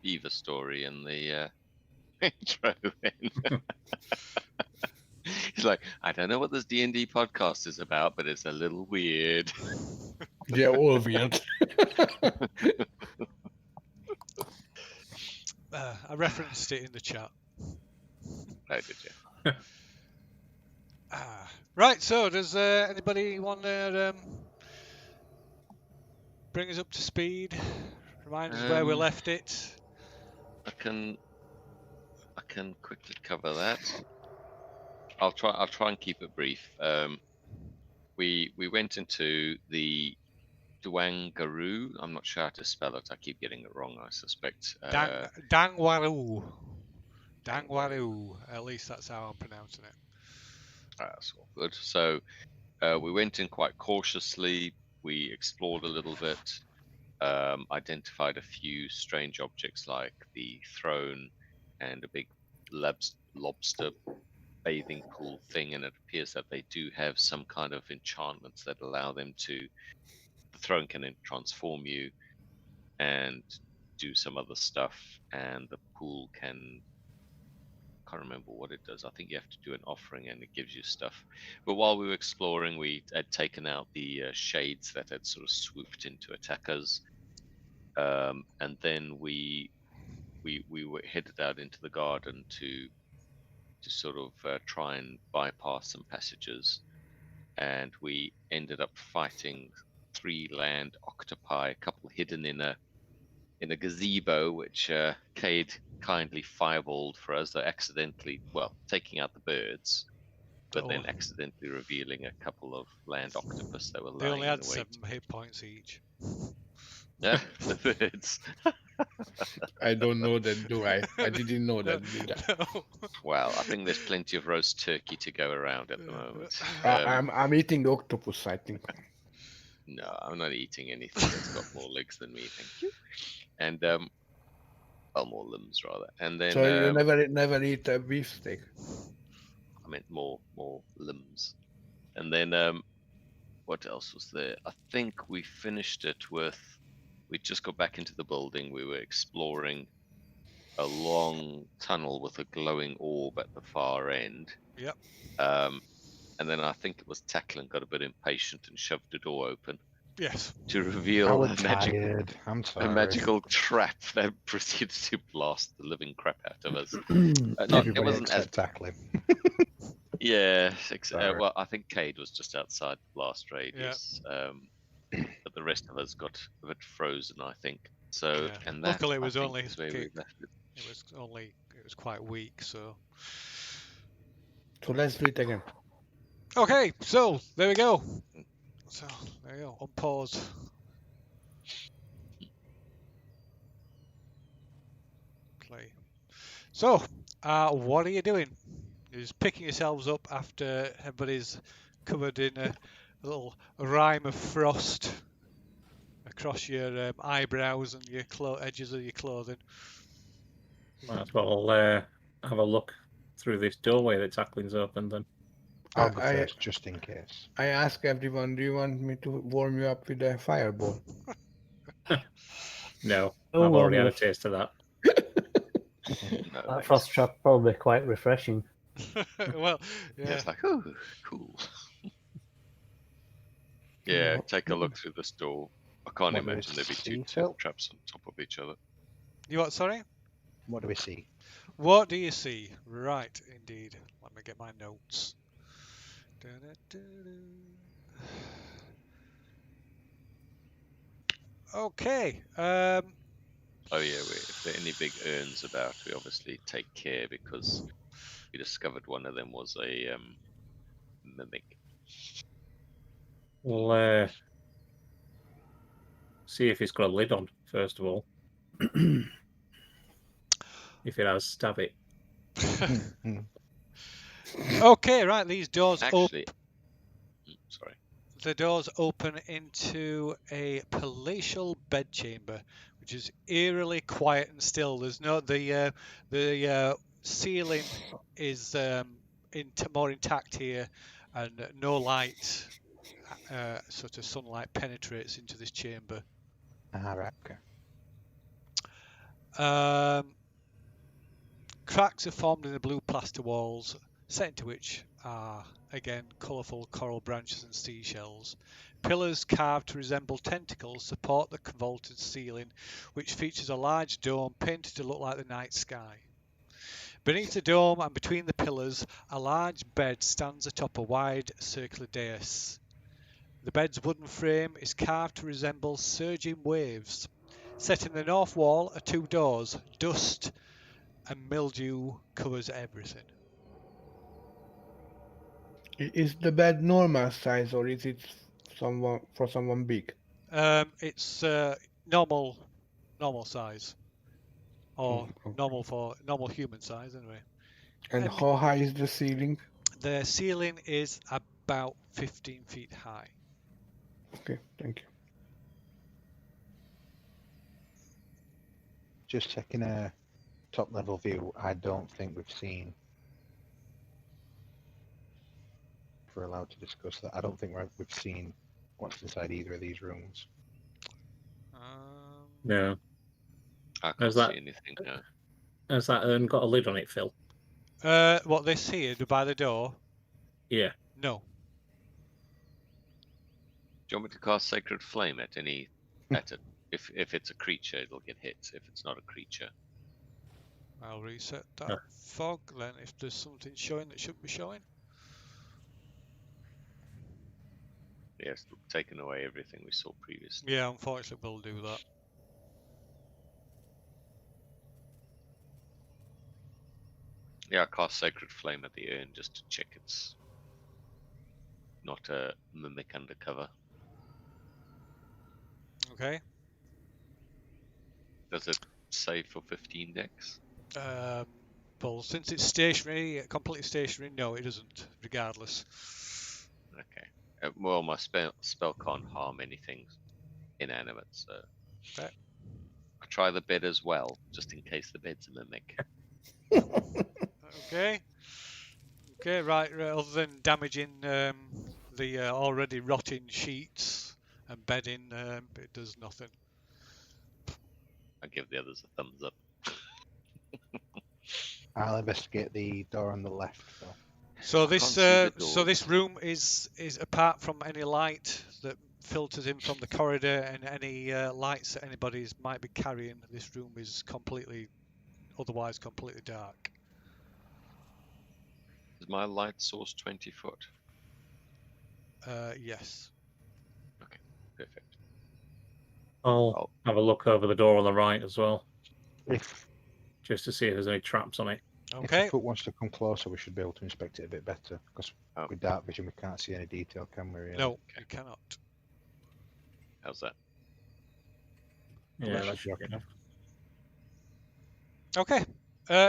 beaver story in the intro. Then he's like, I don't know what this D&D podcast is about, but it's a little weird. They're all weird. I referenced it in the chat. Oh, did you? Right, so does anybody want to bring us up to speed? Remind us where we left it. I can quickly cover that. I'll try and keep it brief. We went into the Dangwaru. I'm not sure how to spell it. I keep getting it wrong, I suspect. Dangwaru. Dangwaru. At least that's how I'm pronouncing it. That's all good. So we went in quite cautiously. We explored a little bit, identified a few strange objects like the throne and a big lobster bathing pool thing, and it appears that they do have some kind of enchantments that allow them to. The throne can then transform you and do some other stuff, and the pool can. Can't remember what it does. I think you have to do an offering and it gives you stuff. But while we were exploring, we had taken out the shades that had sort of swooped in to attack us, and then we were headed out into the garden to sort of try and bypass some passages, and we ended up fighting 3 land octopi, a couple hidden in a gazebo, which Cade kindly fireballed for us, though accidentally, taking out the birds, but then accidentally revealing a couple of land octopus that were lying. They only had in the way 7 hit points each. Yeah, the birds. I don't know that, do I? I didn't know that, did I? No. Well, I think there's plenty of roast turkey to go around at the moment. I'm eating the octopus, I think. No, I'm not eating anything that's got more legs than me, thank you. And more limbs rather. And then So you never eat a beefsteak? I meant more limbs. And then what else was there? I think we finished it with. We just got back into the building. We were exploring a long tunnel with a glowing orb at the far end. Yep. And then I think it was Tacklin got a bit impatient and shoved the door open. Yes. To reveal I'm tired. I'm sorry. a magical trap that proceeded to blast the living crap out of us. Everybody it wasn't as tackling. Yeah. Well, I think Cade was just outside the blast radius, but the rest of us got a bit frozen, I think. So, and that, luckily, it was I think, only is where we left it. It was quite weak, so. So let's do it again. Okay, so there we go. So there you go. Unpause. Play. So, what are you doing? You're just picking yourselves up after everybody's covered in a little rime of frost across your eyebrows and your edges of your clothing. Might as well have a look through this doorway that Tackling's opened then. I'll go first, just in case. I ask everyone, do you want me to warm you up with a fireball? No, I've already had a taste of that. That frost trap probably quite refreshing. Well, yeah. It's like, oh, cool. Yeah, take a look through this door. I can't What do we imagine there'd be see, 2 Phil? traps on top of each other. You what? Sorry. What do we see? What do you see? Right, indeed. Let me get my notes. Okay. Oh yeah, if there are any big urns about, we obviously take care because we discovered one of them was a mimic. We'll see if it's got a lid on, first of all. If it has, stab it. Okay, right. These doors Actually, sorry. The doors open into a palatial bedchamber, which is eerily quiet and still. There's no the ceiling is more intact here, and no light, sort of sunlight penetrates into this chamber. Ah, right, okay. Cracks are formed in the blue plaster walls, set into which are, again, colourful coral branches and seashells. Pillars carved to resemble tentacles support the vaulted ceiling, which features a large dome painted to look like the night sky. Beneath the dome and between the pillars, a large bed stands atop a wide circular dais. The bed's wooden frame is carved to resemble surging waves. Set in the north wall are 2 doors. Dust and mildew covers everything. Is the bed normal size or is it someone big? It's normal size, or Okay. normal human size anyway. And how high is the ceiling? The ceiling is about 15 feet high. Okay, thank you. Just checking a top level view. I don't think we've seen. If we're allowed to discuss that, I don't think we've seen what's inside either of these rooms. No. I can't Has see that- anything now. Has that urn got a lid on it, Phil? What, this here by the door? Yeah. No. Do you want me to cast Sacred Flame at any at it? If it's a creature, it'll get hit. If it's not a creature, I'll reset that Yeah. fog then if there's something showing that shouldn't be showing. yes, taken away everything we saw previously. Yeah, unfortunately we'll do that. Yeah, I cast Sacred Flame at the urn just to check it's not a mimic undercover. Okay. Does it save for 15 dex? Well, since it's stationary, completely stationary, no, it doesn't, regardless. Okay. Well, my spell can't harm anything inanimate, so Okay. I try the bed as well, just in case the bed's a mimic. Okay. Okay, right. Other than damaging the already rotting sheets and bedding, it does nothing. I give the others a thumbs up. I'll investigate the door on the left, though. So I this can't see the so this doors. room is apart from any light that filters in from the corridor and any lights that anybody might be carrying. This room is otherwise completely dark. Is my light source 20 foot? Yes. Perfect. I'll have a look over the door on the right as well, If just to see if there's any traps on it. If Okay. the foot wants to come closer, we should be able to inspect it a bit better. Because Oh. with dark vision, we can't see any detail, can we? Really? No, Okay. you cannot. How's that? Yeah, should that be should be okay. enough. Okay.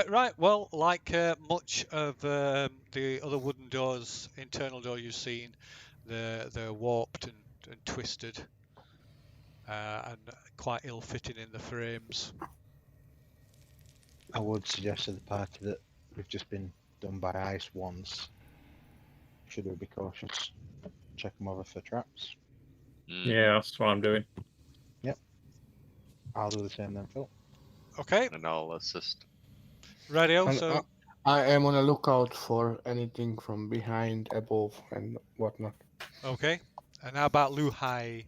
Right. Well, like much of the other wooden doors, internal door you've seen, they're warped and twisted, and quite ill-fitting in the frames. I would suggest to the party that we've just been done by ice once. Should we be cautious? Check them over for traps. Mm. Yeah, that's what I'm doing. I'll do the same then, Phil. Okay. And I'll assist. Radio. And So I am on a lookout for anything from behind, above, and whatnot. okay. And how about Luhai?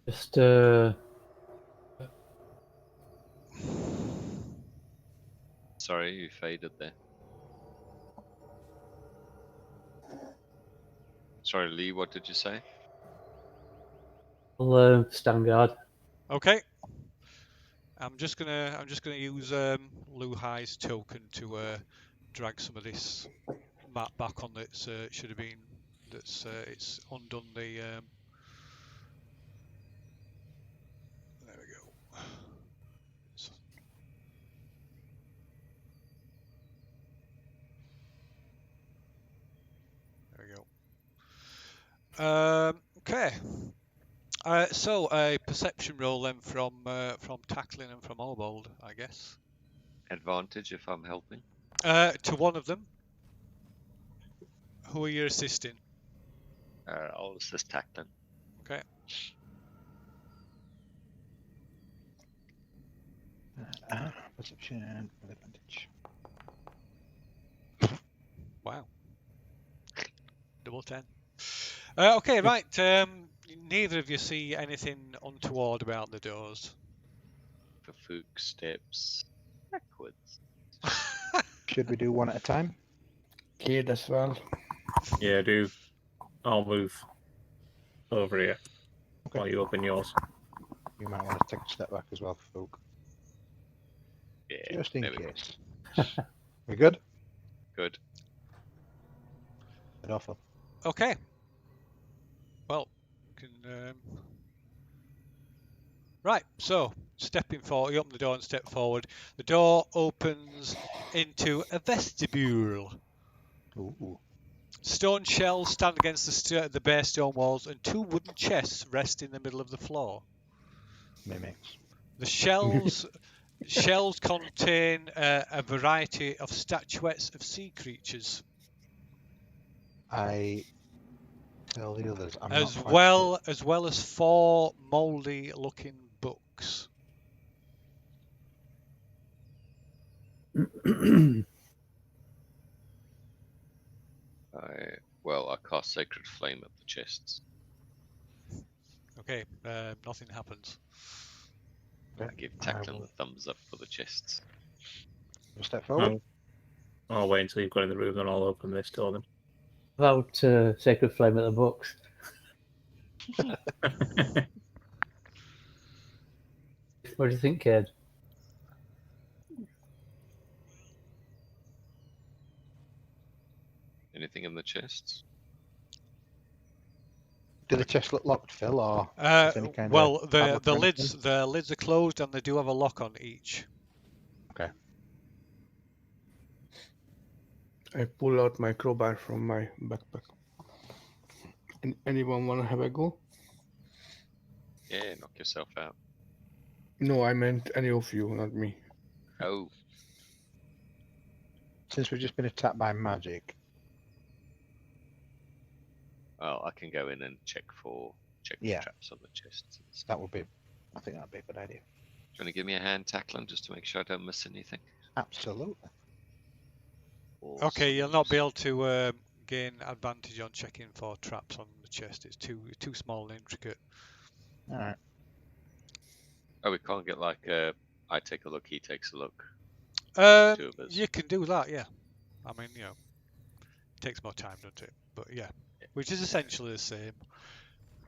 Just Sorry, you faded there. Sorry, Lee, what did you say? I'll stand guard. Okay. I'm just gonna use Luhai's token to drag some of this map back on that should have been it's undone the there we go. There we go. Okay. So a perception roll then from Tackling and from Obold, I guess. Advantage if I'm helping. To one of them. Who are you assisting? I'll assist Tackling. Okay. Perception with advantage. Wow. Double 10. Okay, right. Neither of you see anything untoward about the doors. Fafook steps backwards. Should we do one at a time? Kid as well. Yeah, do. I'll move over here Okay. while you open yours. You might want to take a step back as well, folk. Yeah, Just in there we go. case. We good? Good. Good awful. Okay. Well, can right. So, stepping forward, you open the door and step forward. The door opens into a vestibule. Ooh. Stone shelves stand against the bare stone walls, and two wooden chests rest in the middle of the floor. Mimics. The shelves contain a variety of statuettes of sea creatures, I tell the others I'm as not quite well as four mouldy-looking books. I cast Sacred Flame at the chests. Okay, nothing happens. sure. I give I Tacklin will the thumbs up for the chests. step forward. I'll wait until you've got in the room, then I'll open this door then. About Sacred Flame at the books. What do you think, Kid? Anything in the chests? Do the chests look locked, Phil, or is any kind Well, of the padlock or the lids are closed, and they do have a lock on each. Okay. I pull out my crowbar from my backpack. Anyone want to have a go? Yeah, knock yourself out. No, I meant any of you, not me. Oh, Since we've just been attacked by magic, well, I can go in and check for Yeah. traps on the chests. And stuff. that would be, I think that'd be a good idea. Do you want to give me a hand, Tacklin, just to make sure I don't miss anything? Absolutely. Okay, you'll not be Awesome. able to gain advantage on checking for traps on the chest. It's too small and intricate. All right. Oh, we can't get like I take a look, he takes a look. Two of us. You can do that, yeah. I mean, it takes more time, doesn't it? But yeah, which is essentially the same.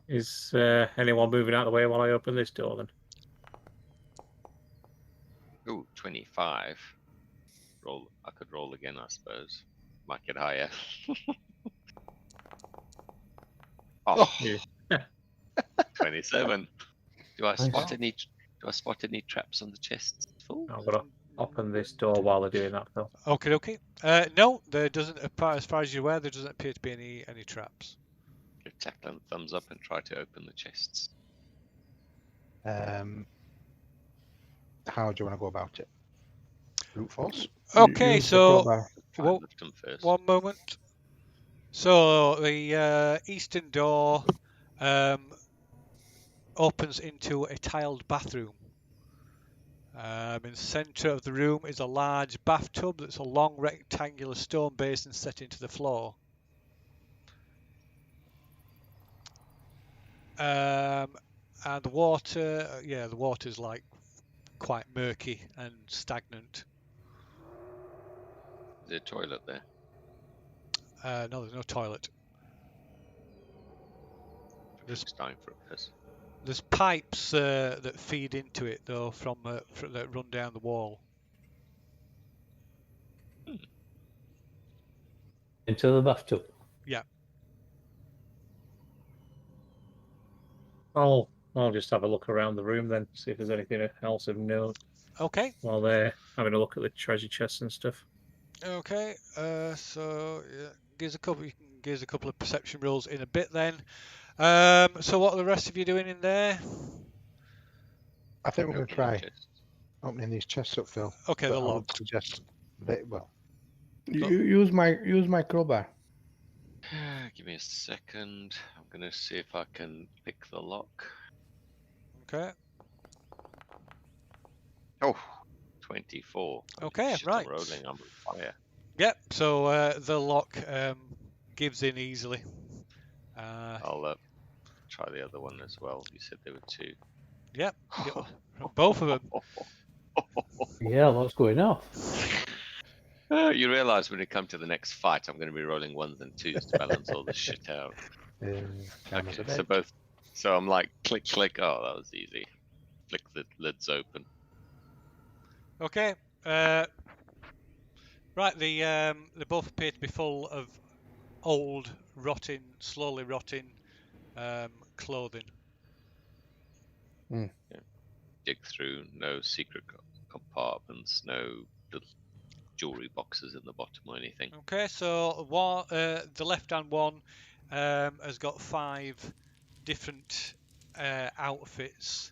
Is anyone moving out of the way while I open this door then? Ooh, 25. Roll. I could roll again, I suppose. Might get higher. Oh, Yeah. 27. Do I spot Nice. any? Do I spot any traps on the chests? Full? I'm gonna open this door while they're doing that, Phil. Okay. No, there doesn't. As far as you're aware, there doesn't appear to be any traps. Give Tacklin a thumbs up and try to open the chests. How do you want to go about it? Brute force? Okay, Use the so crowbar. Try Well, and lift them first. one moment. So the eastern door opens into a tiled bathroom. In the centre of the room is a large bathtub that's a long rectangular stone basin set into the floor. And the water, the water's like quite murky and stagnant. Is there a toilet there? No, there's no toilet. There's It's time for a piss. There's pipes that feed into it though from that run down the wall. Into the bathtub. I'll just have a look around the room then, see if there's anything else of note Okay. while they're having a look at the treasure chests and stuff. Okay. So yeah, gives a couple. You can give a couple of perception rolls in a bit then. So what are the rest of you doing in there? I think we're going Open to the try chests. opening these chests up, Phil. Okay, But they're I would locked. suggest well, Use my crowbar. Give me a second. I'm gonna see if I can pick the lock. Okay. Oh, 24. Holy Okay, shit, right. I'm rolling. I'm on fire. Yep. So the lock gives in easily. I'll try the other one as well. You said there were 2. Yep. Both of them. Yeah, what's going on? You realise when we come to the next fight, I'm going to be rolling 1s and 2s to balance all this shit out. Cameras Okay, a so bit. so I'm like, click, click. Oh, that was easy. Flick the lids open. Okay. Right. They both appear to be full of old, rotting, slowly rotting clothing. Dig through. No secret compartments. No little jewelry boxes in the bottom or anything. Okay. So the left-hand one has got 5 different outfits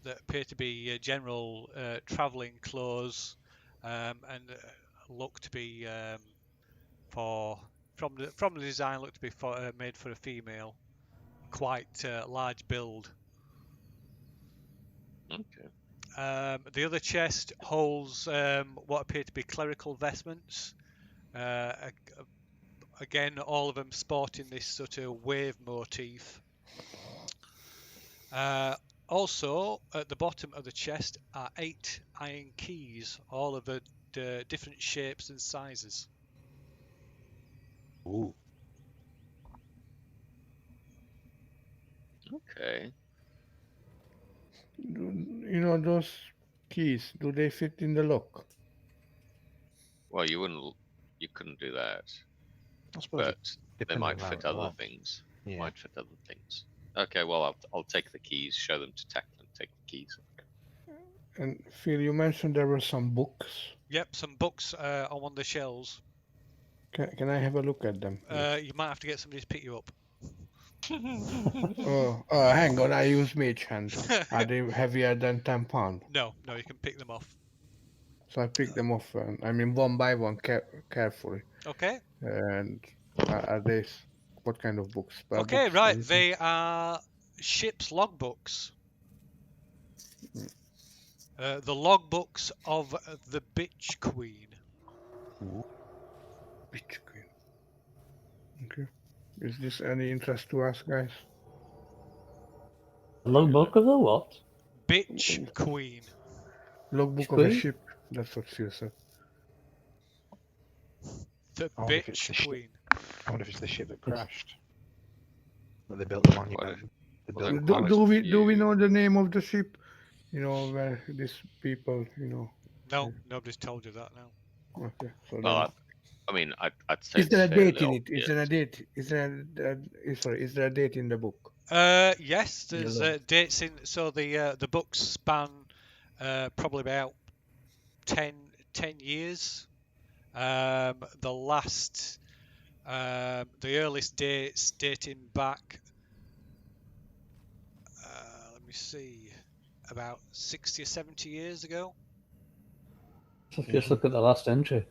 that appear to be general travelling clothes and look to be from the design look to be made for a female. Quite large build. Okay. The other chest holds what appear to be clerical vestments. Again, all of them sporting this sort of wave motif. Also, at the bottom of the chest are 8 iron keys, all of the different shapes and sizes. Ooh. Okay. You know those keys? Do they fit in the lock? Well, you couldn't do that, I suppose but they depending might on how fit it other locks. things. Yeah. Might fit other things. Okay, well, I'll take the keys, show them to Tackle, take the keys. And Phil, you mentioned there were some books. Yep, some books on one of the shelves. Can I have a look at them? You might have to get somebody to pick you up. Hang on, I use mage hand. Are they heavier than 10 pounds? No, you can pick them off. So I pick them off, one by one, carefully. Okay. And are they, what kind of books? Spell Okay, books, right. anything? They are ship's logbooks. The logbooks of the Bitch Queen. Bitch Queen. Okay. Is this any interest to us, guys? Logbook of the what? Bitch Queen. Logbook of a Queen? ship. That's what Phil said. The I wonder if it's Bitch the ship. Queen. I wonder if it's the ship that crashed. That they built the monument. What if- They well, built then the why Do would we you- know the name of the ship? You know, where these people, No, Yeah. nobody's told you that now. Okay. So Well, then, I'd say is there a it's date fairly in it? Is obvious. there a date? Is there a date in the book? Yes, there's dates in. So the books span probably about 10 years. The earliest dates dating back. Let me see, about 60 or 70 years ago. Just look at the last entry.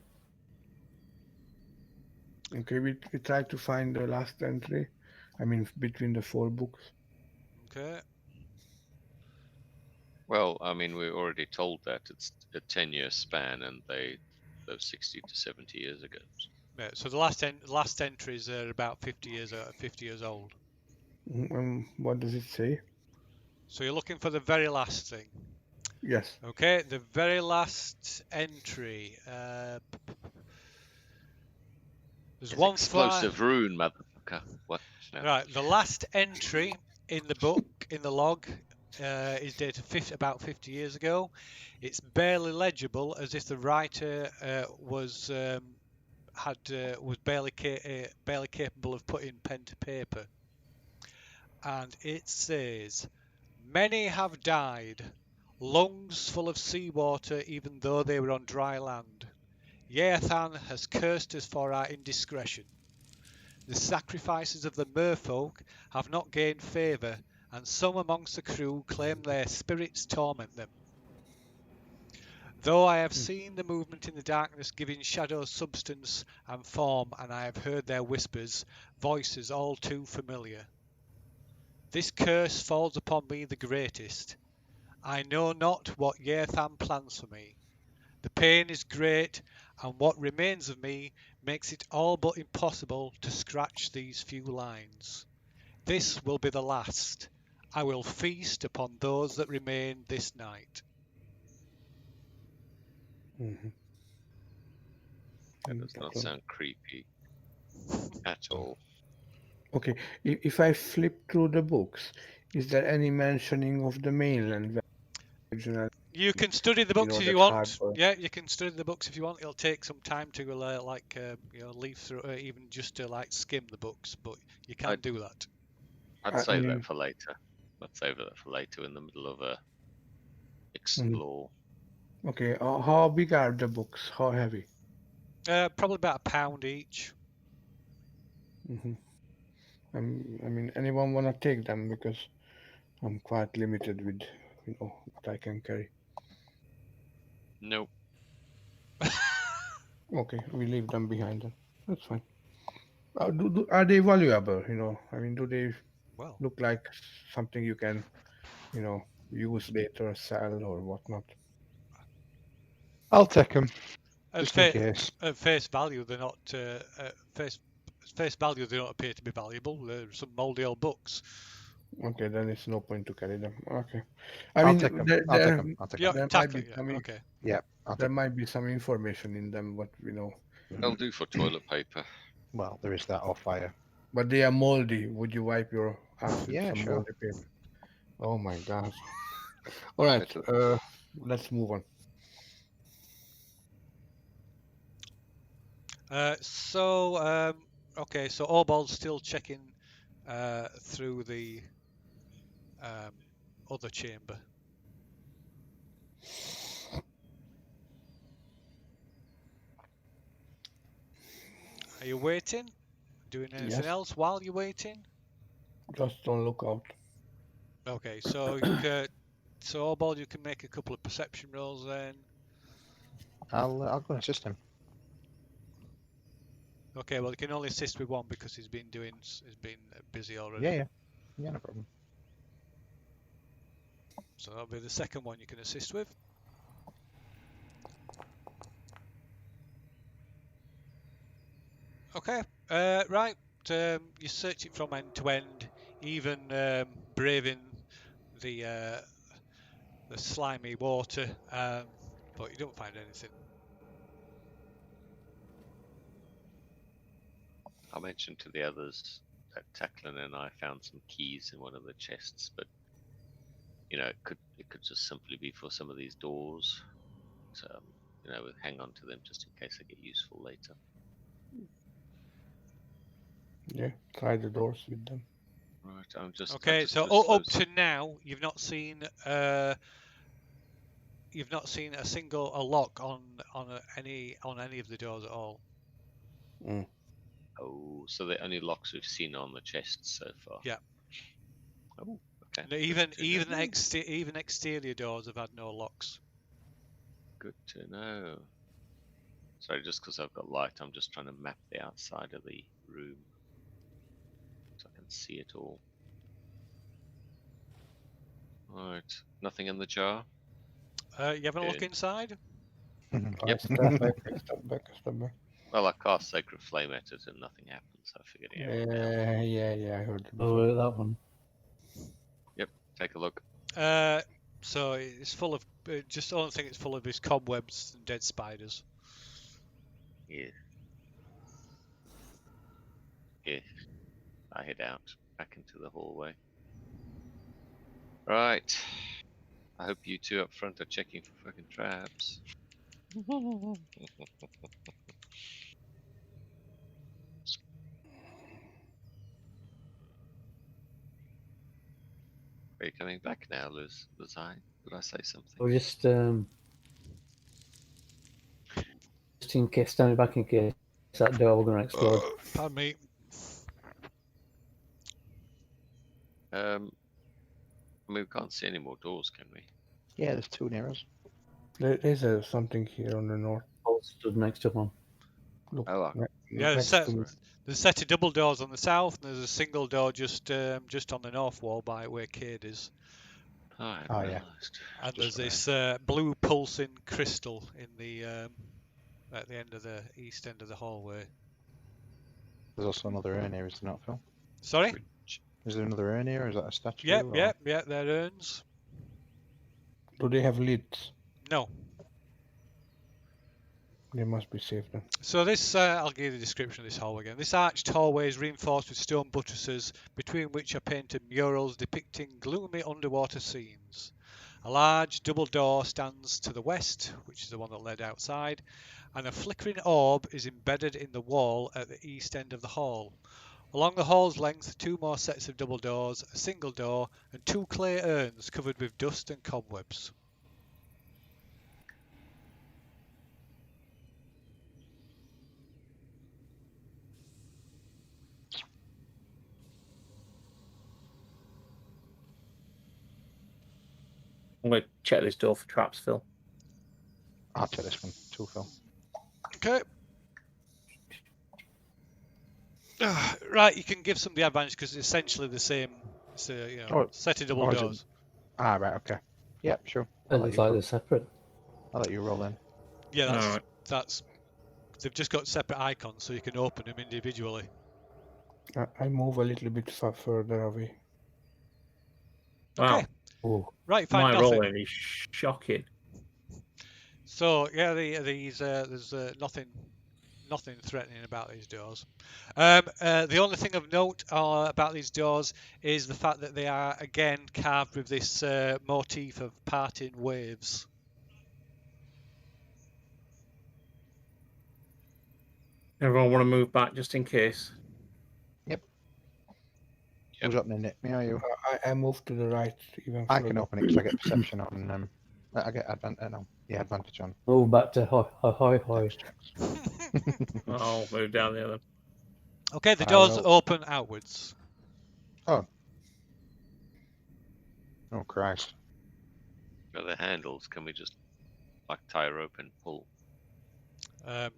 Okay, we try to find the last entry. I mean, between the 4 books. Okay. Well, I mean, we already told that it's a 10-year span, and those 60 to 70 years ago. Yeah, so the last entries are about 50 years old. What does it say? So you're looking for the very last thing. Yes. Okay, the very last entry. There's It's one explosive rune, motherfucker. What? No. Right, the last entry in the book, in the log, is dated about 50 years ago. It's barely legible, as if the writer was barely capable of putting pen to paper. And it says, "Many have died, lungs full of seawater, even though they were on dry land. Yathan has cursed us for our indiscretion. The sacrifices of the merfolk have not gained favour, and some amongst the crew claim their spirits torment them. Though I have seen the movement in the darkness giving shadows substance and form, and I have heard their whispers, voices all too familiar. This curse falls upon me the greatest. I know not what Yathan plans for me. The pain is great, and what remains of me makes it all but impossible to scratch these few lines. This will be the last. I will feast upon those that remain this night. Mm-hmm. That does not sound creepy at all. Okay, if I flip through the books, is there any mentioning of the mainland regional? You can study the books if you that want. harbor? Yeah, you can study the books if you want. It'll take some time to leaf through, even just to like skim the books, but you can do that. I'd I save mean- that for later. I'd save that for later in the middle of a explore. Okay, how big are the books? How heavy? Probably about £1 each. Mm-hmm. I mean, anyone wanna take them, because I'm quite limited with what I can carry. Nope. Okay, we leave them behind then. That's fine. Are they valuable? I mean, do they Well, look like something you can, use later, sell or whatnot? I'll take them at, just in fa- case. at face value, they're not. At face value, they don't appear to be valuable. They're some mouldy old books. Okay, then it's no point to carry them. Okay, I'll take them. there, I'll take there, them. I'll take Yeah, them. there might tackle. be Yeah, some, okay. Yeah, I'll there take them. might be some information in them, but They'll do for toilet paper. Well, there is that off fire. but they are moldy. Would you wipe your ass with Yeah, some sure. moldy paper? Oh my gosh. All right, let's move on. Okay, so Orbald's still checking through the other chamber. Are you waiting? Doing anything Yes. else while you're waiting? Just don't look out. Okay, so so Orbald, you can make a couple of perception rolls then. I'll go and assist him. Okay, well, you can only assist with one because he's been busy already. Yeah, no problem. So that'll be the second one you can assist with. Okay, right. You search it from end to end, even braving the slimy water, but you don't find anything. I mentioned to the others that Tacklin and I found some keys in one of the chests, but it could just simply be for some of these doors. So, we'll hang on to them just in case they get useful later. Yeah, try the doors with them. Right, I'm just Okay, so up to now, you've not seen a single lock on any of the doors at all. Mm. Oh, so the only locks we've seen on the chests so far. Yeah. Oh, okay. And even exterior doors have had no locks. Good to know. Sorry, just because I've got light, I'm just trying to map the outside of the room so I can see it all. Right, nothing in the jar. You having a look Good. inside? Yep. Step back. Well, I cast Sacred Flame at it and nothing happened, so I figured it out now. Yeah, I heard it Oh, before. that one. Yep, take a look. So it's full of just the only thing it's full of is cobwebs and dead spiders. Yeah. Yeah. I head out back into the hallway. Right. I hope you two up front are checking for fucking traps. Are you coming back now, Liz? Did I say something? Or just in case, standing back in case that door was going to explode. Pardon me. I mean, we can't see any more doors, can we? Yeah, there's two near us. There's something here on the north. Paul stood next to one. Look. Oh, Yeah, next there's to me. a set of double doors on the south, and there's a single door just on the north wall by where Cade is. I hadn't Oh, yeah. realised. And Just there's this blue pulsing crystal in the at the end of the east end of the hallway. There's also another urn here, is there not, Phil? Sorry? Is there another urn here, or is that a statue? Yep, or... yep, yep, they're urns. Do they have lids? No. They must be safe then. So this, I'll give you the description of this hallway again. This arched hallway is reinforced with stone buttresses, between which are painted murals depicting gloomy underwater scenes. A large double door stands to the west, which is the one that led outside, and a flickering orb is embedded in the wall at the east end of the hall. Along the hall's length, 2 more sets of double doors, a single door, and 2 clay urns covered with dust and cobwebs. I'm going to check this door for traps, Phil. I'll take this one too, Phil. Okay. Right, you can give some the advantage because it's essentially the same. It's a set of double is it- doors. Ah, right, okay. Yep, sure. It looks like they're separate. I'll let you roll in. Yeah, Alright. that's. They've just got separate icons, so you can open them individually. I move a little bit further away. Wow. Okay. Oh, Right, find My nothing. rolling is shocking. So yeah, there's nothing threatening about these doors. The only thing of note about these doors is the fact that they are again carved with this motif of parting waves. Everyone want to move back just in case? Who's opening it? Me or you? I move to the right even I further. can open it because I get perception on. I get advantage on move back to hoi hoi. dex checks. I'll move down the other. Okay, the I doors will- open outwards. Oh Christ! Got the handles. Can we just like tie a rope and pull?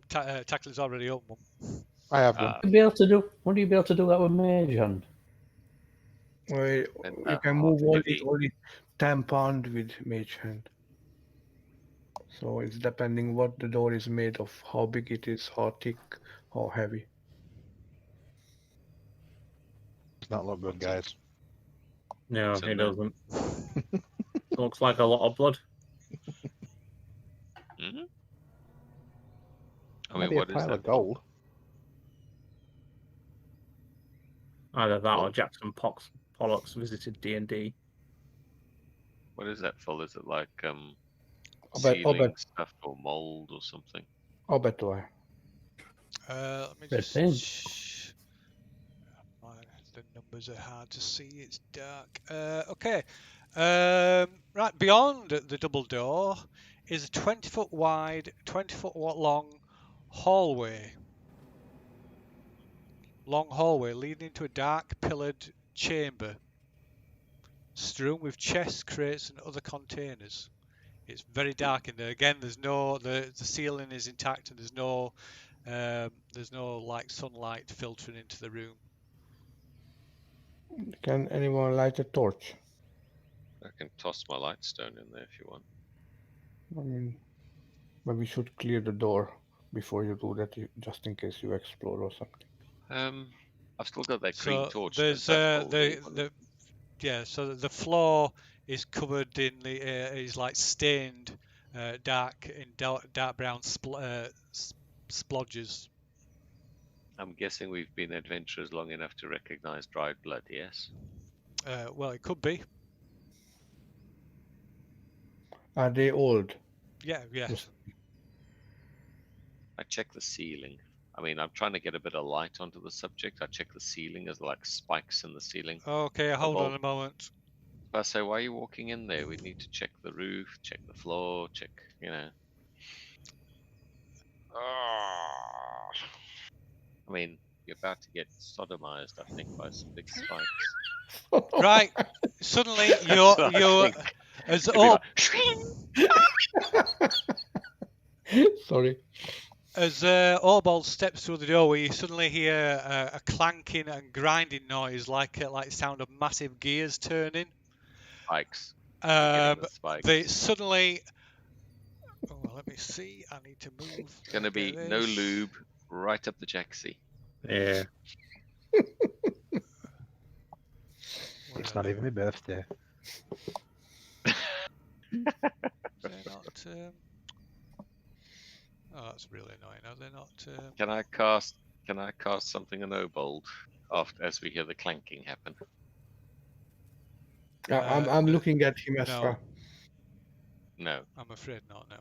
Tackler's already open one. I have one. Would you be able to do that with mage hand? Well, you that can hard, move maybe. only 10 pound with mage hand. So it's depending what the door is made of, how big it is, how thick, how heavy. Does not look good, guys. No, What's in it there? doesn't. Looks like a lot of blood. Hmm? I Maybe mean, a what is pile that? of gold. Either that or Well- Jackson Pollock's visited D&D. What is that for? Is it like Obet- stuff or mold or something? Obetoi. Let me Red just. paint. The numbers are hard to see. It's dark. Okay. Right beyond the double door is a 20-foot wide, 20-foot long hallway. Long hallway leading into a dark pillared chamber, strewn with chests, crates, and other containers. It's very dark in there. Again, there's no the ceiling is intact, and there's no like sunlight filtering into the room. Can anyone light a torch? I can toss my light stone in there if you want. I mean, but we should clear the door before you do that, just in case you explode or something. I've still got that So green torch. there's That's probably one of- so the floor is covered in the is like stained dark brown splodges. I'm guessing we've been adventurers long enough to recognize dried blood. Yes. Well, it could be. Are they old? Yeah. Yes. I check the ceiling. I mean, I'm trying to get a bit of light onto the subject. I check the ceiling. There's like spikes in the ceiling. Okay, hold all- on a moment. If I say, why are you walking in there? We need to check the roof, check the floor, check, you know. I mean, you're about to get sodomized, I think, by some big spikes. Right. Suddenly That's what I you're think. as It'd be oh, like, Sorry. as Orbald steps through the doorway, you suddenly hear a clanking and grinding noise, like the sound of massive gears turning. spikes. the spikes. They suddenly. Oh, let me see. I need to move. Gonna be There it no is. lube, right up the jacksie. Yeah. Where It's are not they? even my birthday. They're not. Oh, that's really annoying. Are they not? Can I cast something in Obold as we hear the clanking happen? I'm No, looking at him as no. well. No. I'm afraid not. No.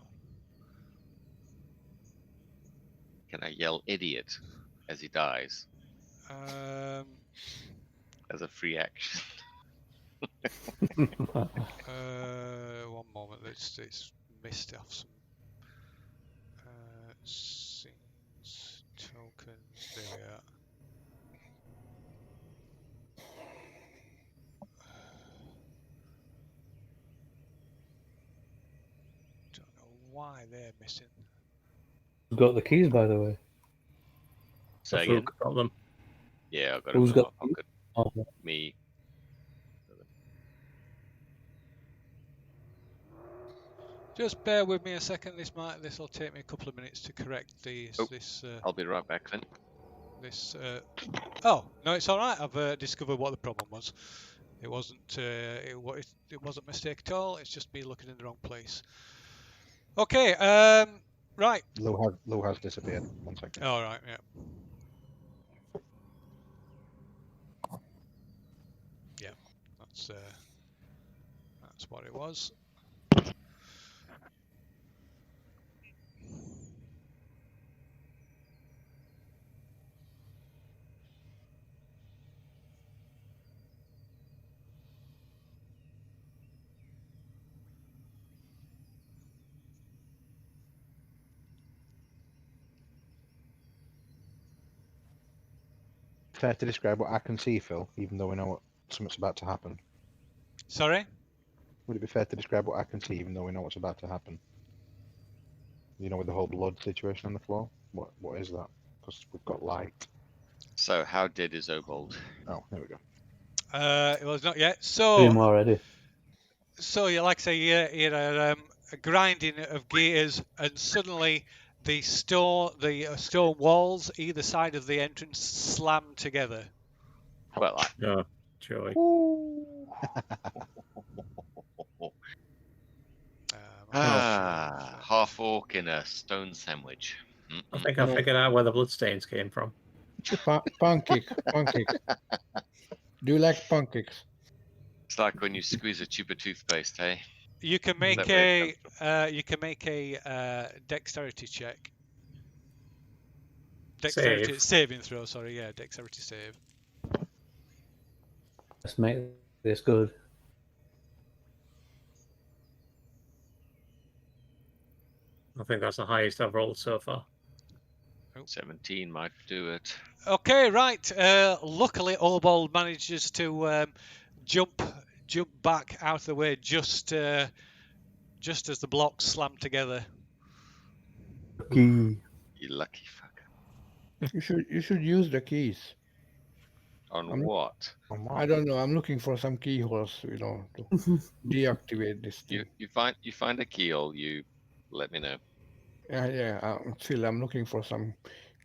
Can I yell idiot as he dies as a free action? One moment. It's missed off some scenes, tokens. There we are. Don't know why they're missing. Who's got the keys, by the way? Say again? Farouk got them. Yeah, I've got Who's them in got my pocket. Oh, Me. Just bear with me a second. This will take me a couple of minutes to correct these. Oh. This. I'll be right back then. This. Oh no, it's all right. I've discovered what the problem was. It wasn't. It wasn't a mistake at all. It's just me looking in the wrong place. Okay. Right. Lou has disappeared. 1 second. All right. Yeah. Yeah. That's what it was. Fair to describe what I can see, Phil, even though we know what something's about to happen. Sorry. Would it be fair to describe what I can see, even though we know what's about to happen? You know, with the whole blood situation on the floor? What is that? Because we've got light. So, how dead is Obold? Oh, there we go. It was not yet. him already. So you like I say, you had a grinding of gears, and suddenly the stone walls either side of the entrance slammed together. Well, Oh, joy. half orc in a stone sandwich. I think I figured out where the bloodstains came from. Pancake. Do you like pancakes? It's like when you squeeze a tube of toothpaste, hey? You can make That way it a dexterity check. Save. Saving throw. Sorry, yeah, dexterity save. Let's make this good. I think that's the highest I've rolled so far. 17 might do it. Okay, right. Luckily, Obold manages to jump back out of the way just as the blocks slam together. Key. You lucky fucker. You should use the keys. On what? I don't know. I'm looking for some keyholes, to deactivate this thing. You find a keyhole, you let me know. Yeah. Still, I'm looking for some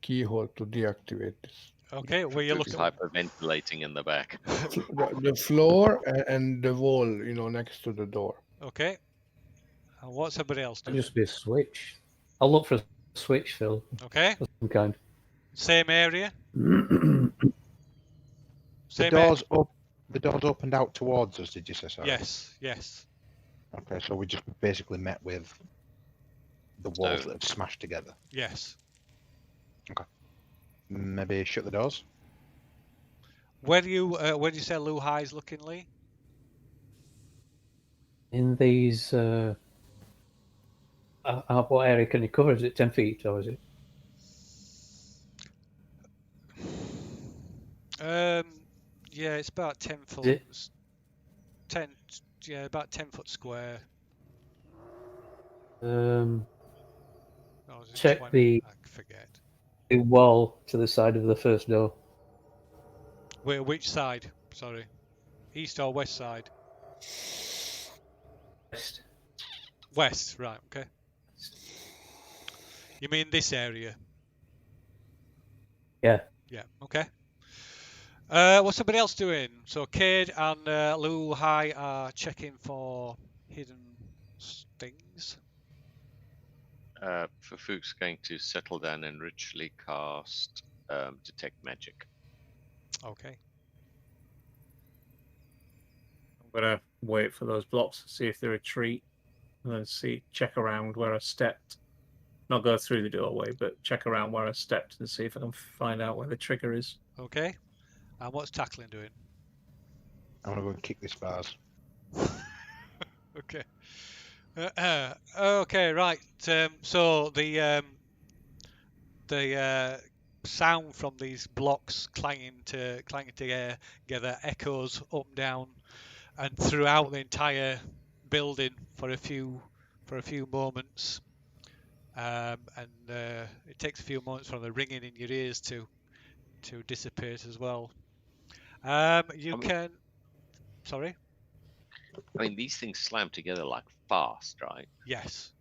keyhole to deactivate this. Okay, where you Looks looking? hyperventilating in the back. The floor and the wall, next to the door. Okay. And what's everybody else It'll doing? just be a switch. I'll look for a switch, Phil. Okay. Of some kind. Same area. The Same doors opened out towards us, did you say so? Yes. Okay, so we just basically met with the walls that have smashed together. Yes. Maybe shut the doors? Where do you say Lou High's looking, Lee? In these, what area can you cover? Is it 10 feet or is it? Yeah, it's about 10 foot. Is it? 10, yeah, about 10 foot square. Um, Or is it check 20? I forget. the wall to the side of the first door. Which side? Sorry, east or west side? West, right? Okay. You mean this area? Yeah. Yeah. Okay. What's somebody else doing? So Cade and Lu Hai are checking for hidden things. Fufu's going to settle down and ritually cast Detect Magic. Okay. I'm gonna wait for those blocks to see if they retreat, and then check around where I stepped. Not go through the doorway, but check around where I stepped and see if I can find out where the trigger is. Okay. And what's Tackling doing? I'm gonna go and kick this bars. Okay. Okay, right. So the sound from these blocks clanging together echoes up and down and throughout the entire building for a few moments. And it takes a few moments for the ringing in your ears to dissipate as well. Sorry. I mean, these things slam together like fast, right? Yes.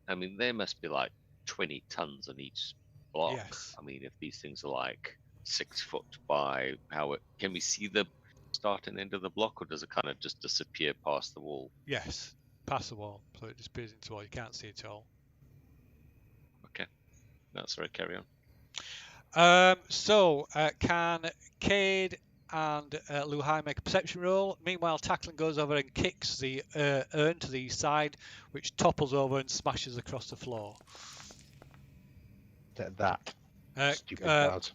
I mean, there must be like 20 tons on each block. Yes. I mean, if these things are like 6 foot by can we see the start and end of the block, or does it kind of just disappear past the wall? Yes. Past the wall, so it disappears into the wall. You can't see it all. Okay. No, sorry, carry on. Can Cade and Lu Hai make a perception roll? Meanwhile, Tackling goes over and kicks the urn to the side, which topples over and smashes across the floor. That stupid uh, cards.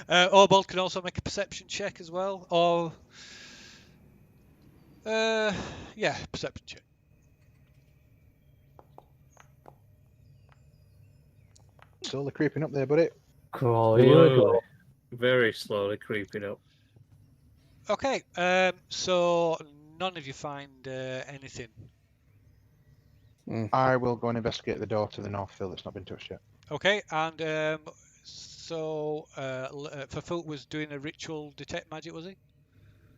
Orbold can also make a perception check as well, or yeah, perception check. Slowly creeping up there, buddy. Whoa. Very slowly creeping up. Okay, so none of you find anything. I will go and investigate the door to the north field that's not been touched yet. Okay, and Fafut was doing a ritual detect magic, was he?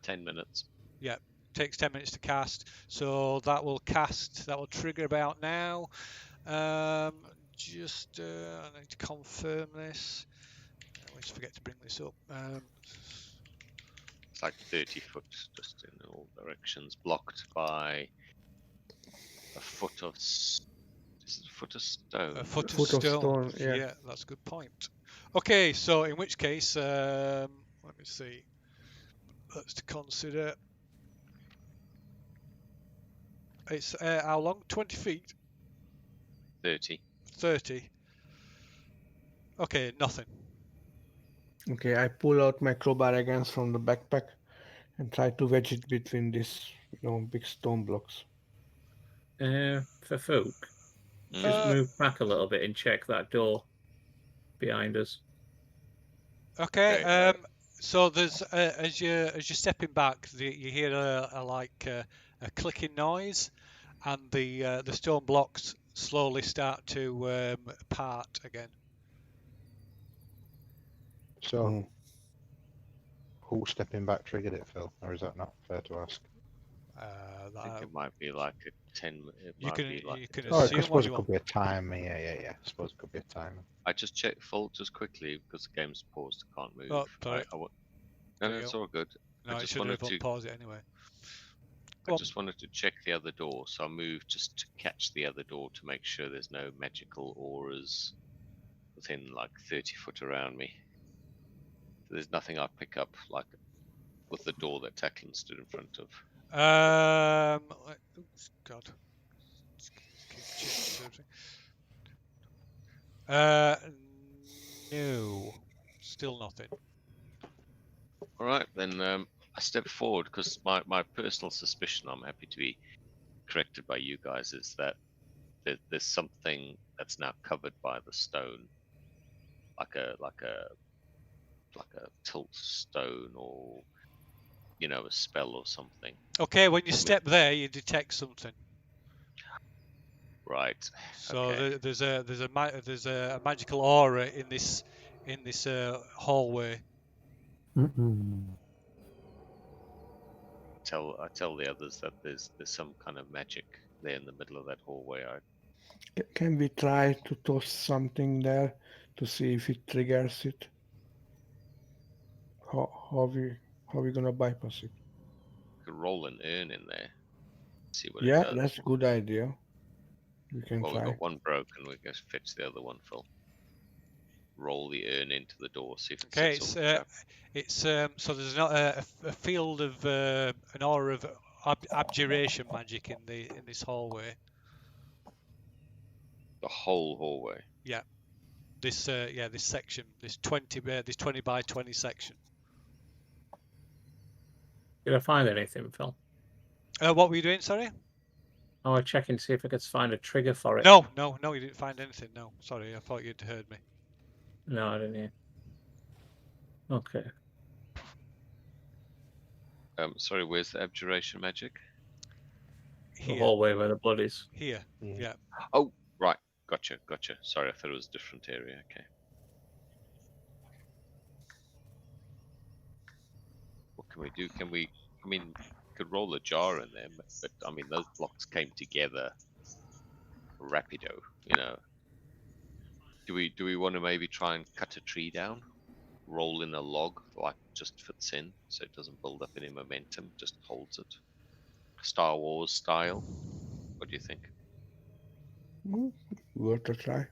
10 minutes. Yeah, takes 10 minutes to cast, so that will trigger about now. I need to confirm this. I always forget to bring this up. It's like 30 foot just in all directions, blocked by a foot of stone. A foot of stone. Yeah, that's a good point. Okay, so in which case, let me see. That's to consider. It's how long? 20 feet? 30. 30. Okay, nothing. Okay, I pull out my crowbar again from the backpack and try to wedge it between these, big stone blocks. For Folk, just move back a little bit and check that door behind us. Okay. So there's as you're stepping back, you hear a clicking noise, and the stone blocks slowly start to part again. So, who's stepping back triggered it, Phil? Or is that not fair to ask? I think it might be like a 10. You can I assume suppose what it you could want. be a timer. Yeah. I suppose it could be a timer. I just checked full just quickly because the game's paused. I can't move. Oh, sorry. No, it's all good. No, I it just should wanted have to pause it anyway. I just wanted to check the other door, so I moved just to catch the other door to make sure there's no magical auras within like 30 foot around me. So there's nothing I pick up like with the door that Tackling stood in front of. God. No, still nothing. All right, then I step forward because my personal suspicion, I'm happy to be corrected by you guys, is that there's something that's now covered by the stone, like a tilt stone, or a spell or something. Okay, when you step there, you detect something. Right. So okay. there's a magical aura in this hallway. tell the others that there's some kind of magic there in the middle of that hallway. Can we try to toss something there to see if it triggers it? How we gonna bypass it? Could roll an urn in there, see what it Yeah, does. that's a good idea. We can Well, we've try. got one broken. We can fetch the other one, Phil. Roll the urn into the door, see if it Okay, sets off the trap. it's so there's not a field of an aura of abjuration magic in this hallway. The whole hallway. Yeah, this section, this 20 by 20 section. Did I find anything, Phil? What were you doing? Sorry. I was checking to see if I could find a trigger for it. No, you didn't find anything. No, sorry, I thought you'd heard me. No, I didn't hear. Okay. Sorry, where's the abjuration magic? The Here, hallway where the blood is. here. Yeah. Oh, right. Gotcha. Sorry, I thought it was a different area. Okay. What can we do? I mean, could roll a jar in there, but I mean, those blocks came together rapido, you know. Do we want to maybe try and cut a tree down? Roll in a log, like just fits in, so it doesn't build up any momentum, just holds it. Star Wars style. What do you think? Worth a try.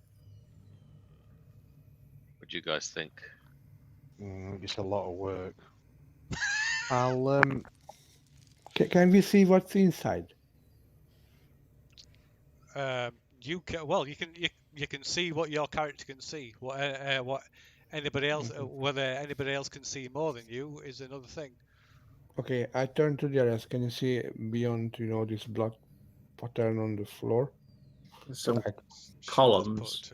What do you guys think? It's a lot of work. I'll Can we see what's inside? You can see what your character can see. What anybody else whether anybody else can see more than you is another thing. Okay, I turn to the others. Can you see beyond, this blood pattern on the floor? Some I- columns.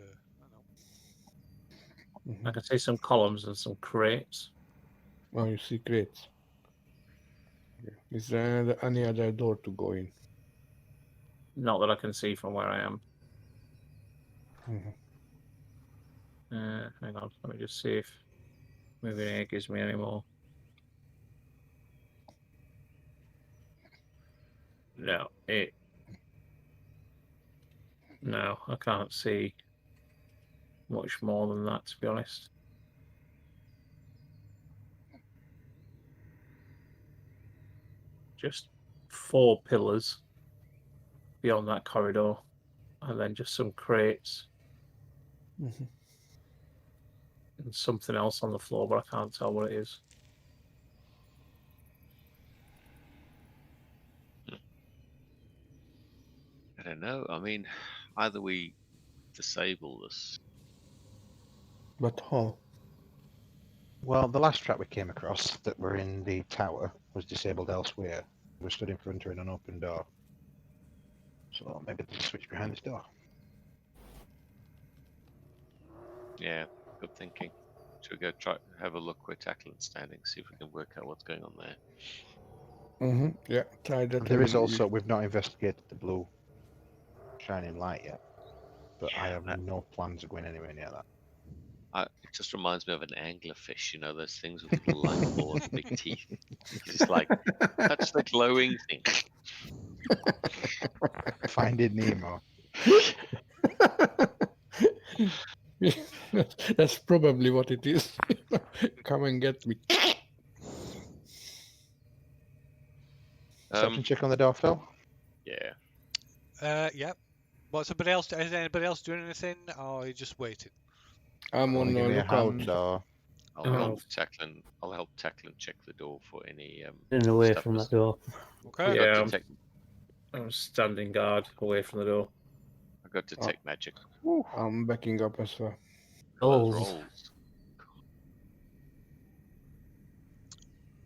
Mhm. I can see some columns and some crates. Oh, you see crates. Okay. Is there any other door to go in? Not that I can see from where I am. Mhm. Hang on, let me just see if moving here gives me any more. No, I can't see much more than that, to be honest. Just 4 pillars beyond that corridor, and then just some crates Mhm. and something else on the floor, but I can't tell what it is. I don't know. I mean, either we disable this. But how? Well, the last trap we came across that were in the tower was disabled elsewhere. We stood in front of an open door. So maybe there's a switch behind this door. Yeah, good thinking. Should we go try have a look where Tacklin's standing, see if we can work out what's going on there? Yeah, try that. There is and also, we've not investigated the blue shining light yet, but I have no plans of going anywhere near that. It just reminds me of an anglerfish, those things with little light balls and big teeth. It's just like, touch the glowing thing. Finding Nemo. That's probably what it is. Come and get me. Perception check on the door, Phil? Yeah. Yeah. What, somebody else? Is anybody else doing anything, or are you just waiting? I'm Wanna on give me a lookout. hand, or I'll help Tacklin check the door for any In away stuff from was- that door. Okay. Yeah. I got detect I'm standing guard away from the door. magic. I'm backing up as well. Those Rolls. rolls.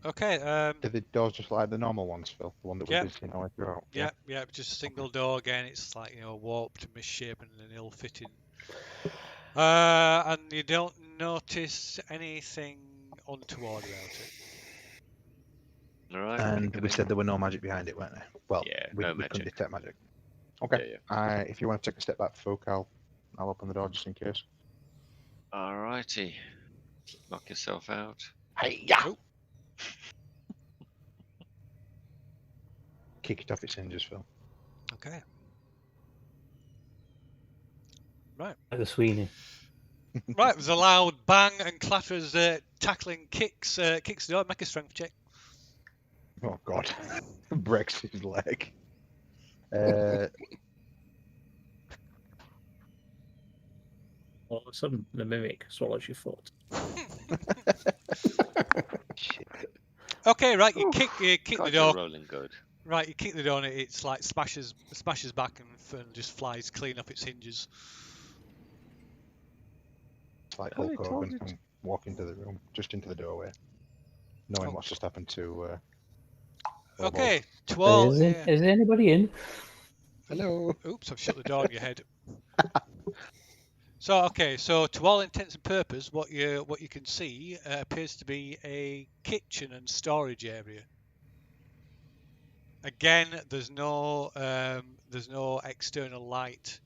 Okay. are the doors just like the normal ones, Phil? The one that we're Yep. visiting all the way throughout? Yeah, just a single door again. It's like warped, misshapen, and ill-fitting. And you don't notice anything untoward about it. All right. And we said there were no magic behind it, weren't there? Well, Yeah, we, no we couldn't magic. detect magic. Okay. Yeah. If you want to take a step back, Folk, I'll open the door just in case. Alrighty. Knock yourself out. Hey, yeah. Oh. kick it off its hinges, Phil. Okay. Right. Like the Sweeney. Right. There's a loud bang and clatter as tackling kicks the door. Make a strength check. Oh God, breaks his leg. All of a sudden, the mimic swallows your foot. Shit. Okay. Right. You kick the God, door. you're rolling good. Right. You kick the door and it's like smashes back and just flies clean off its hinges. It's like I Hulk told Hogan you and walk into the room, just into the doorway, knowing Oh. what's just happened to. Okay. To all. Is anybody in? Hello. Oops! I've shut the door on your head. So to all intents and purposes, what you can see appears to be a kitchen and storage area. Again, there's no external light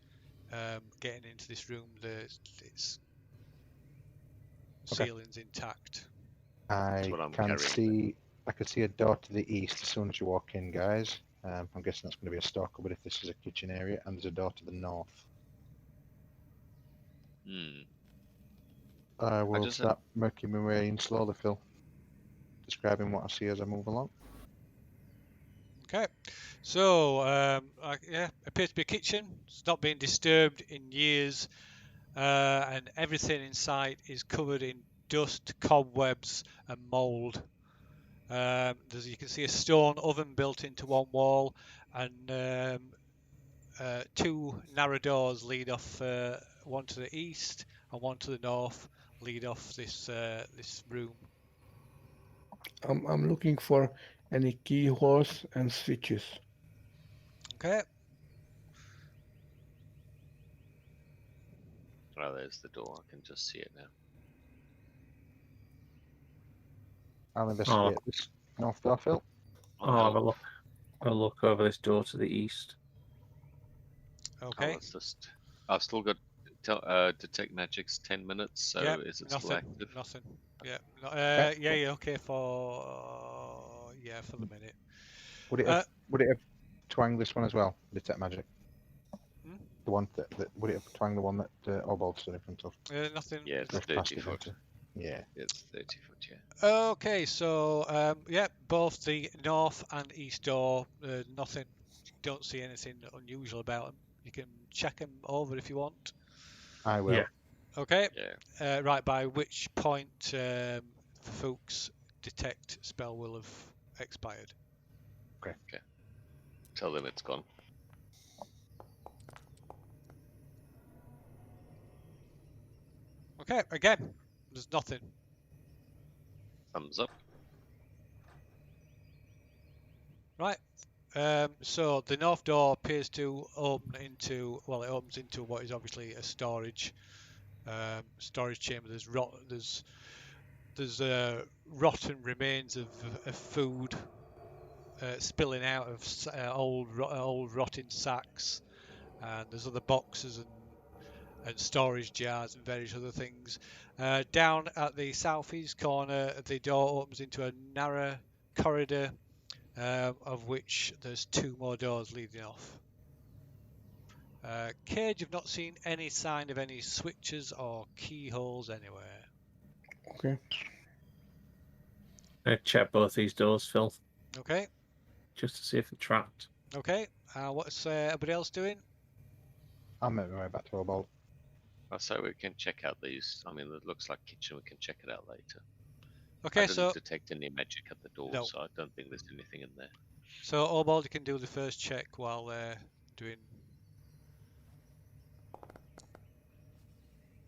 getting into this room. Its Okay. ceiling's intact. I what I'm can carrying. see. I can see a door to the east as soon as you walk in, guys. I'm guessing that's going to be a store cupboard if this is a kitchen area, and there's a door to the north. Hmm. I will just- start making my way in slowly, Phil. Describing what I see as I move along. Okay, so appears to be a kitchen. It's not been disturbed in years, and everything inside is covered in dust, cobwebs, and mould. You can see a stone oven built into one wall, and two narrow doors lead off, one to the east and one to the north, lead off this room. I'm looking for any keyholes and switches. Okay. Oh, there's the door. I can just see it now. I'll investigate this north door, Phil. I'll have a look. I'll look over this door to the east. Okay. Let's just. I've still got detect magic's 10 minutes, so Yep, is it still nothing. active? Nothing. Yeah. Okay. Yeah. You're okay for for the minute. Would it have twanged this one as well? Detect magic. Hmm? The one that would it have twanged the one that Obald stood in front of? Nothing. Yeah, it's Just 30 past it, foot. didn't Yeah. It's 30 foot, yeah. Okay, so both the north and east door, nothing. Don't see anything unusual about them. You can check them over if you want. I will. Yeah. Okay. Yeah. Right, by which point Fuchs detect spell will have expired. Tell them it's gone. Okay, again, there's nothing. Thumbs up. Right. So the north door appears to open into, well, it opens into what is obviously a storage chamber. There's rotten remains of food spilling out of old rotting sacks, and there's other boxes and storage jars and various other things. Down at the southeast corner, the door opens into a narrow corridor, of which there's two more doors leading off. Cage, you've not seen any sign of any switches or keyholes anywhere. Okay. I'm gonna check both these doors, Phil, Okay. just to see if they're trapped. Okay. What's everybody else doing? I'll make my way back to Obald. So we can check out these. I mean, it looks like kitchen. We can check it out later. Okay, I didn't so detect any magic at the door, No. so I don't think there's anything in there. Obald, you can do the first check while they're doing.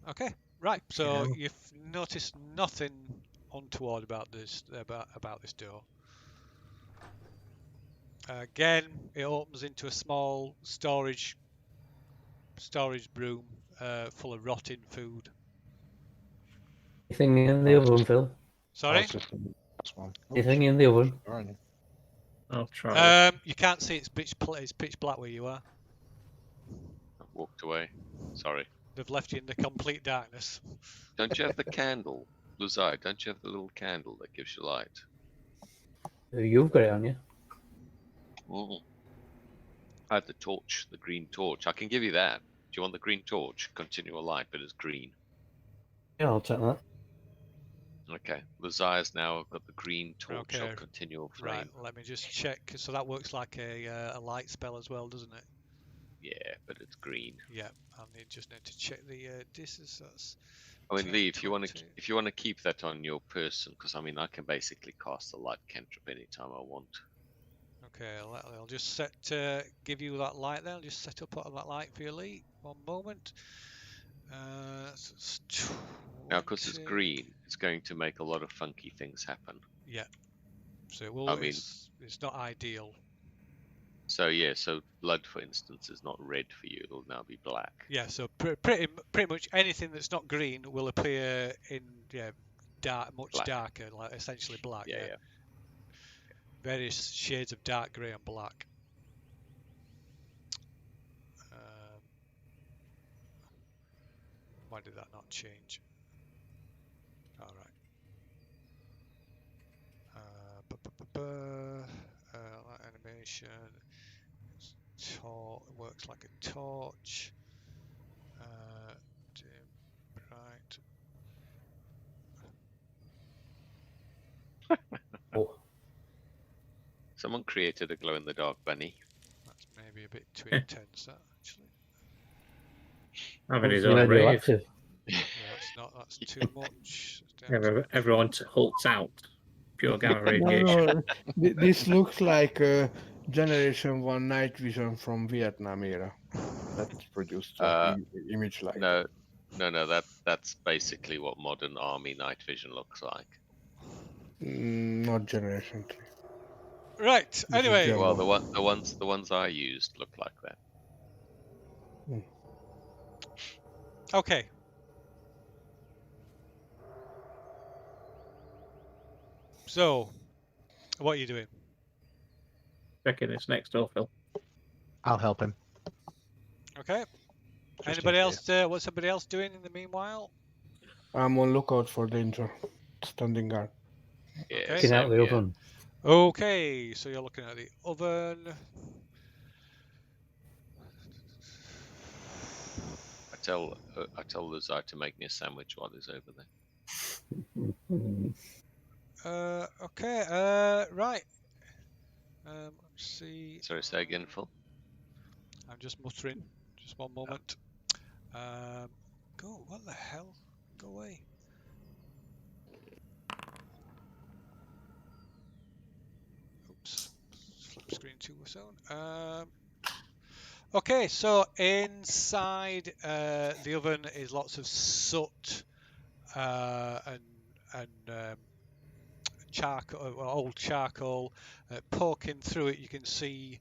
Okay, right. So Yeah. you've noticed nothing untoward about this door. Again, it opens into a small storage room full of rotting food. Anything in the oven, Phil? Sorry, That's one. Anything in the oven? Alright. I'll try. you can't see. It's pitch black where you are. I've walked away. Sorry. They've left you in the complete darkness. Don't you have the candle? Luzai, don't you have the little candle that gives you light? You've got it on you. I had the torch, the green torch. I can give you that. Do you want the green torch? Continual light, but it's green. Yeah, I'll take that. Okay. Lazire's now got the green torch Okay. of continual Right, flame. let me just check. So that works like a light spell as well, doesn't it? Yeah, but it's green. Yeah, just need to check the distance. That's I mean, 10, Lee, if you want to 20. keep that on your person, because I mean, I can basically cast a light cantrip anytime I want. Okay, I'll just give you that light there. I'll just set up that light for you, Lee. One moment. So it's Now, because it's 20. green, it's going to make a lot of funky things happen. Yeah. So it will. I mean- It's not ideal. So yeah, so blood, for instance, is not red for you; it'll now be black. Yeah. So pretty much anything that's not green will appear in much Black. darker, like essentially black. Yeah. Various shades of dark grey and black. Why did that not change? All right. Light animation. Works like a torch. Dim, bright. Oh, Someone created a glow-in-the-dark bunny. That's maybe a bit too intense. That actually. Having his you own made rave. radioactive. Yeah, that's not. That's too much. Everyone hulks out. Pure gamma radiation. No, this looks like a Generation 1 night vision from Vietnam era. That's produced image like No, that's basically what modern army night vision looks like. Not Generation 3. Right. is Anyway. Gen Well, one. the ones I used look like that. Okay. So, what are you doing? Checking this next door, Phil. I'll help him. Okay. Just in Anybody else? case. What's somebody else doing in the meanwhile? I'm on lookout for danger. Standing guard. Yeah, Okay. Looking out same the here. oven. Okay. So you're looking at the oven. I tell Lazar to make me a sandwich while he's over there. Okay. Right. Let's see. Sorry, say again, Phil. I'm just muttering. Just one moment. Go. What the hell? Go away. Oops. Flip screen too soon. Okay, so inside the oven is lots of soot and charcoal, old charcoal. Poking through it, you can see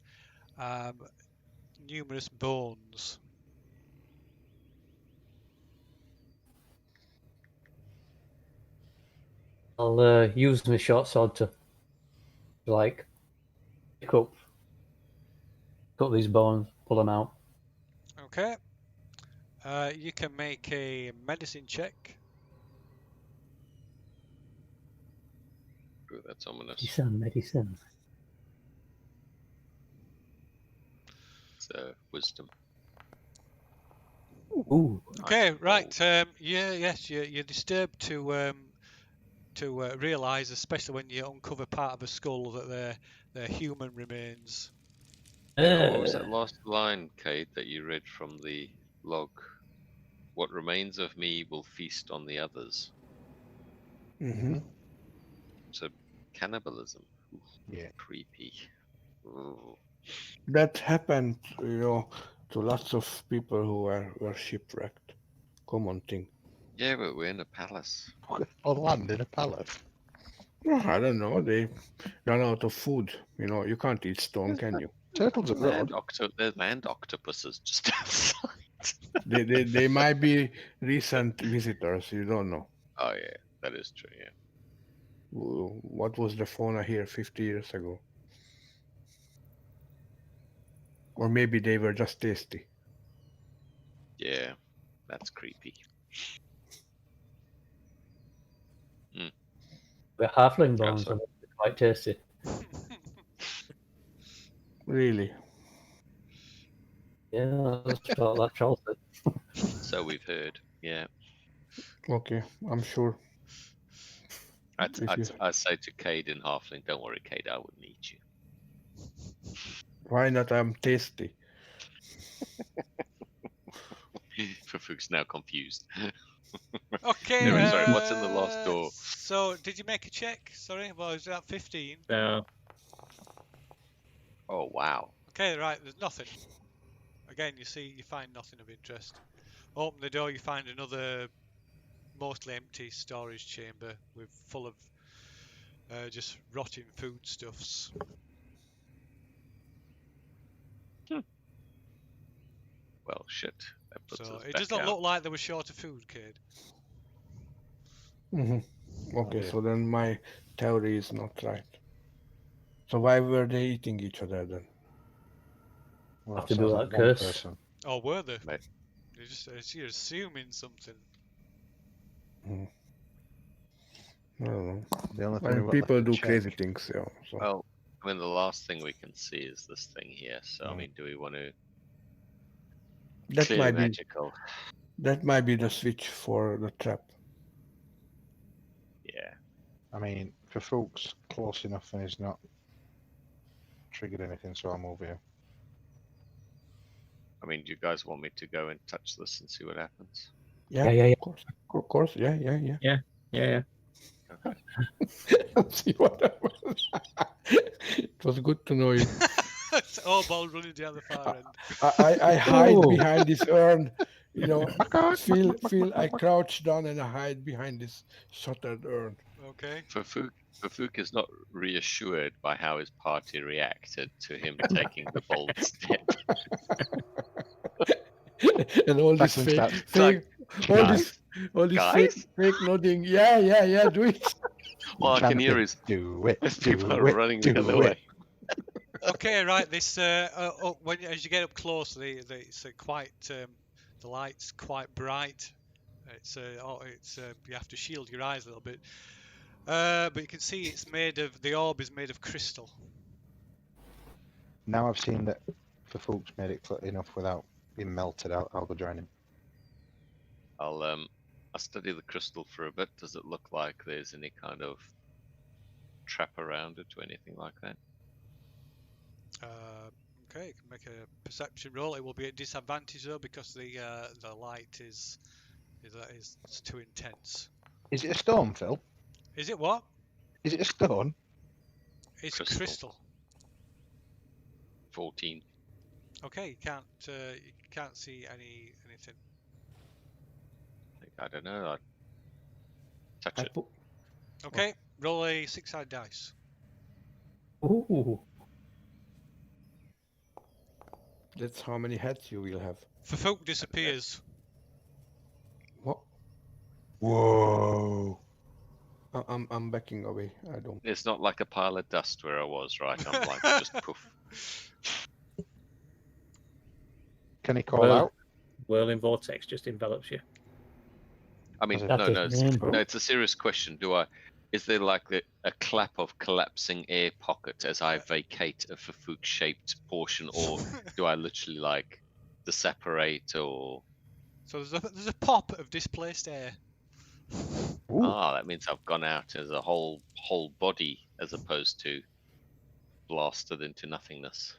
numerous bones. I'll use my short sword to pick up these bones, pull them out. Okay. You can make a medicine check. Ooh, that's ominous. Medicine. It's wisdom. Ooh. Okay, Nice right. You're disturbed to realise, especially when you uncover part of a skull, that they're human remains. What was that last line, Kate, that you read from the log? What remains of me will feast on the others. Mm-hmm. So cannibalism. Ooh, Yeah. creepy. Ooh. That happened, to lots of people who were shipwrecked. Common thing. Yeah, but we're in a palace. On land in a palace. Oh, I don't know. They run out of food. You can't eat stone, can you? Turtles abroad. There's land octopuses just outside. They might be recent visitors. You don't know. Oh yeah, that is true. Yeah. What was the fauna here 50 years ago? Or maybe they were just tasty. Yeah, that's creepy. The halfling bones so- are quite tasty. Really? Yeah, that's what that troll said. So we've heard. Yeah. Okay, I'm sure. If you, I'd say to Cade in Halfling, don't worry, Cade, I wouldn't eat why not? I'm tasty. you. Fafuk's now confused. Okay. Anyway, sorry, what's in the last door? So, did you make a check? Sorry, well, is that 15? No. Oh, wow. Okay, right. There's nothing. Again, you find nothing of interest. Open the door, you find another mostly empty storage chamber full of just rotting foodstuffs. Well, shit. That puts So us it back does not out. look like they were short of food, Cade. Okay, dear. so then my theory is not right. So why were they eating each other then? Well, Have that to do sounds that like one curse. person. Or were they? Mate. You're assuming something. I don't know. The only I thing mean, we've got people left to do check. crazy things, yeah. So Well, I mean, the last thing we can see is this thing here. So, I Mm. mean, do we want to that clear might be magical? the switch for the trap. Yeah. I mean, for folks close enough and he's not triggered anything, so I'll move here. I mean, do you guys want me to go and touch this and see what happens? Yeah, Yeah. of course, yeah. Yeah. Okay. See what happens. It was good to know you. It's all ball running down the far end. I hide Oh. behind this urn, you know. Feel I crouch down and I hide behind this shattered urn. Okay. Fafuk is not reassured by how his party reacted to him taking the bold step. And all this Franklin starts fake, Guys, all this guys? fake nodding. Yeah, do it. All I can chanting, hear is do it, people do are it, running do the other it. way. Okay, right. This as you get up close, it's quite the light's quite bright. It's you have to shield your eyes a little bit, but you can see the orb is made of crystal. Now I've seen that for folks made it enough without being melted. I'll go join him. I'll study the crystal for a bit. Does it look like there's any kind of trap around it or anything like that? Okay, you can make a perception roll. It will be at disadvantage though because the light is too intense. Is it a stone, Phil? Is it what? Is it a stone? It's Crystal. crystal. 14. Okay, you can't see anything. I don't know. I'd touch I it. put, Okay, roll a 6-sided dice. Ooh. that's how many heads you will have. Fafuk disappears. What? Whoa! I'm backing away. I don't. It's not like a pile of dust where I was, right? I'm like just poof. Can he call Well, out? Whirling vortex just envelops you. I mean, That's no, his name. it's a serious question. Is there like a clap of collapsing air pocket as I vacate a Fafuk-shaped portion, or do I literally like separate or? So there's a pop of displaced air. Ooh. That means I've gone out as a whole body as opposed to blasted into nothingness.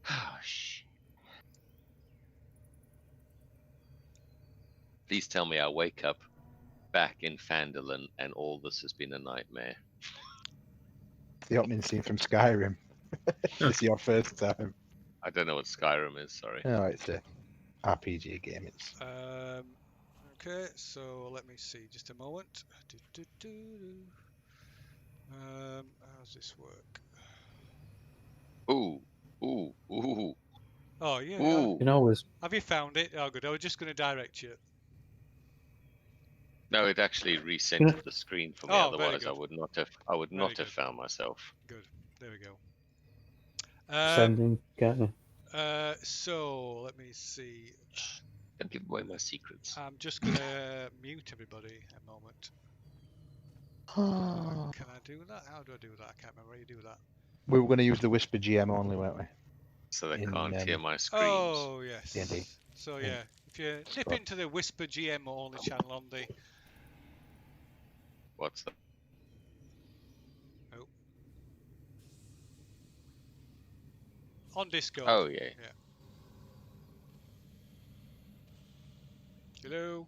Oh, shit. Please tell me I wake up back in Phandalin and all this has been a nightmare. The opening scene from Skyrim. This is your first time. I don't know what Skyrim is, sorry. No, it's a RPG game. It's Okay, so let me see, just a moment. How's this work? Ooh. Oh yeah. Ooh. You can always. Have you found it? Oh good. I was just going to direct you. No, it actually recentered the screen for me. Oh, very Otherwise, I good. would not have good. found myself. Good. There we go. Sending, can't you? So let me see. Don't give away my secrets. I'm just gonna mute everybody a moment. Can I do that? How do I do that? I can't remember how you do that. We were going to use the Whisper GM only, weren't we? So they In, can't hear my screams. Oh yes. D&D. So Yeah. yeah, if you nip Spot. into the Whisper GM only channel on the What's that? on Discord. Oh yeah. Hello.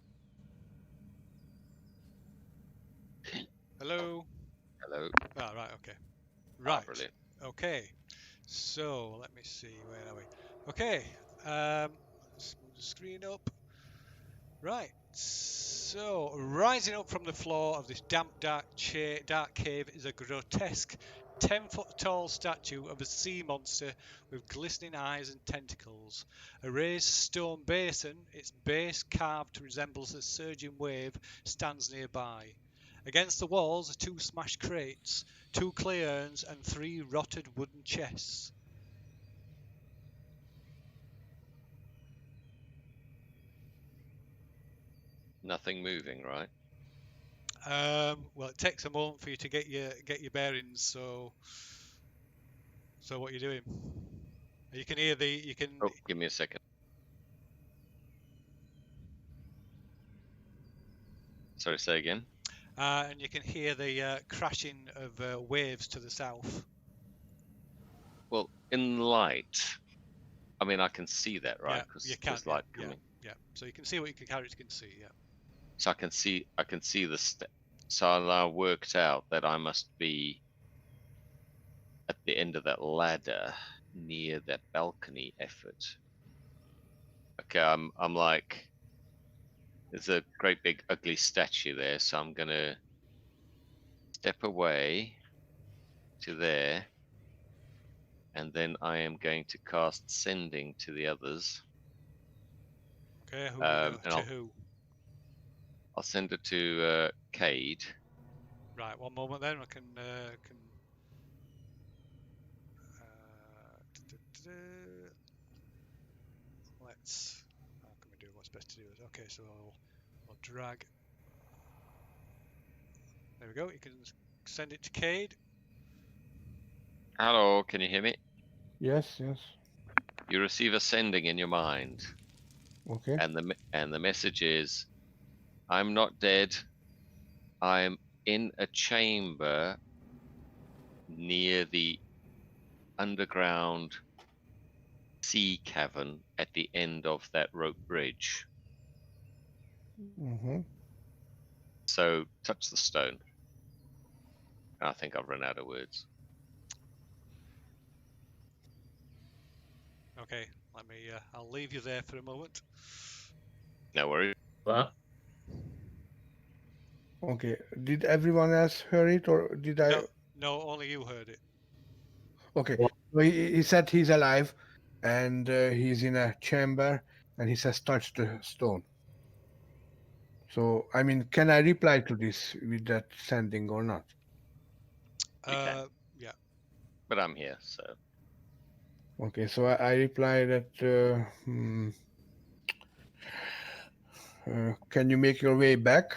Hello. Hello. Ah, right. Okay. Ah, Right. brilliant. Okay. So let me see. Where are we? Okay. Let's move the screen up. Right. So rising up from the floor of this damp, dark cave is a grotesque 10-foot-tall statue of a sea monster with glistening eyes and tentacles. A raised stone basin, its base carved to resemble a surging wave, stands nearby. Against the walls are 2 smashed crates, 2 clay urns, and 3 rotted wooden chests. Nothing moving, right? Well, it takes a moment for you to get your bearings. So what are you doing? You can hear you can. Oh, give me a second. Sorry, say again. And you can hear the crashing of waves to the south. Well, in light, I mean, I can see that, right? Yeah, Because you can. there's light Yeah, coming. yeah. So you can see what your character can see. Yeah. So I can see the step. So I now worked out that I must be at the end of that ladder near that balcony effort. Okay, I'm like, there's a great big ugly statue there, so I'm gonna step away to there, and then I am going to cast sending to the others. Okay. Who And to who? I'll send it to Cade. Right. One moment then. I can. Let's. How can we do? What's best to do? Okay. So I'll drag. There we go. You can send it to Cade. Hello, can you hear me? Yes, yes. You receive a sending in your mind, Okay. and the message is, I'm not dead. I'm in a chamber near the underground sea cavern at the end of that rope bridge. Mm-hmm. So touch the stone. I think I've run out of words. Okay. Let me. I'll leave you there for a moment. No worries. That. Okay. Did everyone else hear it, or did I? No, no. Only you heard it. Okay. Yeah. So he said he's alive, and he's in a chamber, and he says touch the stone. So I mean, can I reply to this with that sending or not? You can. Yeah. But I'm here, so Okay. So I reply that. Can you make your way back?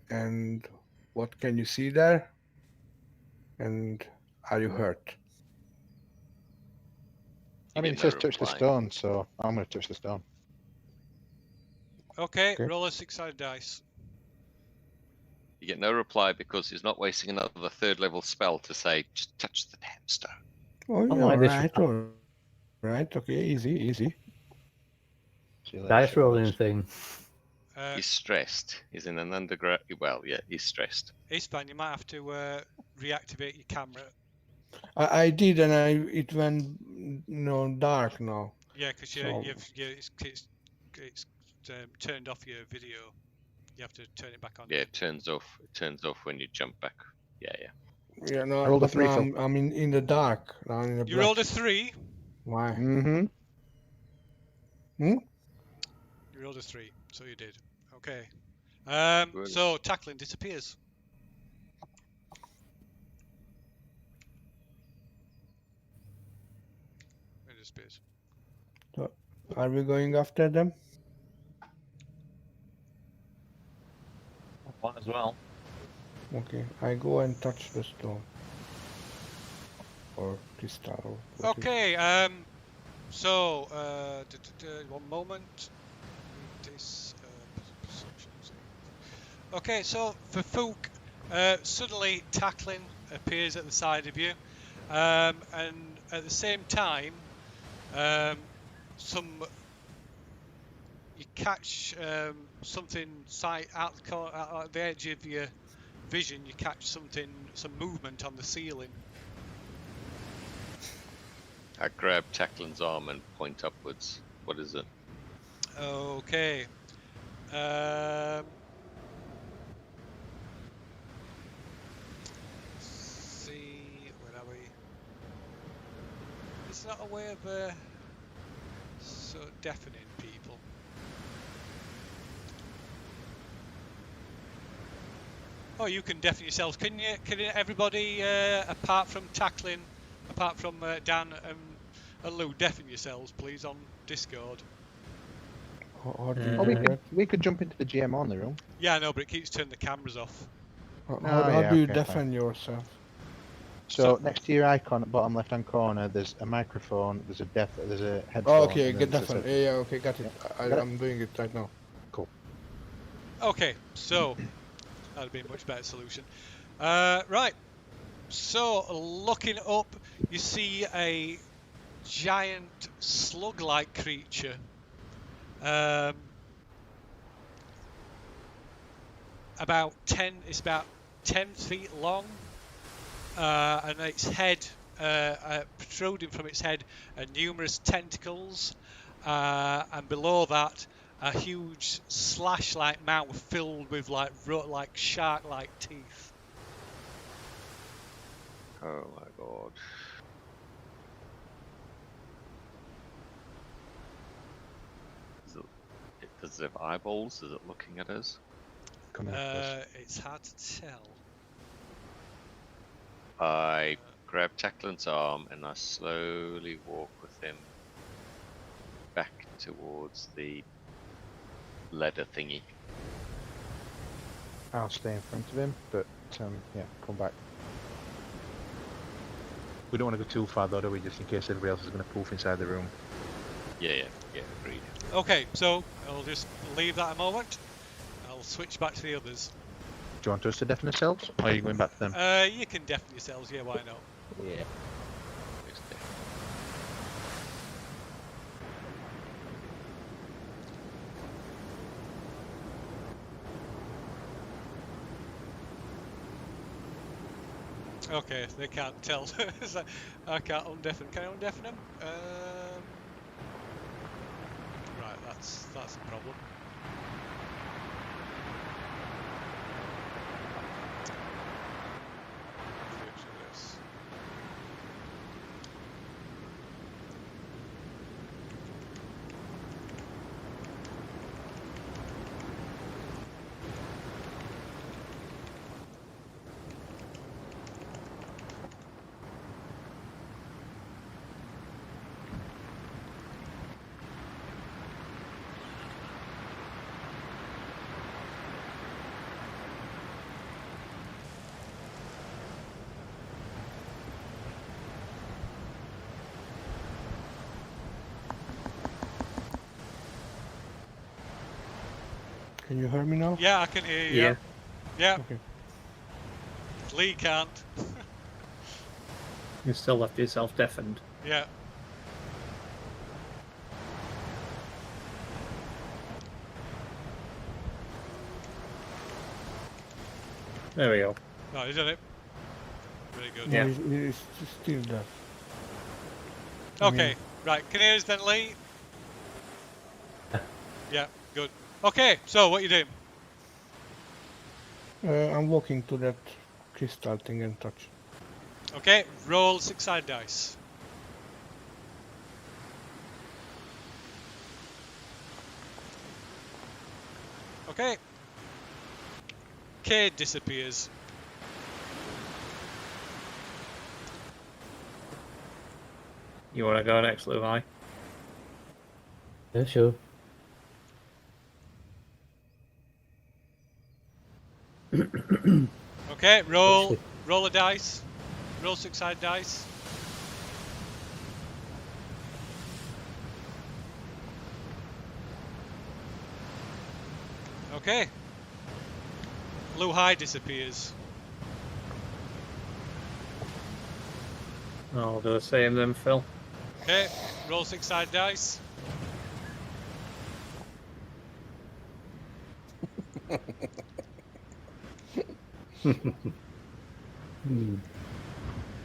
And what can you see there? And are you hurt? I you mean, get it no says touch the reply. stone, so I'm going to touch the stone. Okay. Okay. Roll a 6-sided dice. You get no reply because he's not wasting another third level spell to say, just touch the damn stone. Oh, yeah, Unlike this right, all right. Okay, easy. See you later, dice rolling shitballs. thing. He's stressed. He's in an underground. Well, yeah, he's stressed. Ispan, you might have to reactivate your camera. I did, and it went dark now. Yeah, because So- it's turned off your video. You have to turn it back on. Yeah, it turns off. It turns off when you jump back. Yeah. Yeah, I no, rolled a but 3, now Phil. I'm in the dark. Now I'm in the You black. rolled a 3. Why? Mm-hmm. You rolled a 3, so you did. Okay. Good. So tackling disappears. It disappears. Are we going after them? Might as well. Okay, I go and touch the stone. or crystal. Or what is it? Okay. So, one moment. This perception save. Okay, so for Fook, suddenly tackling appears at the side of you, and at the same time, you catch something out the edge of your vision. You catch some movement on the ceiling. I grab Tacklin's arm and point upwards. What is it? Okay. See, where are we? It's not a way of so deafening people. Oh, you can deafen yourselves. Can you? Can everybody, apart from Tackling, apart from Dan and Lou, deafen yourselves, please, on Discord? How do you Oh, do that? we could jump into the GM on the room. Yeah, I know, but it keeps turning the cameras off. How yeah, do you okay, defend yourself? So So- next to your icon at bottom left-hand corner, there's a microphone, there's a headphone. Oh, okay, and get then there's defend. a- Yeah, okay, got it. Got it? I'm doing it right now. Okay, so that'd be a much better solution. Right. So looking up, you see a giant slug-like creature. It's about 10 feet long, and its head, protruding from its head, are numerous tentacles, and below that, a huge slash-like mouth filled with like shark-like teeth. Oh my god. Does it have eyeballs? Is it looking at us? Come in, please. It's hard to tell. I grab Tacklin's arm and I slowly walk with him back towards the ladder thingy. I'll stay in front of him, but yeah, come back. We don't want to go too far though, do we? Just in case everybody else is going to poof inside the room. Yeah, agreed. Okay, so I'll just leave that a moment. I'll switch back to the others. Do you want us to deafen ourselves, or are you going back to them? You can deafen yourselves, yeah, why not? Yeah. Okay, they can't tell. So I can't undeafen. Can I undeafen them? Right, that's a problem. This. Can you hear me now? Yeah, I can hear you. Yeah. Okay. Lee can't. You still left yourself deafened. Yeah. There we go. No, you done it. Very good. Yeah. No, he's still there. Okay, right. Can you hear us then, Lee? Yeah, good. Okay, so what you doing? I'm walking to that crystal thing and touch. Okay, roll 6-sided dice. Okay. Cade disappears. You want to go next, Levi? Yeah, sure. Okay, roll a dice. Roll 6-sided dice. Okay. Blue High disappears. I'll do the same then, Phil. Okay, roll 6-sided dice.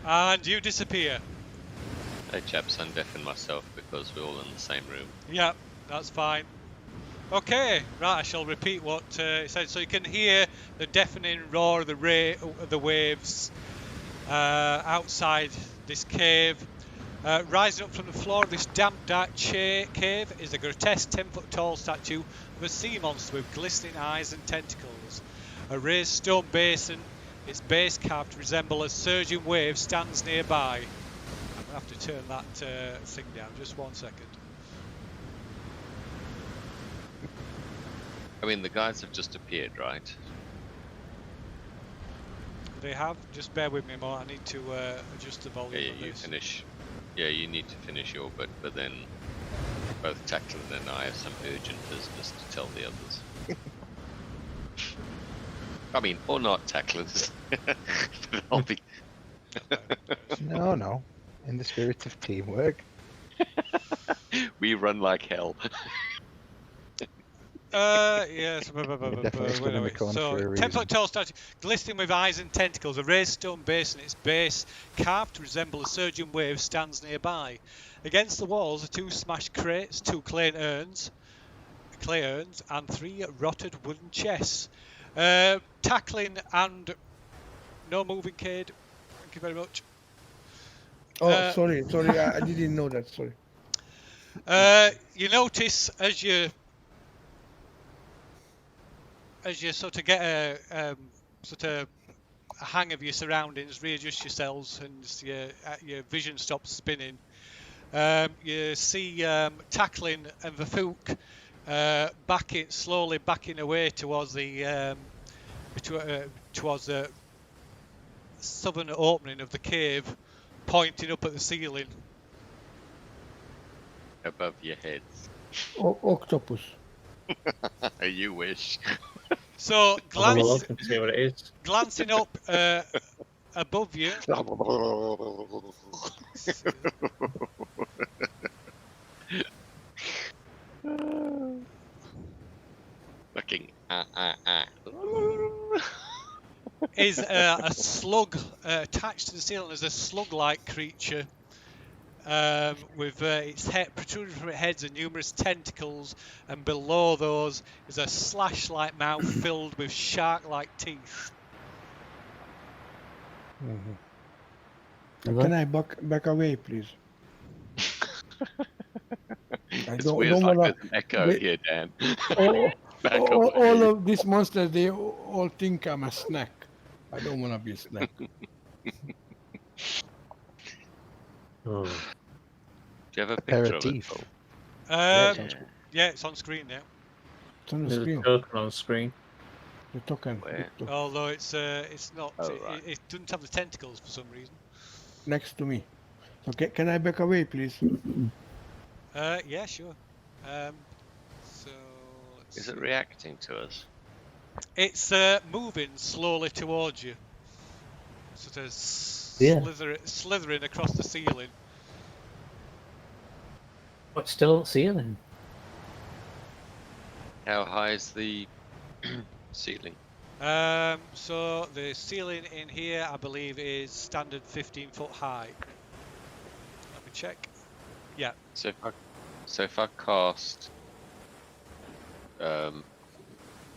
And you disappear. Hey chaps, I'm deafening myself because we're all in the same room. Yeah, that's fine. Okay, right, I shall repeat what it said. So you can hear the deafening roar of the waves outside this cave. Rising up from the floor of this damp, dark cave is a grotesque 10-foot tall statue of a sea monster with glistening eyes and tentacles. A raised stone basin, its base carved to resemble a surging wave, stands nearby. I'm going to have to turn that thing down, just 1 second. I mean, the guys have just appeared, right? They have, just bear with me a moment, I need to adjust the volume Yeah, of you this. finish. Yeah, you need to finish your bit, but then both Tacklin and I have some urgent business to tell the others. I mean, or not Tacklins. But I'll be. No. In the spirit of teamwork. We run like hell. Yes. definitely stood in the corner So, for a 10-foot reason. tall statue, glistening with eyes and tentacles, a raised stone basin at its base, carved to resemble a surging wave, stands nearby. Against the walls are 2 smashed crates, 2 clay urns, and 3 rotted wooden chests. Tackling and no moving, Cade. Thank you very much. Oh, sorry, I didn't know that. Sorry. You notice as you sort of get a hang of your surroundings, readjust yourselves, and your vision stops spinning. You see Tackling and Vafuk slowly backing away towards the southern opening of the cave, pointing up at the ceiling. Above your heads. Octopus. You wish. So I'll have a look and see what it is. glancing up above you. Fucking Is a slug attached to the ceiling. There's a slug-like creature with its head protruding from its heads and numerous tentacles, and below those is a slash-like mouth filled with shark-like teeth. Can I back away, please? It's don't weird, like wanna- there's an echo they- here, Dan. Back all away. of these monsters, they all think I'm a snack. I don't want to be a snack. Oh. Do you have a pair picture of of it? teeth. Phil? Yeah, it's on screen now. It's on the There's a screen. token on screen. The token. Where? Although it's not. Oh, right. It doesn't have the tentacles for some reason. Next to me. So can I back away, please? Yeah, sure. So let's Is it see. reacting to us? It's moving slowly towards you, sort of Yeah. slithering across the ceiling. But still ceiling. How high is the ceiling? So the ceiling in here, I believe, is standard 15-foot high. Let me check. Yeah. So if I cast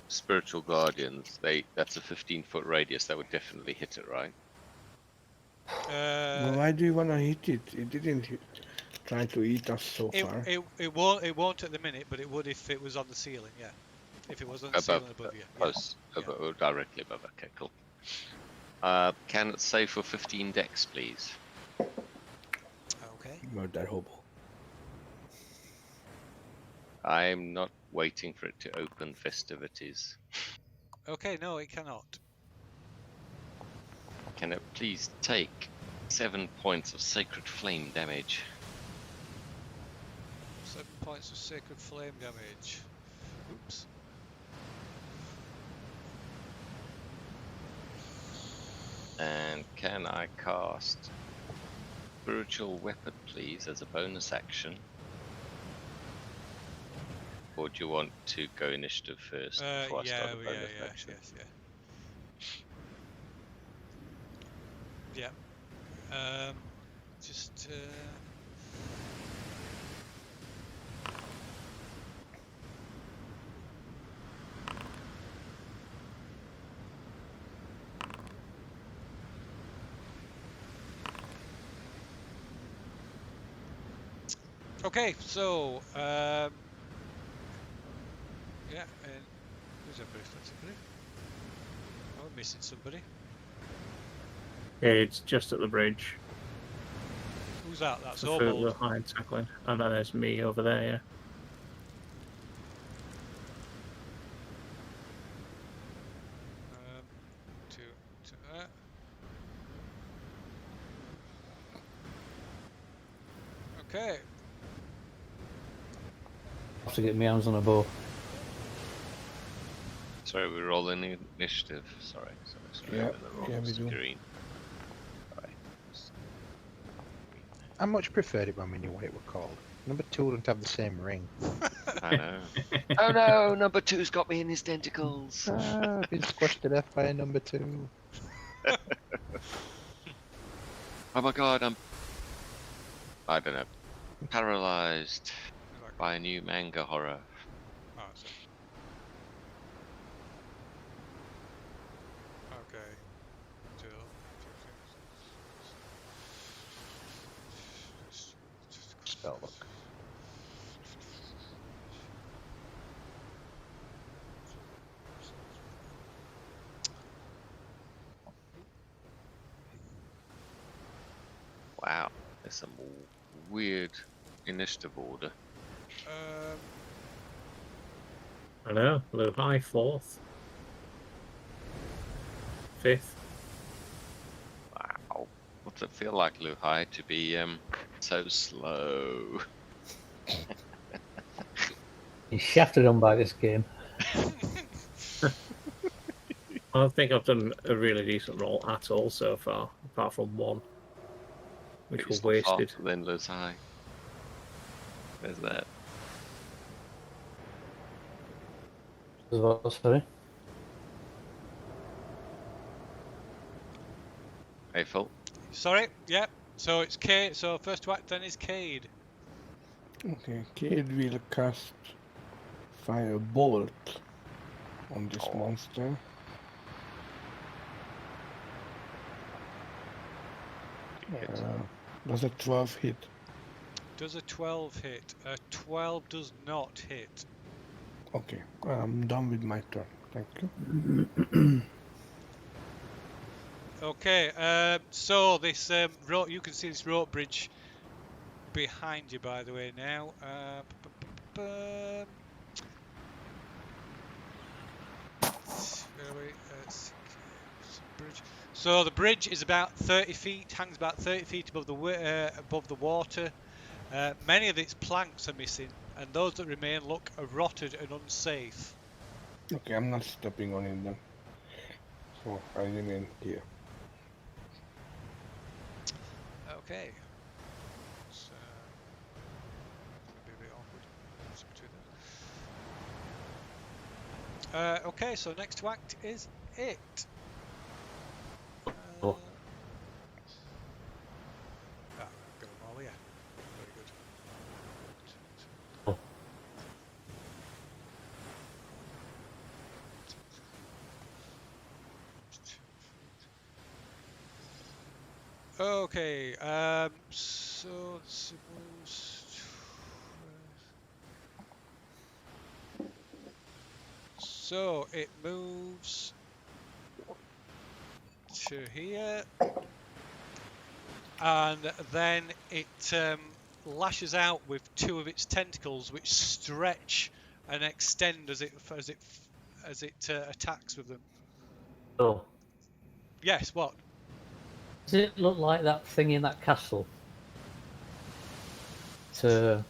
spiritual guardians, that's a 15-foot radius. That would definitely hit it, right? Well, why do you want to hit it? It didn't try to eat us so far. It won't at the minute, but it would if it was on the ceiling. Yeah. If it was on the ceiling above you. Close, or directly above. Okay, cool. Can it save for 15 dex, please? Okay. Murder hobo. I'm not waiting for it to open festivities. Okay. No, it cannot. Can it please take 7 points of sacred flame damage? 7 points of sacred flame damage. Oops. And can I cast Spiritual Weapon, please, as a bonus action? Or do you want to go initiative first before I start a bonus action? Yeah. Just. Okay, so yeah, and who's everybody? Somebody? Oh, we're missing somebody. It's just at the bridge. Who's that? That's So we're Obold. high and tackling. And then there's me over there, yeah. To okay. I have to get my hands on a bow. Sorry, we're rolling initiative. Sorry. Yeah, I'm in the wrong we do. screen. Sorry. I much preferred it when we knew what it was called. Number 2 wouldn't have the same ring. I know. Oh no, number 2's got me in his tentacles. I've been squashed to death by a number 2. Oh my god, I don't know, paralyzed by a new manga horror. Oh, so. Okay. Spell book. Wow, there's some weird initiative order. I know. Low high 4th. 5th. Wow, what's it feel like, Luhai, to be so slow? He's shafted on by this game. I don't think I've done a really decent roll at all so far, apart from one, which was wasted. Then Luhai. There's that. As well, sorry. Hey, Phil. Sorry. Yeah. So it's Cade. So first to act then is Cade. Okay, Cade will cast Fire Bolt on this monster. Does a 12 hit? Does a 12 hit? A 12 does not hit. Okay, I'm done with my turn. Thank you. Okay, so this rope, you can see this rope bridge behind you, by the way, now. Where are we? Bridge. So the bridge is about 30 feet, hangs about 30 feet above the water. Many of its planks are missing, and those that remain look rotted and unsafe. Okay, I'm not stepping on it then. So I remain here. Okay. It's gonna be a bit awkward. Okay, so next to act is it. Oh. Got them all here. Very good. Oh. Okay, so it moves to here, and then it lashes out with two of its tentacles, which stretch and extend as it attacks with them. Oh. Yes. What? Does it look like that thing in that castle? I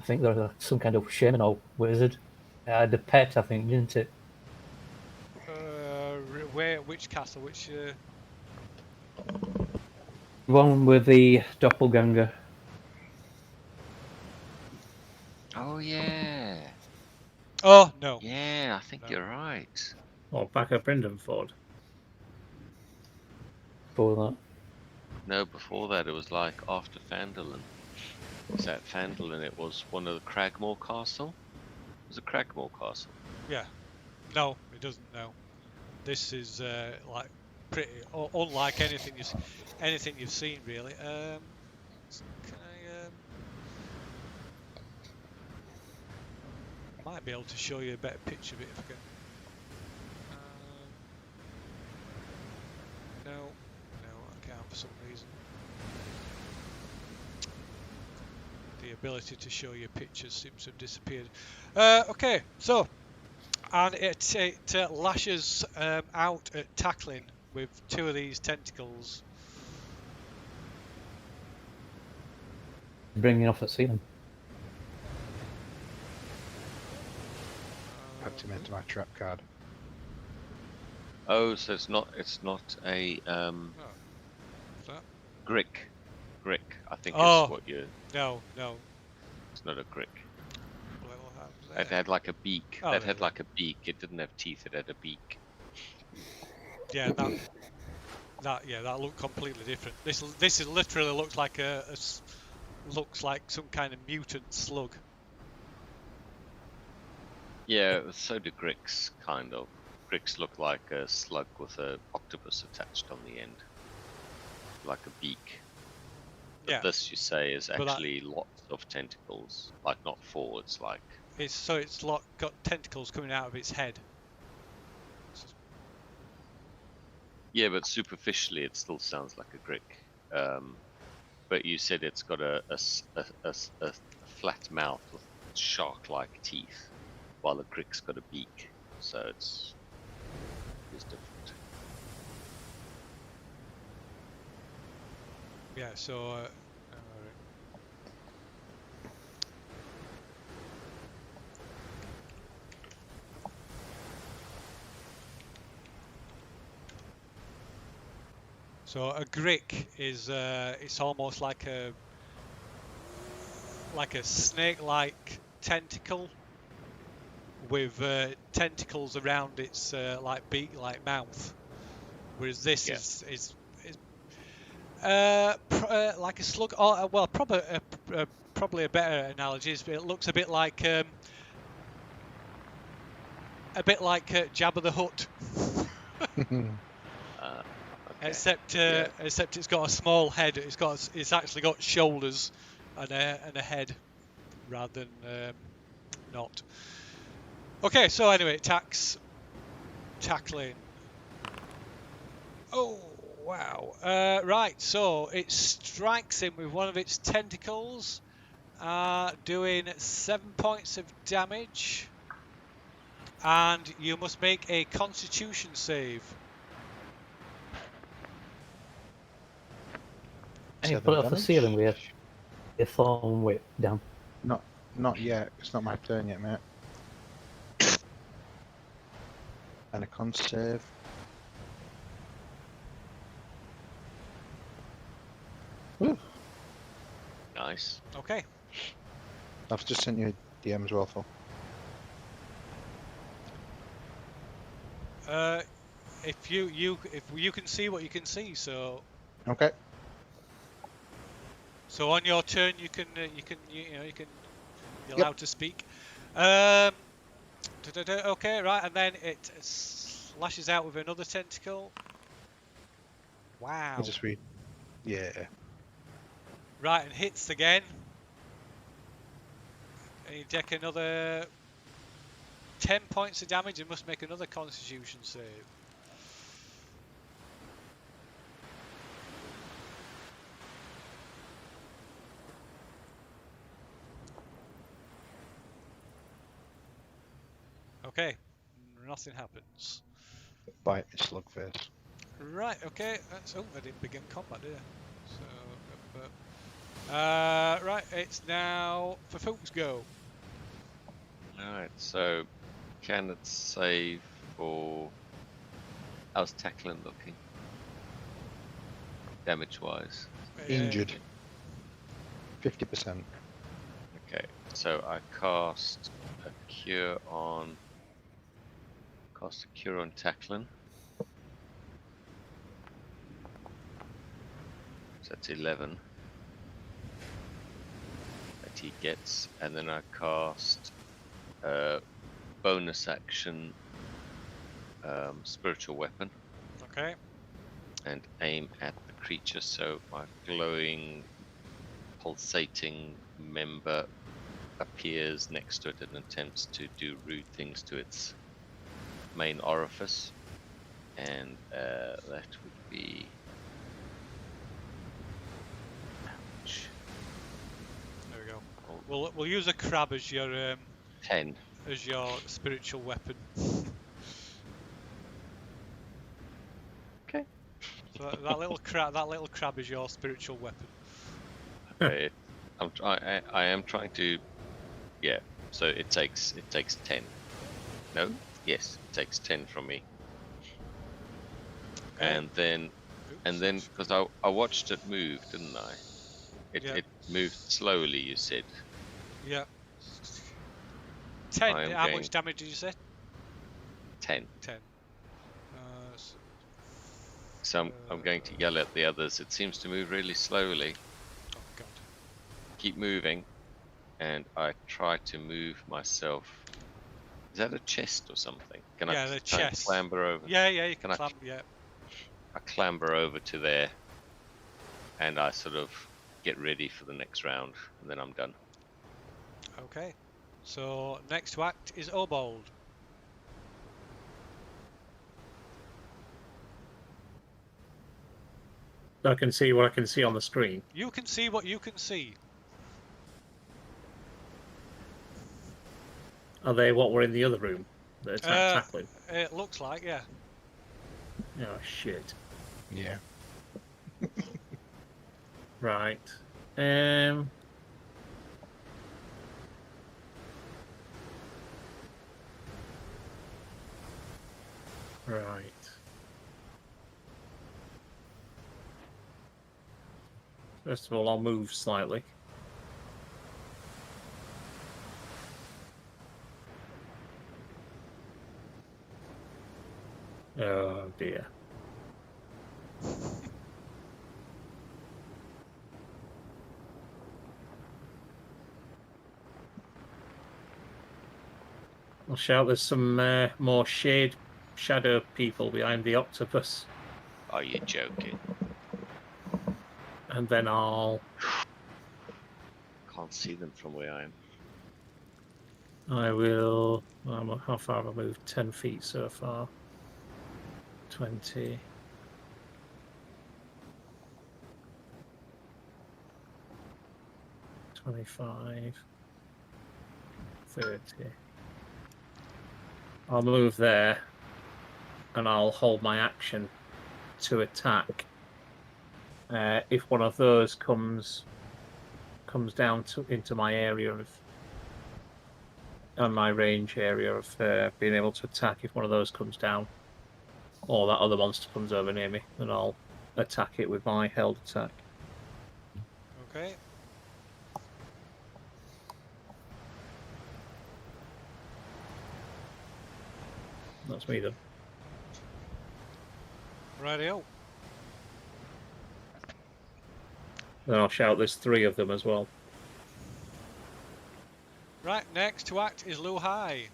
think there's some kind of shaman or wizard. The pet, I think, didn't it? Which castle? Which? One with the doppelganger. Oh yeah, Oh no. yeah. I think No. you're right. Or back at Brindenford. For that. No, before that it was like after Phandalin. Was that Phandalin? It was one of the Cragmore Castle. It was a Cragmore Castle. Yeah. No, it doesn't. No. This is like pretty unlike anything you've seen really. Can I might be able to show you a better picture of it if I can. No, I can't for some reason. The ability to show you pictures seems to have disappeared. Okay, so and it lashes out at tackling with two of these tentacles. Bringing off the ceiling. Packed him into my trap card. Oh, so it's not a Oh, what's that? Grick. Grick, I think Oh. is what you. No. It's not a Grick. Little hands It there. had like a beak. Oh, That there had we go. like a beak. It didn't have teeth. It had a beak. Yeah, that looked completely different. This is literally looks like looks like some kind of mutant slug. Yeah, so do Gricks, kind of. Gricks look like a slug with a octopus attached on the end, like a beak. But Yeah, this, you say, is But that- actually lots of tentacles. Like not four. It's like it's got tentacles coming out of its head. yeah, but superficially it still sounds like a Grick. But you said it's got a flat mouth with shark-like teeth, while the Grick's got a beak. So it's different. Yeah, so so a grick is it's almost like a snake-like tentacle with tentacles around its like beak-like mouth, whereas this Yeah. is like a slug. Or well, probably a better analogy is it looks a bit like Jabba the Hutt, Okay. except Yeah. except it's got a small head. It's actually got shoulders and a head rather than not. Okay, so anyway, tackling. Oh wow! Right, so it strikes him with one of its tentacles, doing 7 points of damage, and you must make a Constitution save. And you 7 pull it off the damage? ceiling with your thorn whip down. Not yet. It's not my turn yet, mate. And a con save. Woo. Nice. Okay. I've just sent you a DM as well, Phil. If you can see what you can see, so Okay. on your turn you're Yep. allowed to speak. Okay, right, and then it lashes out with another tentacle. Wow. I'll just read. Yeah. Right, and hits again. And you take another 10 points of damage and must make another Constitution save. Okay, nothing happens. Bite me, slug face. Right, okay, that's I didn't begin combat, did I? So, right, it's now for Fook's go. Alright, so can it save for How's Tacklin looking? Damage-wise. Injured. 50%. Okay, so I cast a cure on Tacklin. So that's 11 that he gets, and then I cast bonus action spiritual weapon Okay. and aim at the creature. So my glowing, pulsating member appears next to it and attempts to do rude things to its main orifice, and that would be ouch. There we go. We'll use a crab as your 10. spiritual weapon. Okay. So that little crab is your spiritual weapon. Okay. I am trying to, yeah. So it takes 10. No. Yes, it takes 10 from me. Okay. And then Oops. because I watched it move, didn't I? Yeah. It moved slowly. You said Yeah. 10. I am How going- much damage did you say? 10. 10. So I'm going to yell at the others. It seems to move really slowly. Oh god. Keep moving, and I try to move myself. Is that a chest or something? Can Yeah, I the try and chest. clamber over? Yeah, you Can can I- climb. Yeah. I clamber over to there, and I sort of get ready for the next round, and then I'm done. Okay. So next to act is Obold. I can see what I can see on the screen. You can see what you can see. Are they what were in the other room? The attack tackling? It looks like, yeah. Oh, shit. Yeah. Right. Right. First of all, I'll move slightly. Oh dear. I'll shout there's some more shadow people behind the octopus, Are you joking? and then I'll Can't see them from where I am. how far have I moved? 10 feet so far. 20. 25. 30. I'll move there, and I'll hold my action to attack. If one of those comes down into my area of, on my range area of being able to attack, if one of those comes down, or that other monster comes over near me, then I'll attack it with my held attack. Okay. That's me then. Rightio. Then I'll shout there's 3 of them as well. Right, next to act is Lu Hai.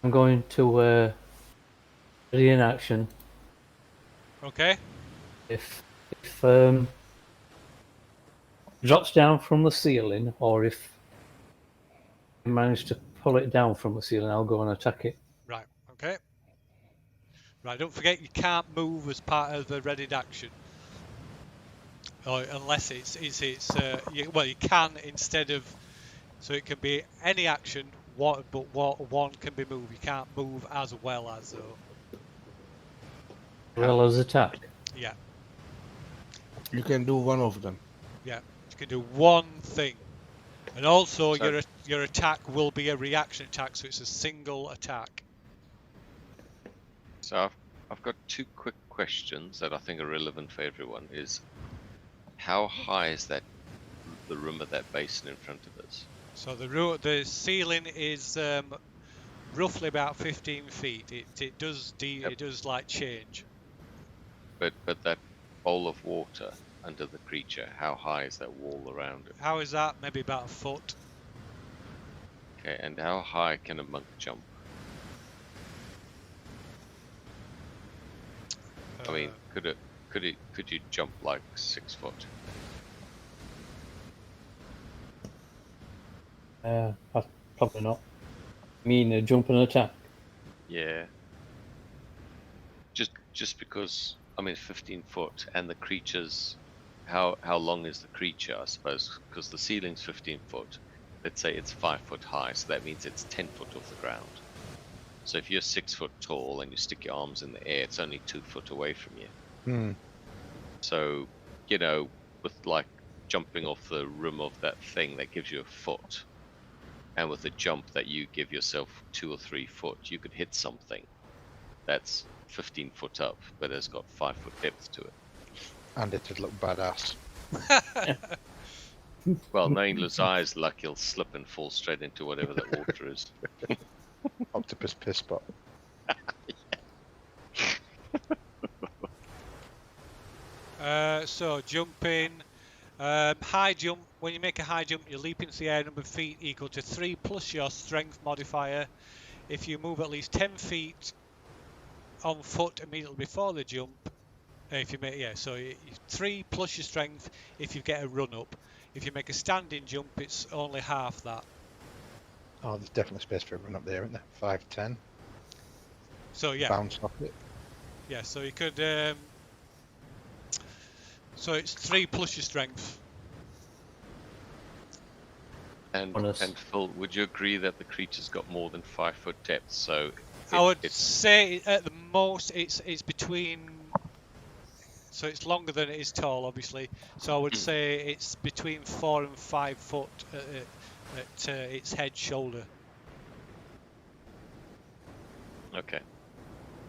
I'm going to ready in action. Okay. If drops down from the ceiling, or if I manage to pull it down from the ceiling, I'll go and attack it. Right, okay. Right, don't forget you can't move as part of the readied action. Or unless you can instead of, so it can be any action one can be moved. You can't move as well as though. Well as attack. Yeah, You can do one of them. yeah. You can do one thing, and also So- your attack will be a reaction attack, so it's a single attack. So I've got two quick questions that I think are relevant for everyone. Is how high is the rim of that basin in front of us? So the ceiling is roughly about 15 feet. It does Yep. it does like change. But that bowl of water under the creature, how high is that wall around it? How is that? Maybe about a foot. Okay, and how high can a monk jump? I mean, could you jump like 6 foot? Probably not. Mean a jump and attack. Yeah. Just because, I mean, 15 foot, and the creature's how long is the creature? I suppose because the ceiling's 15 foot. Let's say it's 5 foot high, so that means it's 10 foot off the ground. So if you're 6 foot tall and you stick your arms in the air, it's only 2 foot away from you. Hmm. So, with like jumping off the rim of that thing, that gives you a foot. And with a jump that you give yourself 2 or 3 foot, you could hit something that's 15 foot up, but has got 5 foot depth to it. And it'd look badass. Well, knowing Lazai's luck, he'll slip and fall straight into whatever that water is. Octopus piss spot. So jumping, high jump. When you make a high jump, you leap into the air. Number of feet equal to 3 plus your strength modifier. If you move at least 10 feet on foot immediately before the jump, if you make 3 plus your strength. If you get a run up, if you make a standing jump, it's only half that. Oh, there's definitely space for a run up there, isn't there? 5, 10. So yeah, Bounce off it. yeah. So you could. So it's 3 plus your strength. And Bonus. and Phil, would you agree that the creature's got more than 5 foot depth? So I would it's say at the most it's between. So it's longer than it is tall, obviously. So I would say it's between 4 and 5 foot at its head shoulder. okay.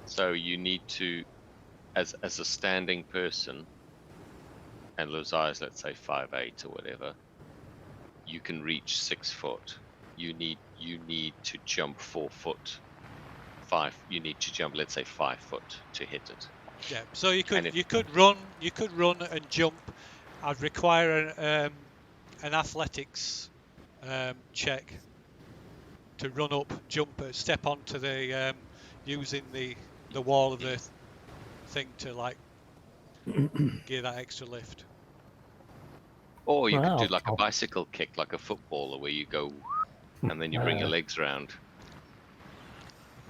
So you need to, as a standing person, and Lazai's let's say 5'8" or whatever, you can reach 6 foot. You need to jump 4 foot. You need to jump, let's say 5 foot to hit it. Yeah. So you And could run and jump. I'd require an athletics check to run up, jump, step onto the using the wall of the thing to like give that extra lift. Or you could do Wow. like a bicycle kick, like a footballer, where you go and then you bring your legs around.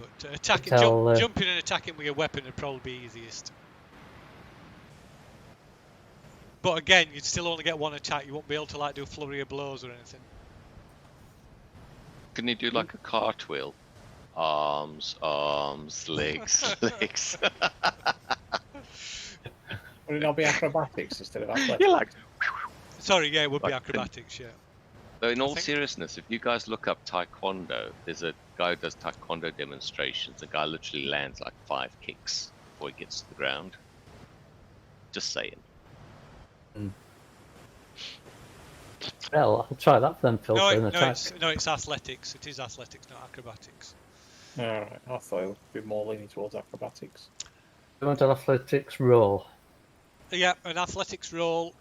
But attacking, Tell, jumping and attacking with a weapon would probably be easiest. But again, you'd still only get one attack. You won't be able to like do a flurry of blows or anything. Can you do like a cartwheel? Arms, legs, legs. Would it not be acrobatics instead of athletics? You're like. Sorry, yeah, it would be Like acrobatics, yeah. Though in all think- seriousness, if you guys look up Taekwondo, there's a guy who does Taekwondo demonstrations. The guy literally lands like 5 kicks before he gets to the ground. Just saying. Well, I'll try that then, Phil, No, for an attack. it's athletics. It is athletics, not acrobatics. Alright, I thought it would be more leaning towards acrobatics. You want an athletics roll? Yeah, an athletics roll.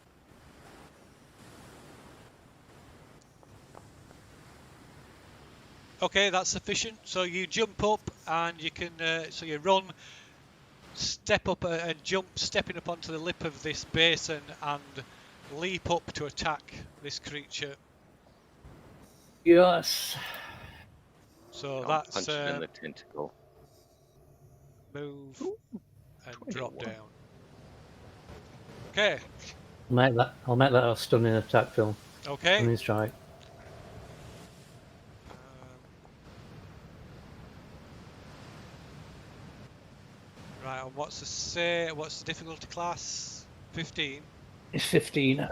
Okay, that's sufficient. So you jump up and you can, so you run, step up and jump, stepping up onto the lip of this basin and leap up to attack this creature. Yes. So I'll that's punch it in the tentacle. move and drop down. Okay, I'll make that a stunning attack, Phil. okay. Stunning strike. Right, and what's the difficulty class? 15. It's 15.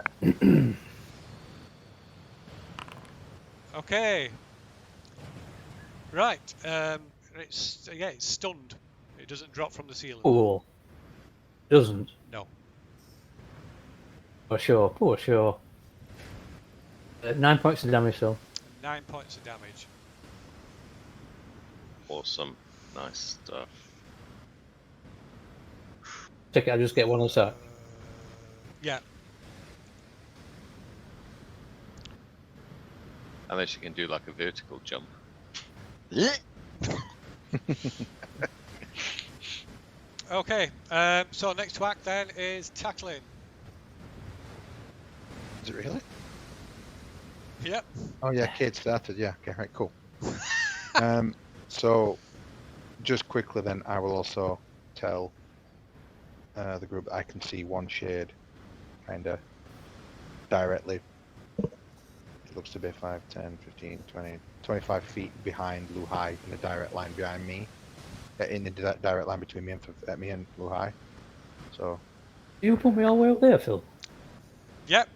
Okay. Right. It's stunned. It doesn't drop from the ceiling. Cool. Doesn't. No. For sure. For sure. 9 points of damage, so. 9 points of damage. Awesome. Nice stuff. Check it, I just get one attack. Yeah. Unless you can do like a vertical jump. Okay. So next to act then is tackling. Is it really? Yep. Oh yeah, Kate started. Yeah. Okay. Right. Cool. So, just quickly then, I will also tell the group that I can see one shade, kind of directly. It looks to be 5, 10, 15, 20, 25 feet behind Luhai, in a direct line behind me. In the direct line between me and Luhai. So. You put me all the way up there, Phil. Yep.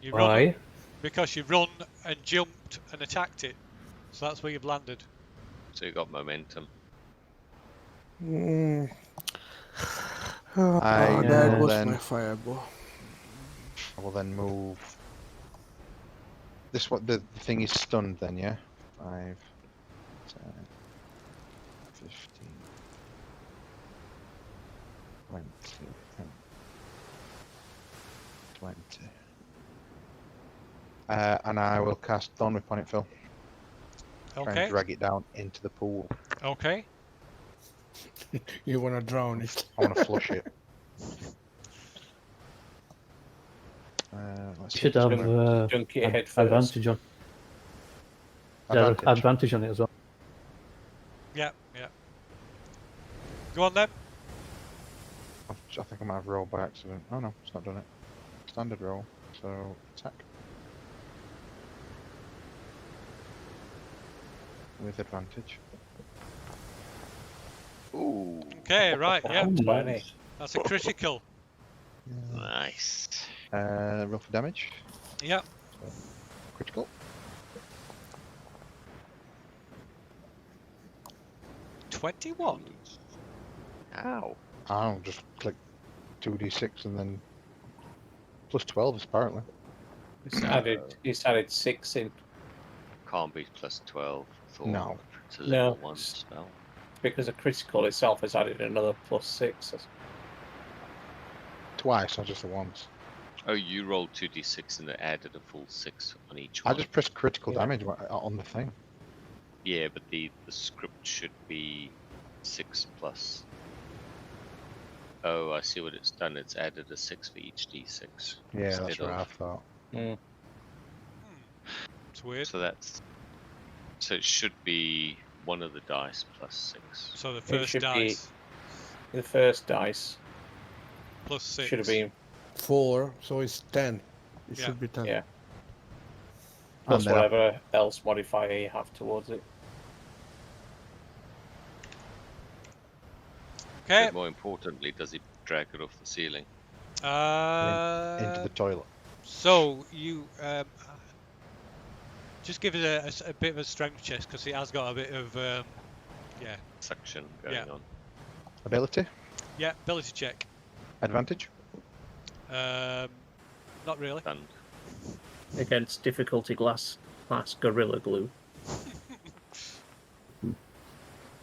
You run Why? up because you run and jumped and attacked it. So that's where you've landed. So you got momentum. Mm. I There will goes then- my fireball. I will then move. This what the thing is stunned then, yeah? 5, 10, 15, 20, 20. And I will cast Thorn Whip on it, Phil. Try Okay. and drag it down into the pool. Okay. You wanna drown it? I want to flush it. Let's You see if should have it's gonna- Dunk it head first. advantage on. advantage. Advantage on it as well. Yeah. Yeah. Go on then. I think I might have rolled by accident. Oh no, it's not done it. Standard roll. So attack. With advantage. Ooh, Okay. Right. Yeah. 20. That's a critical. nice. Roll for damage. Yep. Critical. $21. Ow. I'll just click 2d6 and then plus 12 is apparently. It's added 6 in Can't be plus 12. Thorn. No. It's a level No. 1 spell. because a critical itself has added another plus 6. Twice, not just the once. Oh, you rolled 2d6 and it added a full 6 on each I one. just pressed critical Yeah. damage on the thing. Yeah, but the script should be 6 plus. Oh, I see what it's done. It's added a 6 for each d6. Yeah, that's instead what I of- thought. It's weird. So it should be one of the dice plus 6. So the first should be- dice The first dice plus 6. should have been 4, so it's 10. It Yeah. should be 10. Yeah. plus then I- whatever else modifier you have towards it. Okay. But more importantly, does he drag it off the ceiling? Into the toilet. So you just give it a bit of a strength check because it has got a bit of yeah, Suction going Yeah. on. Ability? yeah, ability check. Advantage? Not really. Done. Against difficulty class Gorilla Glue.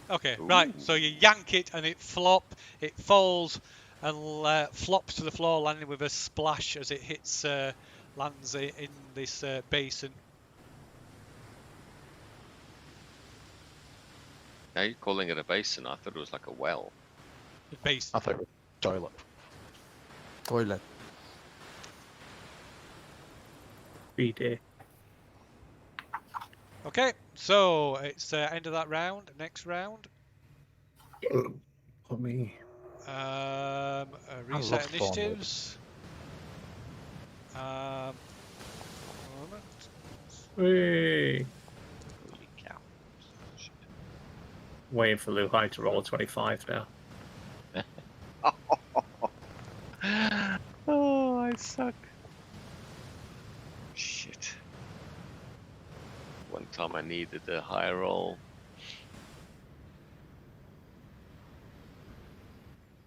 Okay, right. So you yank it and it falls and flops to the floor, landing with a splash as it hits, lands in this basin. Now you're calling it a basin. I thought it was like a well. Basin. I thought it was toilet. Toilet. BD. Okay, so it's end of that round. Next round. Let me. Reset love initiatives. Moment. Hey. Holy cow. Shit. Waiting for Luhai to roll a 25 now. Oh, I suck. Shit. One time I needed a high roll.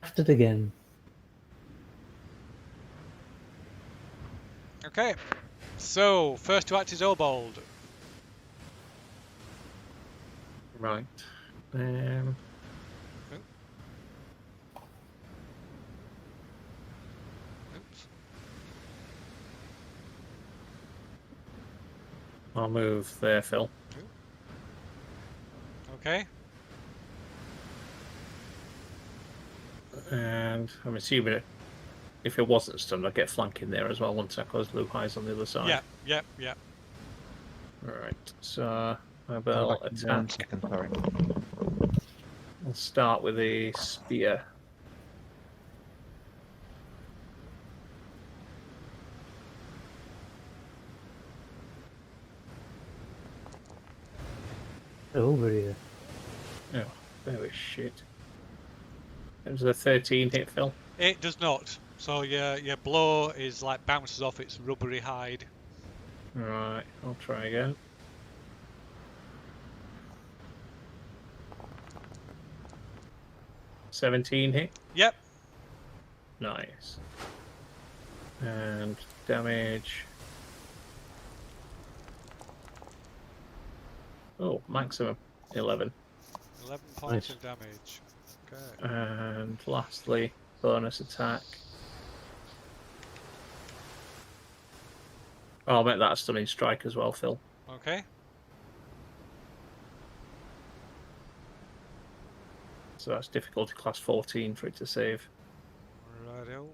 Left it again. Okay. So, first to act is Obold. Right. Oops. I'll move there, Phil. Okay. And I'm assuming if it wasn't stunned, I'd get flank in there as well once I close Luhai's on the other side. Yeah. Right. So I Go will back to 1 attack. second, sorry. I'll start with a spear. Over here. Oh, that was shit. It was a 13 hit, Phil. It does not. So your blow is like bounces off its rubbery hide. Right, I'll try again. $17 hit. Yep. Nice. And damage. Oh, maximum 11. 11 points Nice. of damage. Okay. And lastly, bonus attack. Oh, I'll make that a stunning strike as well, Phil. Okay. So that's difficulty class 14 for it to save. Righto.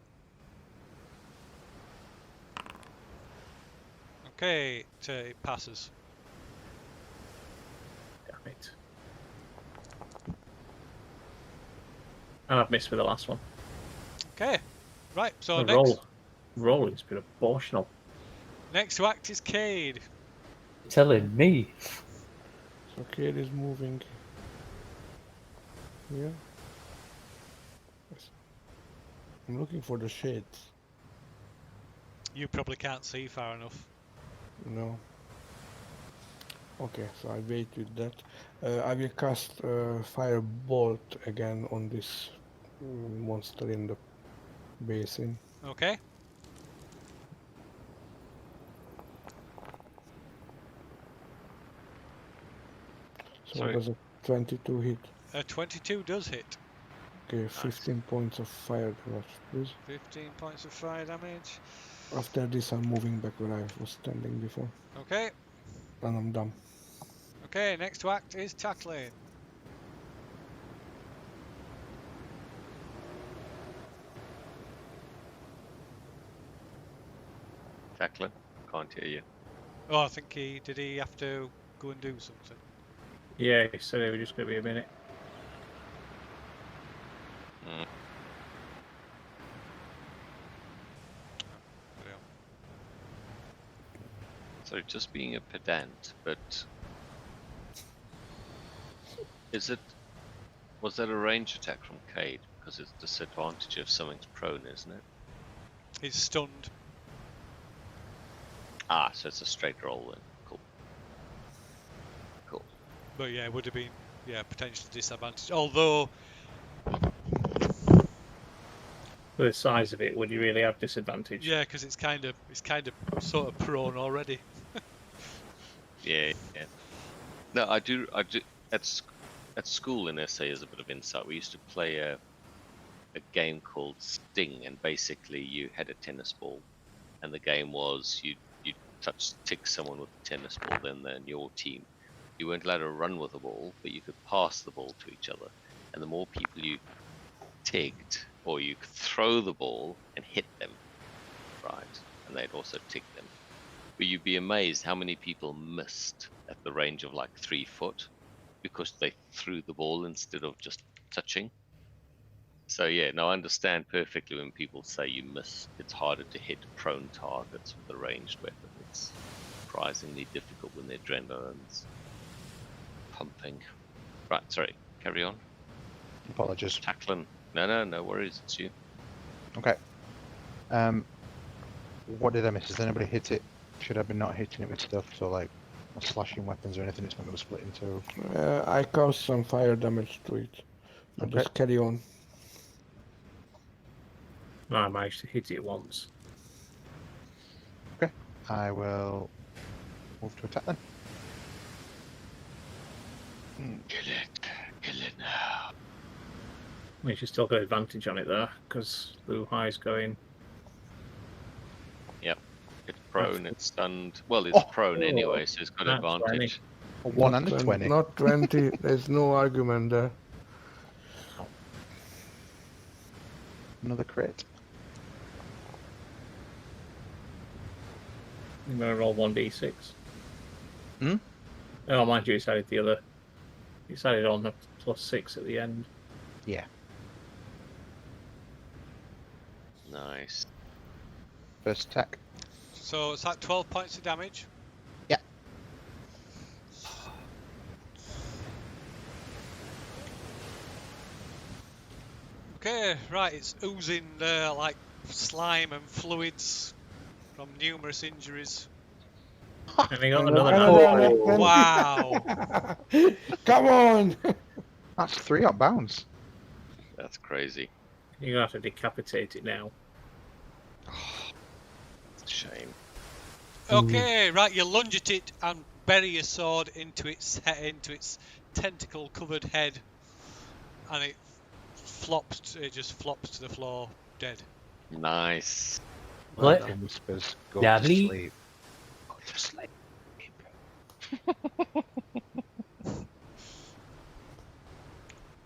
Okay, it passes. Damn it. And I've missed with the last one. Okay. Right, so The rolling's been abortional. next to act is Cade. Telling me. So Cade is moving. Yeah. Yes. I'm looking for the shades. You probably can't see far enough. No. Okay, so I wait with that. I will cast Fire Bolt again on this monster in the basin. Okay. So Sorry. does a 22 hit? 22 does hit. Okay, 15 points of fire damage, please. 15 points of fire damage. After this, I'm moving back where I was standing before, Okay. and I'm done. Okay, next to act is Tackling. Jacqueline, can't hear you. Oh, I think did he have to go and do something? Yeah, he said it was just going to be a minute. Mm. So just being a pedant, but was that a range attack from Cade? Because it's disadvantage if something's prone, isn't it? He's stunned. Ah, so it's a straight roll then. Cool. Cool. But yeah, it would have been potentially disadvantaged. Although For the size of it, would you really have disadvantage? yeah, because it's kind of sort of prone already. Yeah. No, I do. At school in SA, as a bit of insight, we used to play a game called Sting, and basically you had a tennis ball, and the game was you tick someone with a tennis ball, then your team. You weren't allowed to run with the ball, but you could pass the ball to each other, and the more people you tigged, or you could throw the ball and hit them, right? And they'd also tick them. But you'd be amazed how many people missed at the range of like 3 foot because they threw the ball instead of just touching. So yeah, no, I understand perfectly when people say you miss. It's harder to hit prone targets with a ranged weapon. It's surprisingly difficult when the adrenaline's pumping. Right, sorry, carry on. Apologies. Tackling. No worries. It's you. Okay. What did I miss? Has anybody hit it? Should I be not hitting it with stuff? So like slashing weapons or anything? It's not going to split into. I caused some fire damage to it. But Okay. just carry on. I managed to hit it once. Okay. I will move to attack then. Kill it now. We should still get advantage on it there, because Lu Hai's going. Yep. It's prone, it's stunned. Well, it's prone anyway, so it's got That's advantage. A 1 and a Not 20. Not 20. There's no argument there. Another crit. I'm going to roll 1d6. Hmm? Oh, mind you, it's added the other. It's added on the +6 at the end. Yeah. Nice. First attack. So it's at 12 points of damage. Yeah. Okay, right, it's oozing like slime and fluids from numerous injuries. And he got Another another. net 20. Wow! Come on! That's 3 up bounds. That's crazy. You're going to have to decapitate it now. It's a shame. Okay, right, you lunge at it and bury your sword into its tentacle-covered head, and it just flops to the floor, dead. Nice. What? And whispers, go Lovely. to sleep. Go to sleep.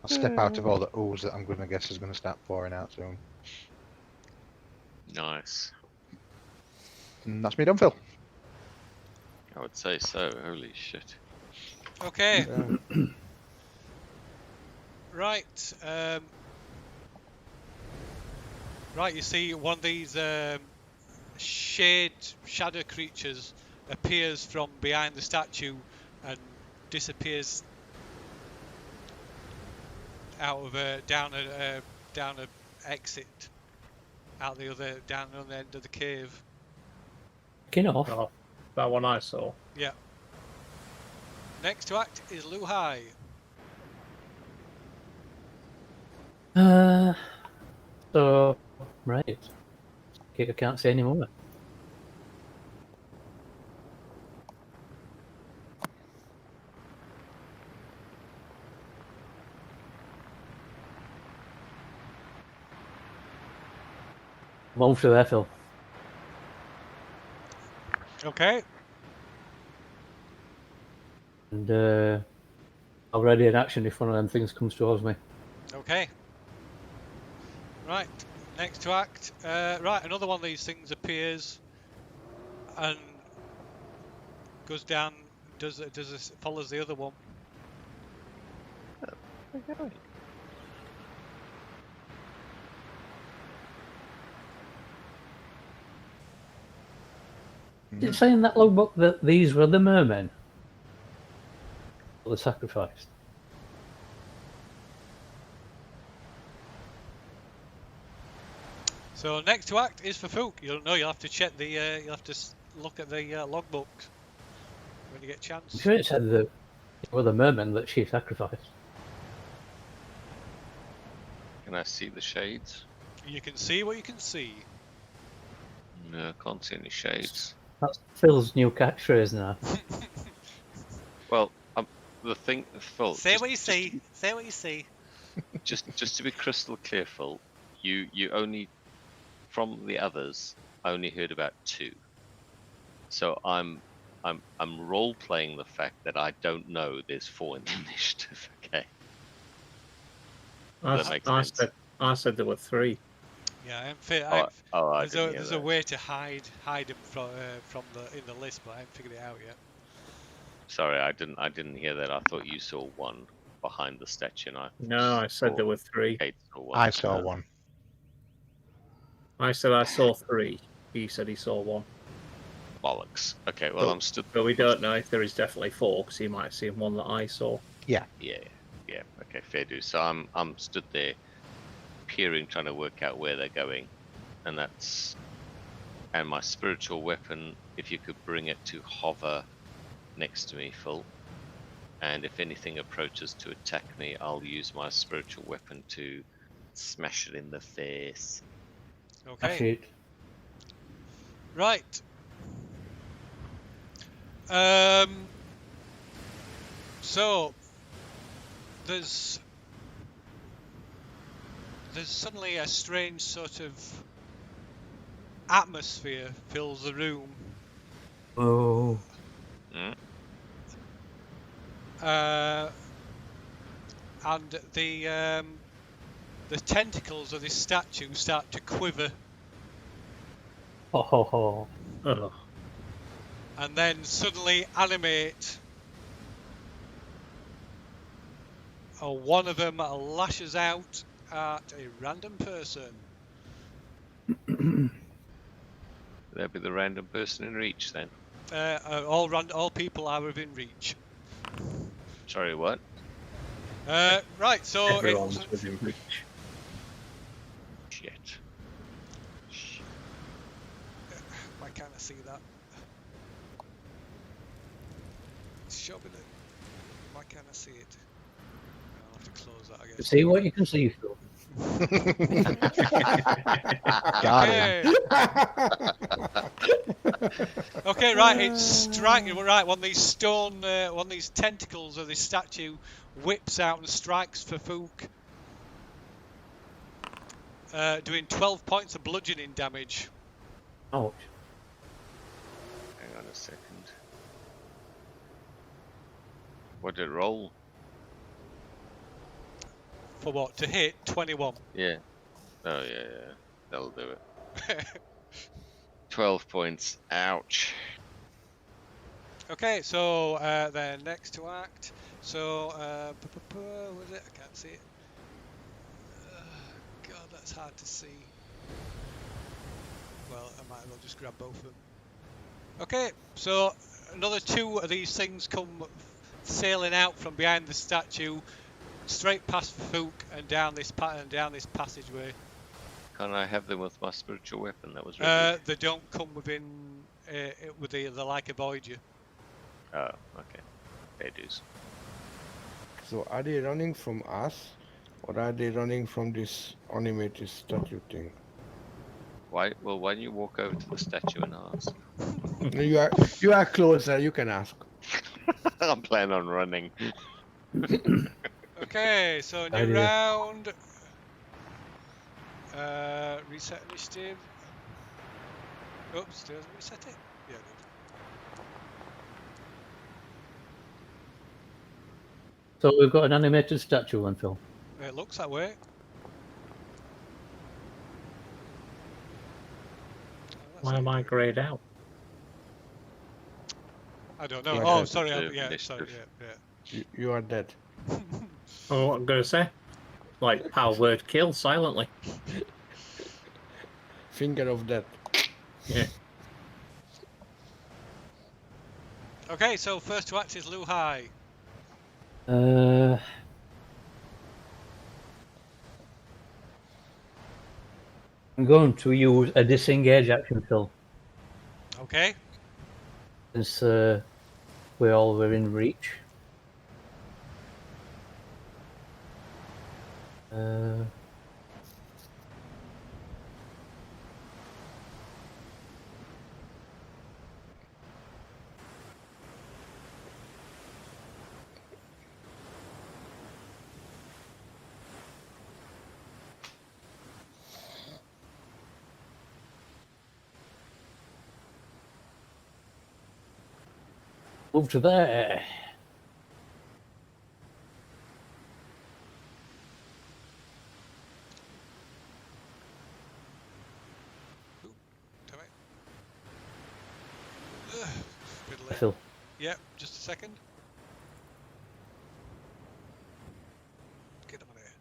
I'll step out of all the ooze that I'm going to guess is going to start pouring out soon. Nice. And that's me done, Phil. I would say so. Holy shit. Okay, Yeah. right. Right, you see one of these shadow creatures appears from behind the statue and disappears out of down a exit out the other down on the end of the cave. Fucking off. Oh, that one I saw. Yeah. Next to act is Lu Hai. So, right. Okay, I can't say any more. One through there, Phil. Okay. And I'll ready an action if one of them things comes towards me. Okay. Right. Next to act. Right, another one of these things appears and goes down. Follows the other one. Did it say in that logbook that these were the mermen? Or the sacrificed? So next to act is for Fook. You'll have to check the. You'll have to look at the logbook when you get a chance. I'm sure it said that it were the mermen that she sacrificed. Can I see the shades? You can see what you can see. No, I can't see any shades. That's Phil's new catchphrase now. Well, the thing, Phil. Say just- what you just see. to- Say what you see. Just to be crystal clear, Phil, you only from the others only heard about 2. So I'm role playing the fact that I don't know there's 4 in the initiative. Okay. That makes sense. I said there were 3. Yeah, I didn't hear there's a that. way to hide them from in the list, but I haven't figured it out yet. Sorry, I didn't hear that. I thought you saw 1 behind the statue. And No, I said there were 3. Kate saw 1. I saw 1. I said I saw 3. He said he saw 1. Bollocks. Okay, well Oh. I'm stood. But we don't know if there is definitely 4, because he might have seen one that I saw. Yeah. Yeah. Okay. Fair do. So I'm stood there, peering, trying to work out where they're going, and my spiritual weapon. If you could bring it to hover next to me, Phil. And if anything approaches to attack me, I'll use my spiritual weapon to smash it in the face. Smash Okay. it. Right. So there's suddenly a strange sort of atmosphere fills the room. Oh. Mm? And the tentacles of this statue start to quiver, Ho ho ho. Oh, and then suddenly animate. One of them lashes out at a random person. That'd be the random person in reach then. All people are within reach. Sorry, what? Right, so everyone's within reach. Shit. why can't I see that? It's shoving it. Why can't I see it? I'll have to close that again. See what you can see, Phil. Got him. Okay, right, it's striking. Right, one of these tentacles of this statue whips out and strikes Fafouk, doing 12 points of bludgeoning damage. Ouch. Hang on a second. What did it roll? For what? To hit 21. Yeah. Oh yeah. That'll do it. 12 points. Ouch. Okay, so then next to act. So, was it? I can't see it. God, that's hard to see. Well, I might as well just grab both of them. Okay, so another two of these things come sailing out from behind the statue, straight past Fafouk and down this passageway. Can't I have them with my spiritual weapon? That was really. They don't come within with the like avoid you. Oh, okay. Fair dues. So are they running from us, or are they running from this animated statue thing? Why? Well, why don't you walk over to the statue and ask? You are closer. You can ask. I'm planning on running. Okay, so new Idea. round. Reset initiative. Oops, did I reset it? Yeah, I So we've got an animated statue then, Phil. did. It looks that way. Why am I greyed out? I don't know. Yeah, Oh, that's sorry. the Yeah, sorry. initiative. Yeah. You are dead. Oh, what I'm going to say? Like, power word kill silently. Finger of death. Yeah. Okay, so first to act is Luhai. I'm going to use a disengage action, Phil, Okay. since we all were in reach. Move to there. Damn it. Fiddly. Phil. Yep, just a second. Get on here.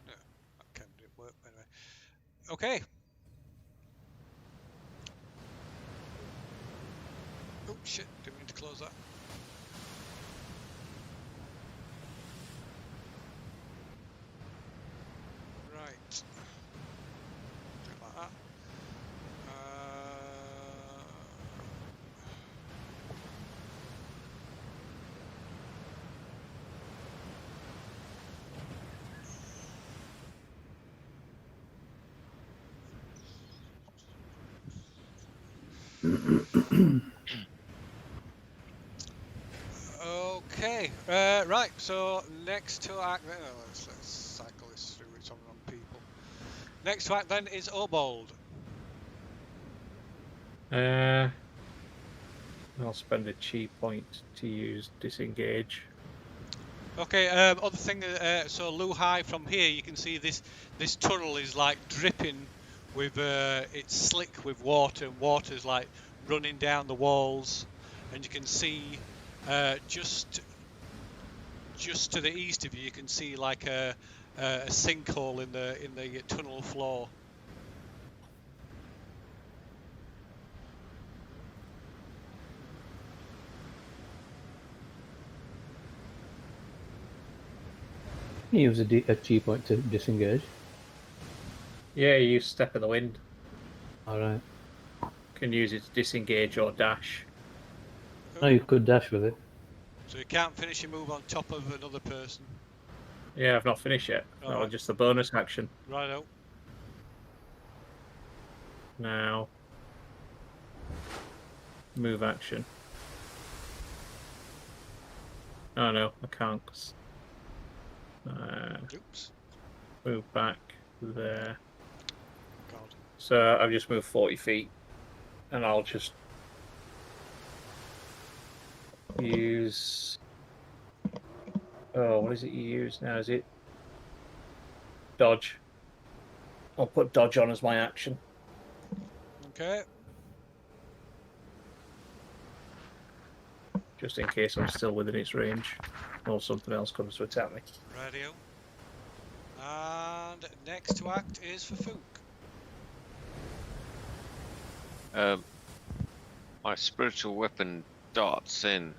No, that can do work anyway. Okay. Oh shit, didn't mean to close that. Okay, right, so next to act, let's cycle this through, it's on wrong people. Next to act then is Obold. I'll spend a chi point to use disengage. Okay, other thing, so Luhai, from here you can see this tunnel is like dripping with, it's slick with water, and water's like running down the walls, and you can see just to the east of you, you can see like a sinkhole in the tunnel floor. Use a G point to disengage. Yeah, you use step in the wind. Alright. Can use it to disengage or dash. No, you could dash with it. So you can't finish your move on top of another person. Yeah, I've not finished yet. That was Alright. just the bonus action. Righto. Now, move action. Oh no, I can't. 'Cause, Oops. move back there. God. So I've just moved 40 feet, and I'll just use. Oh, what is it you use now? Is it dodge? I'll put dodge on as my action. Okay. Just in case I'm still within its range, or something else comes to attack me. Radio. And next to act is for Fook. My spiritual weapon darts in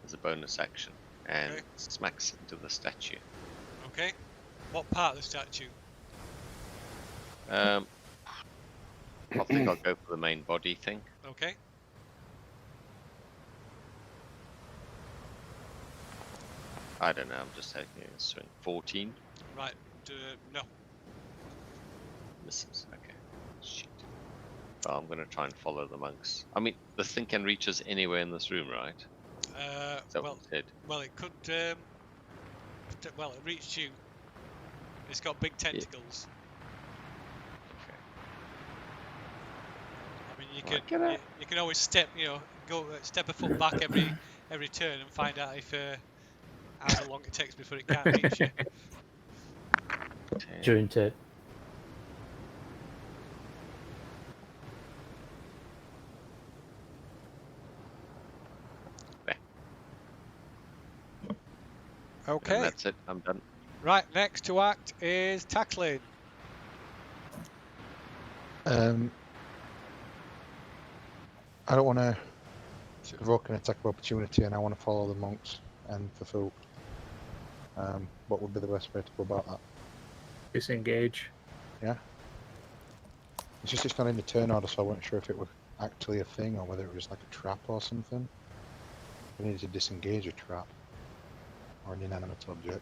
as a bonus action and Okay. smacks into the statue. Okay. What part of the statue? I think I'll go for the main body thing. Okay. I don't know, I'm just taking a swing. 14 Right. No. misses. Okay. Shit. Well, I'm going to try and follow the monks. I mean, the thing can reach us anywhere in this room, right? Is that Well, what it said? well, it could. Well, it reached you. It's got big tentacles. Okay. I mean, you Right, can get out. you can always step, go step a foot back every turn and find out if how long it takes before it can't reach you. 10. During turn. And Okay. that's it. I'm done. Right. Next to act is tackling. I don't want to provoke an attack of opportunity, and I want to follow the monks and for food. What would be the best way to go about that? Disengage. It's just it's not in the turn order, so I wasn't sure if it was actually a thing or whether it was like a trap or something. We needed to disengage a trap or an inanimate object.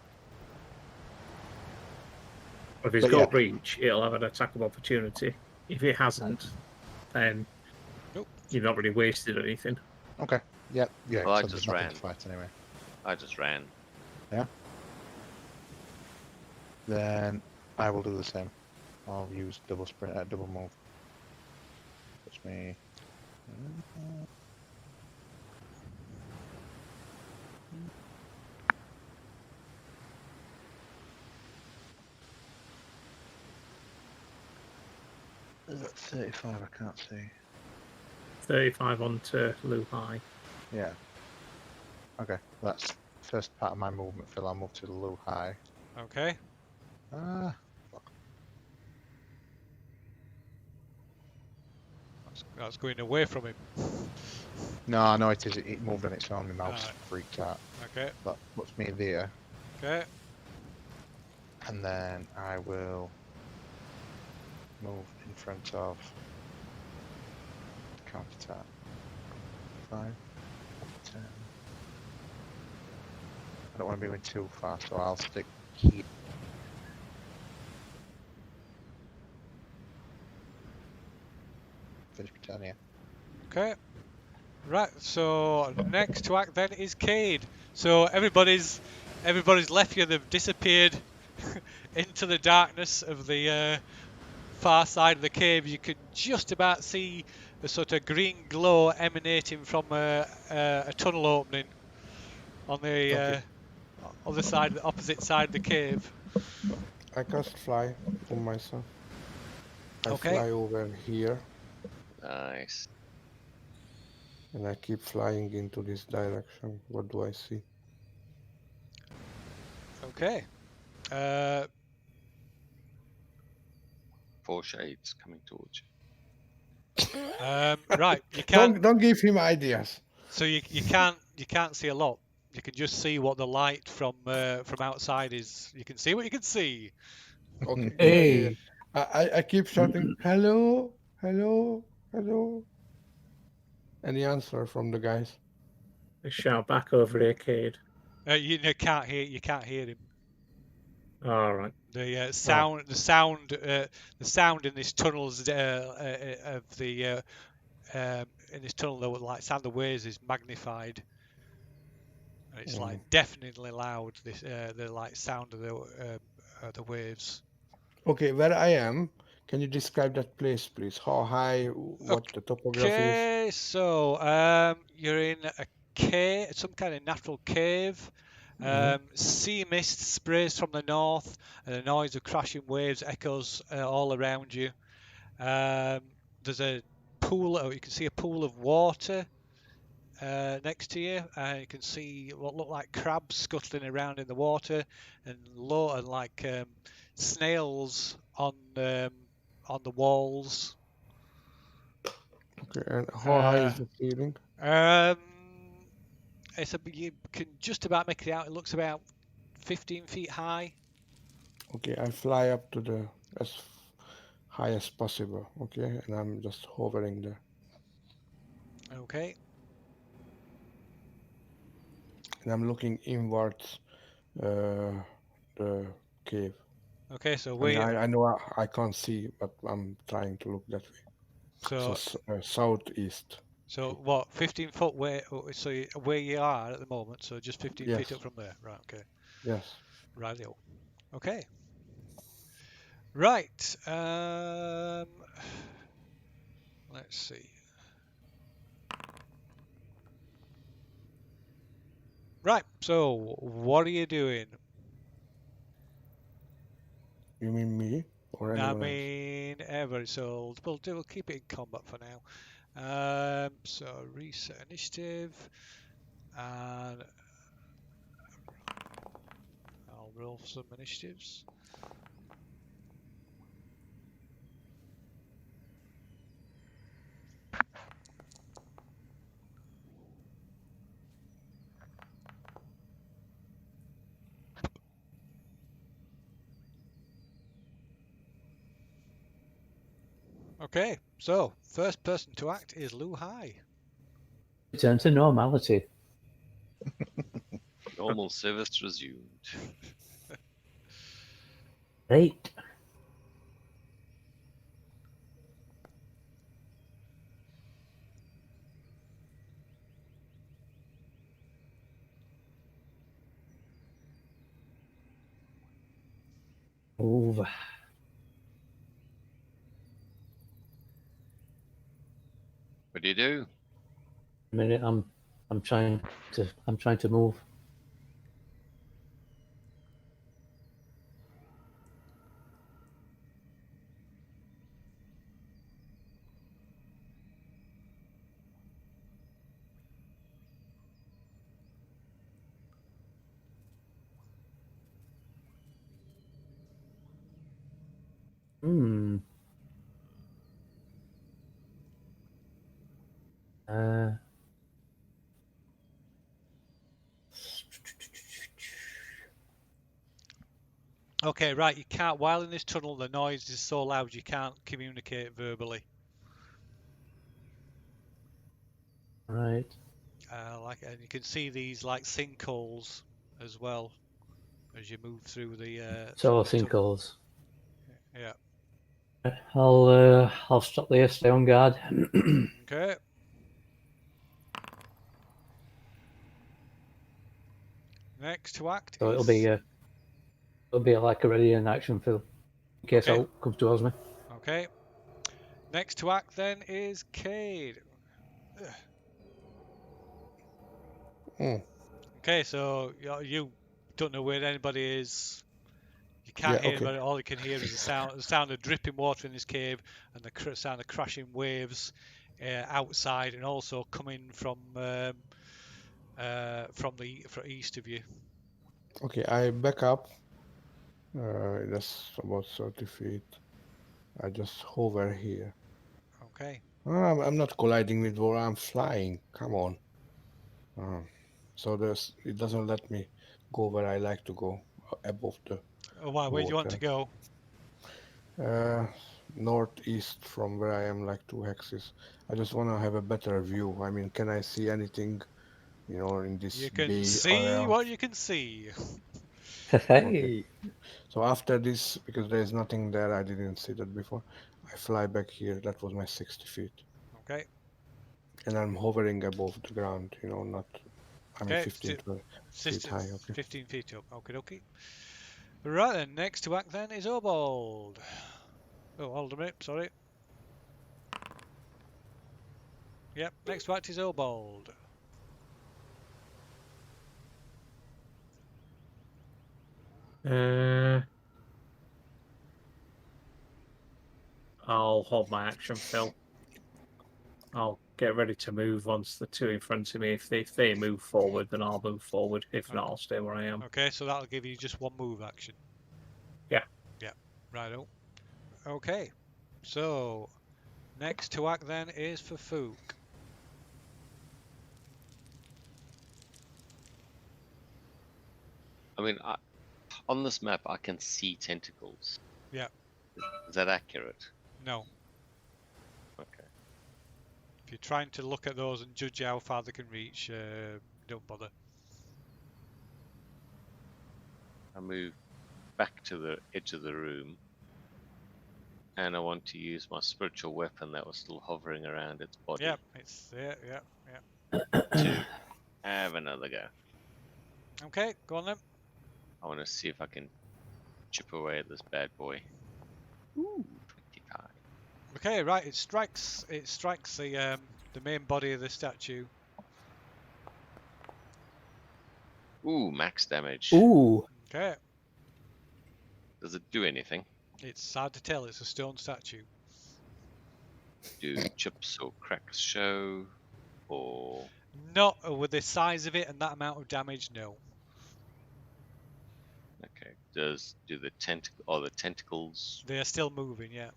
If it's But got yeah. reach, it'll have an attack of opportunity. If it hasn't, then Nope. you've not really wasted anything. Okay. Yeah. Well, I so there's just nothing ran. to fight anyway. I just ran. Then I will do the same. I'll use double sprint, double move. Puts me. Is that 35? I can't see. 35 onto Lu High. Yeah. Okay, that's the first part of my movement, Phil. I'll move to the low high. Okay. Fuck. That's going away from him. No, no, it is. It moved on its own. My mouse Alright. freaked out. Okay. That puts me there, Okay. and then I will move in front of counter attack. 5, 10. I don't want to be going too far, so I'll stick here. Finish my turn here. Okay. Right. So next to act then is Cade. So everybody's left you. They've disappeared into the darkness of the far side of the cave. You can just about see a sort of green glow emanating from a tunnel opening on the Okay. other side, the opposite side of the cave. I cast fly on myself. I Okay. fly over here Nice. and I keep flying into this direction. What do I see? Okay. 4 shades coming towards you. Right. You can't. Don't give him ideas. So you can't see a lot. You can just see what the light from outside is. You can see what you can see. Okay. Hey. I keep shouting, hello, hello, hello. Any answer from the guys? They shout back over the arcade. You can't hear. You can't hear him. All right. The sound in this tunnel's of the in this tunnel, the like sound of the waves is magnified. And it's like definitely loud. This the like sound of the waves. Okay, where I am, can you describe that place, please? How high, what the topography is? Okay, so you're in a cave, some kind of natural cave. Sea mist sprays from the north, and the noise of crashing waves echoes all around you. There's a pool, or you can see a pool of water next to you. You can see what look like crabs scuttling around in the water, and like snails on the walls. Okay, and how high is the ceiling? You can just about make it out. It looks about 15 feet high. Okay, I fly up to the as high as possible. Okay, and I'm just hovering there. Okay. And I'm looking inwards the cave. Okay, so I mean, I know I can't see, but I'm trying to look that way. So southeast. So what? 15 foot where? Where you are at the moment? So just 15 feet Yes. up from there, right? Okay. Yes. Rightio. Okay. Right. Let's see. Right. So what are you doing? You mean me or I anyone else? mean, so we'll keep it in combat for now. So reset initiative, and I'll roll some initiatives. Okay, so first person to act is Lu Hai. Return to normality. Normal service resumed. Right. Move. What do you do? A minute, I'm trying to move. Hmm. Okay, right. You can't. While in this tunnel, the noise is so loud you can't communicate verbally. Right. And you can see these like sinkholes as well as you move through the. So through the tunnel. sinkholes. Yeah. I'll stop there. Stay on guard. Okay. Next to act So is... it'll be like a ready in action film in case Okay. help comes towards me. Okay. Next to act then is Cade. Hmm. Okay, so you don't know where anybody is. You can't Yeah, hear okay. anybody. All you can hear is the sound of dripping water in this cave, and the sound of crashing waves outside, and also coming from the east of you. Okay, I back up. That's about 30 feet. I just hover here. Okay. I'm not colliding with where I'm flying. Come on. So it doesn't let me go where I like to go, above the Oh wow, where do you want to water. go? Northeast from where I am, like 2 hexes. I just want to have a better view. I mean, can I see anything, in this You can bay see area? what you can see. Okay. Hey, So after this, because there is nothing there, I didn't see that before. I fly back here. That was my 60 feet. Okay. And I'm hovering above the ground, not, I mean, Okay. 15 feet high. Okay. 15 feet up. Okay, okay. Right then, next to act then is Obald. Oh, hold a minute, sorry. Yep, next to act is Obald. I'll hold my action, Phil. I'll get ready to move once the two in front of me. If they move forward, then I'll move forward. If not, I'll stay where I am. Okay, so that'll give you just one move action. Yeah. Yeah, righto. Okay, so next to act then is for Fook. I mean, on this map, I can see tentacles. Yeah. Is that accurate? No. Okay. If you're trying to look at those and judge how far they can reach, don't bother. I move back to the edge of the room, and I want to use my spiritual weapon that was still hovering around its body. Yep, it's there. Yeah. To have another go. Okay, go on then. I want to see if I can chip away at this bad boy. Ooh, 25. Okay, right. It strikes the main body of the statue. Ooh, max damage. ooh, Okay, Does it do anything? it's hard to tell. It's a stone statue. Do chips or cracks show? Or Not with the size of it and that amount of damage. No. okay, do the tentacles? They are still moving. Yeah.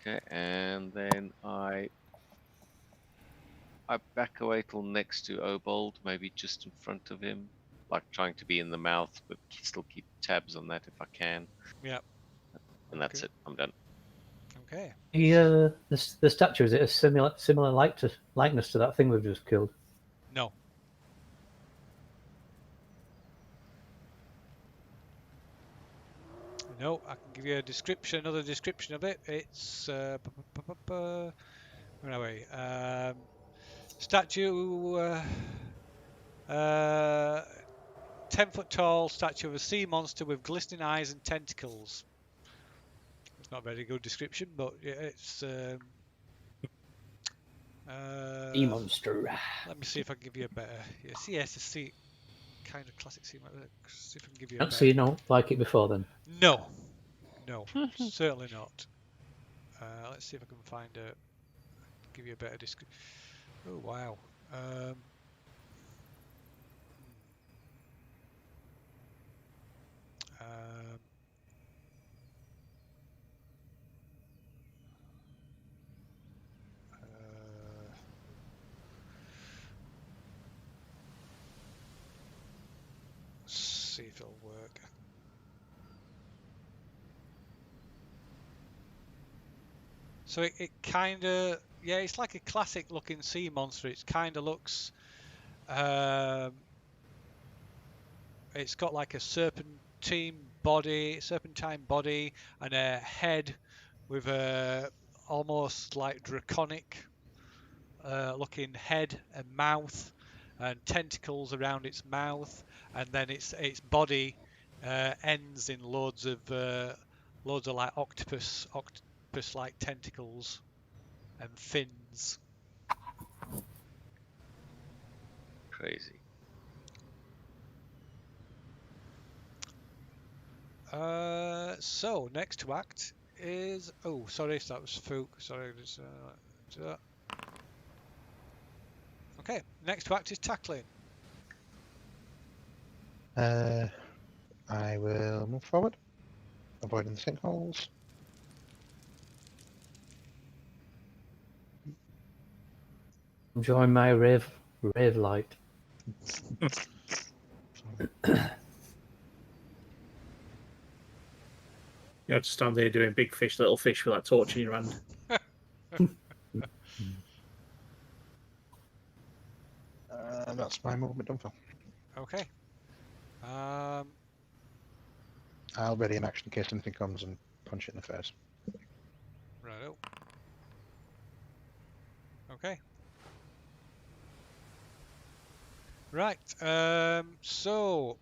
Okay, and then I back away till next to Obold, maybe just in front of him, like trying to be in the mouth, but still keep tabs on that if I can. Yeah. And that's it. I'm done. Okay. the statue, is it a similar likeness to that thing we've just killed? No. No, I can give you a description, another description of it. It's where are we? Statue 10-foot tall statue of a sea monster with glistening eyes and tentacles. It's not a very good description, but it's Sea monster. let me see if I can give you a better. Yes, it's a kind of classic sea monster. See if I can give you a Can't better. see you don't like it before then. No, certainly not. Let's see if I can find give you a better description. Oh wow. See if it'll work. So it kind of, yeah, it's like a classic looking sea monster. It kind of looks, it's got like a serpentine body, and a head with a almost like draconic looking head and mouth, and tentacles around its mouth, and then its body ends in loads of like octopus like tentacles and fins. Crazy. So next to act is sorry, so that was Fook. Sorry, just do that. Okay, next to act is tackling. I will move forward, avoiding the sinkholes. Join my rave light. You have to stand there doing big fish, little fish with that torch in your hand. That's my movement done for. Okay. I'll ready an action in case anything comes and punch it in the face. Righto. Okay. Right. So.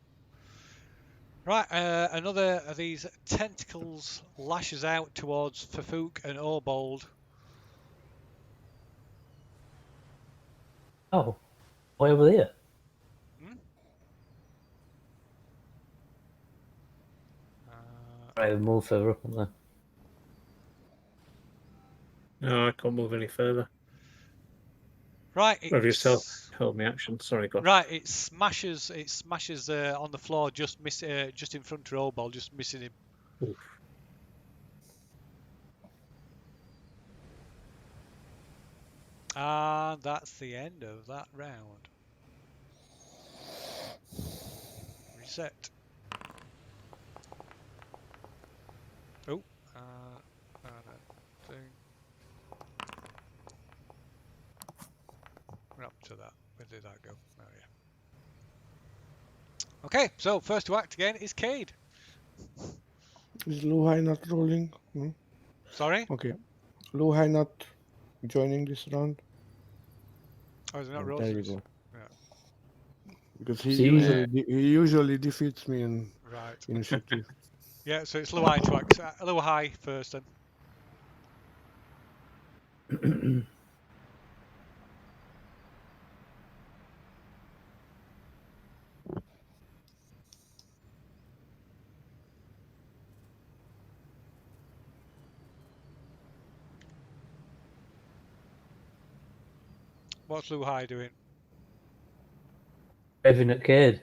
Right. Another of these tentacles lashes out towards Fafuk and Orbold. Oh, way over there. Right, move further up on there. No, I can't move any further. Right. Have yourself held me action. Sorry, go on. Right. It smashes on the floor just in front of Orbold, just missing him. Oof. And that's the end of that round. Reset. Oh, thing. We're up to that. Where did that go? Oh yeah. Okay, so first to act again is Cade. Is Luhai not rolling? Hmm? Sorry? Okay. Luhai not joining this round? Oh, is it not Oh, rolling? there you go. Yeah. Because he See? usually defeats me in Right. initiative. Yeah, so it's Luhai to act. Luhai first then. What's Luhai doing? Raving at Cade.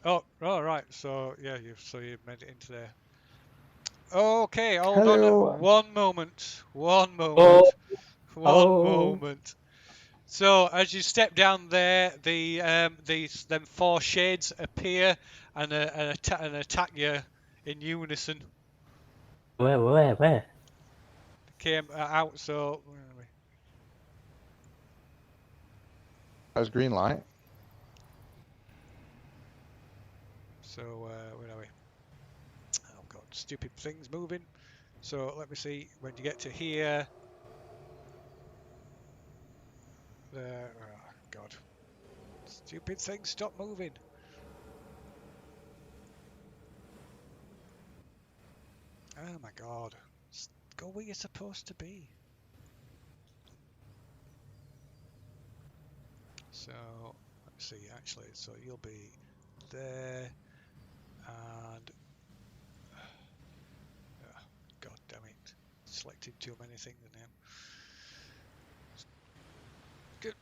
Oh, right. So yeah, you've made it into there. Okay, hold Hello. on. One moment. Oh. One moment. So as you step down there, them four shades appear and attack you in unison. Where? Came out. So where are we? That's green light. So where are we? Oh god, stupid things moving. So let me see. When you get to here, there. Oh god, stupid things, stop moving. Oh my god, go where you're supposed to be. So let's see. Actually, so you'll be there, and god damn it, selected too many things now. Good.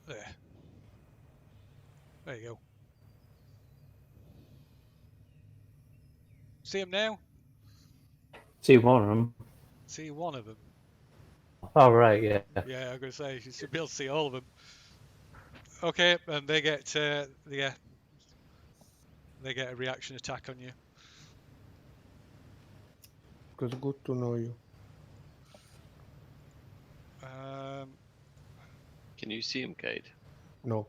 There. There you go. See him now? See one of them. See one of them. Oh, right, yeah. Yeah, I'm gonna say you should be able to see all of them. Okay, and they get they get a reaction attack on you. It's good to know you. Can you see him, Cade? No,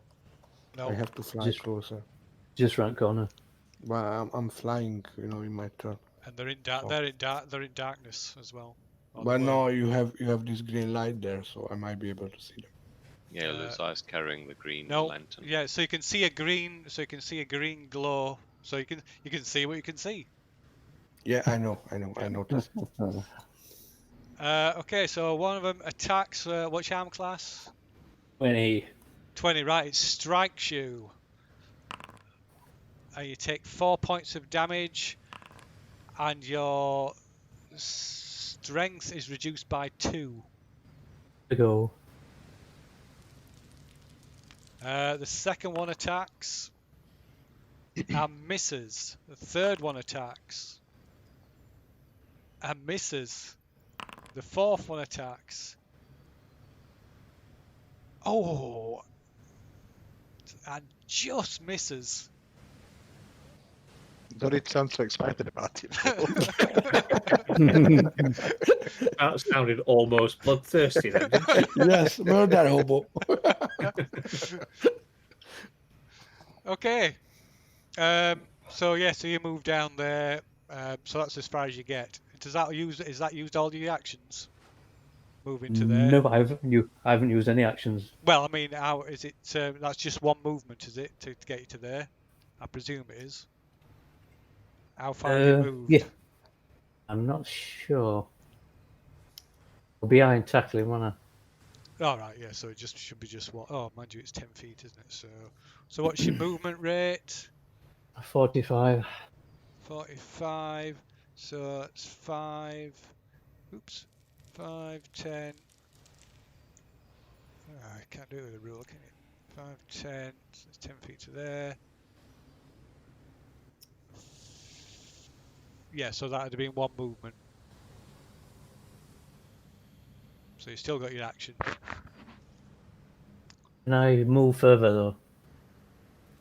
No. I have to fly Just- closer. Just round corner. But I'm flying, in my turn. And they're in dark. Oh. They're in darkness as well. On But the way. no, you have this green light there, so I might be able to see them. Yeah, Luzai's carrying the green No. lantern. Yeah, so you can see a green. So you can see a green glow. So you can see what you can see. Yeah, I know, I noticed. Okay, so one of them attacks. What's your arm class? 20. 20. Right, it strikes you. You take 4 points of damage, and your strength is reduced by 2. To go. The second one attacks and misses. The third one attacks and misses. The fourth one attacks. Oh, and just misses. Don't it sound so excited about it? That sounded almost bloodthirsty then, didn't it? Yes, murder hobo. Okay. So yeah, so you move down there. So that's as far as you get. Does that use? Is that used all your actions? Moving to there. No, I haven't used any actions. Well, I mean, how is it? That's just one movement, is it, to get you to there? I presume it is. How far have you moved? Yeah. I'm not sure. I'll be behind tackling, won't I? All right, yeah. So it just should be just what? Oh, mind you, it's 10 feet, isn't it? So what's your movement rate? 45. 45. So it's 5. Oops. 5, 10. Oh, I can't do it with a rule, can you? 5, 10. So it's 10 feet to there. Yeah, so that would have been one movement. So you still got your action. Can I move further though?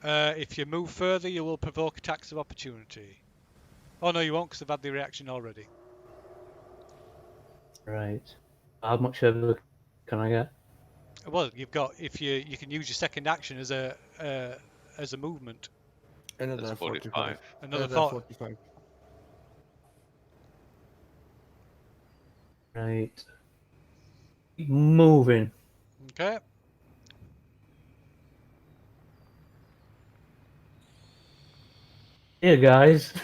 If you move further, you will provoke attacks of opportunity. Oh no, you won't, because I've had the reaction already. Right. How much further can I get? Well, you've got, if you can use your second action as a movement. Another That's 45. 45. Another 45. Right. Keep moving. Okay. Here, guys.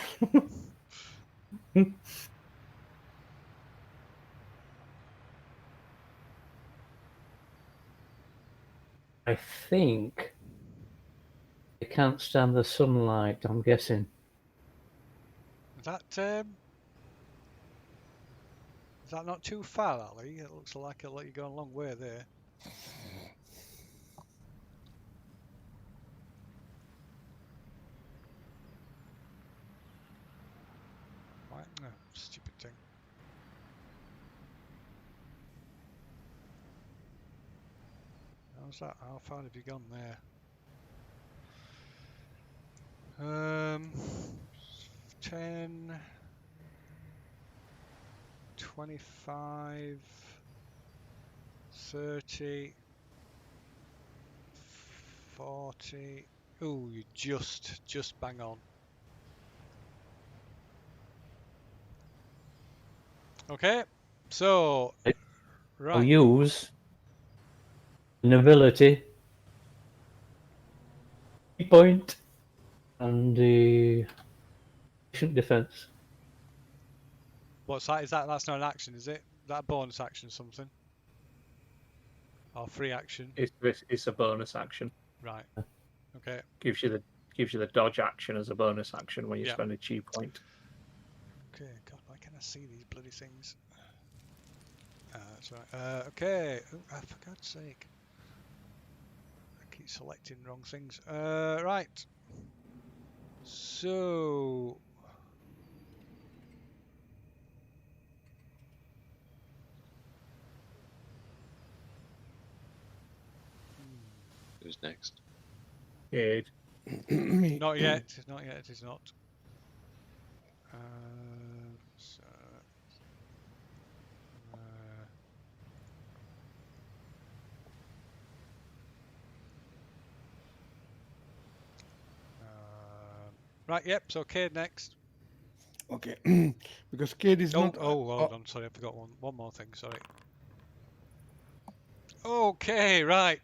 I think they can't stand the sunlight, I'm guessing. Is that not too far, Ali? It looks like you're going a long way there. Right, no, stupid thing. How's that? How far have you gone there? 10, 25, 30, 40. Ooh, you just bang on. Okay, so I'll right. use an ability, key point, and the patient defense. What's that? Is that's not an action, is it? Is that a bonus action or something? Or free action? It's a bonus action. Right. Okay. Gives you the dodge action as a bonus action when you Yeah. spend a chi point. Okay. God, why can't I see these bloody things? That's right. Okay. Oh, for God's sake. I keep selecting wrong things. Right. So. Who's next? It Me. Not yet. Not yet. It is not. So. Right. Yep. So Cade next. Okay, because Cade is Oh, not. hold on. Sorry, I forgot one more thing. Sorry. Okay, right.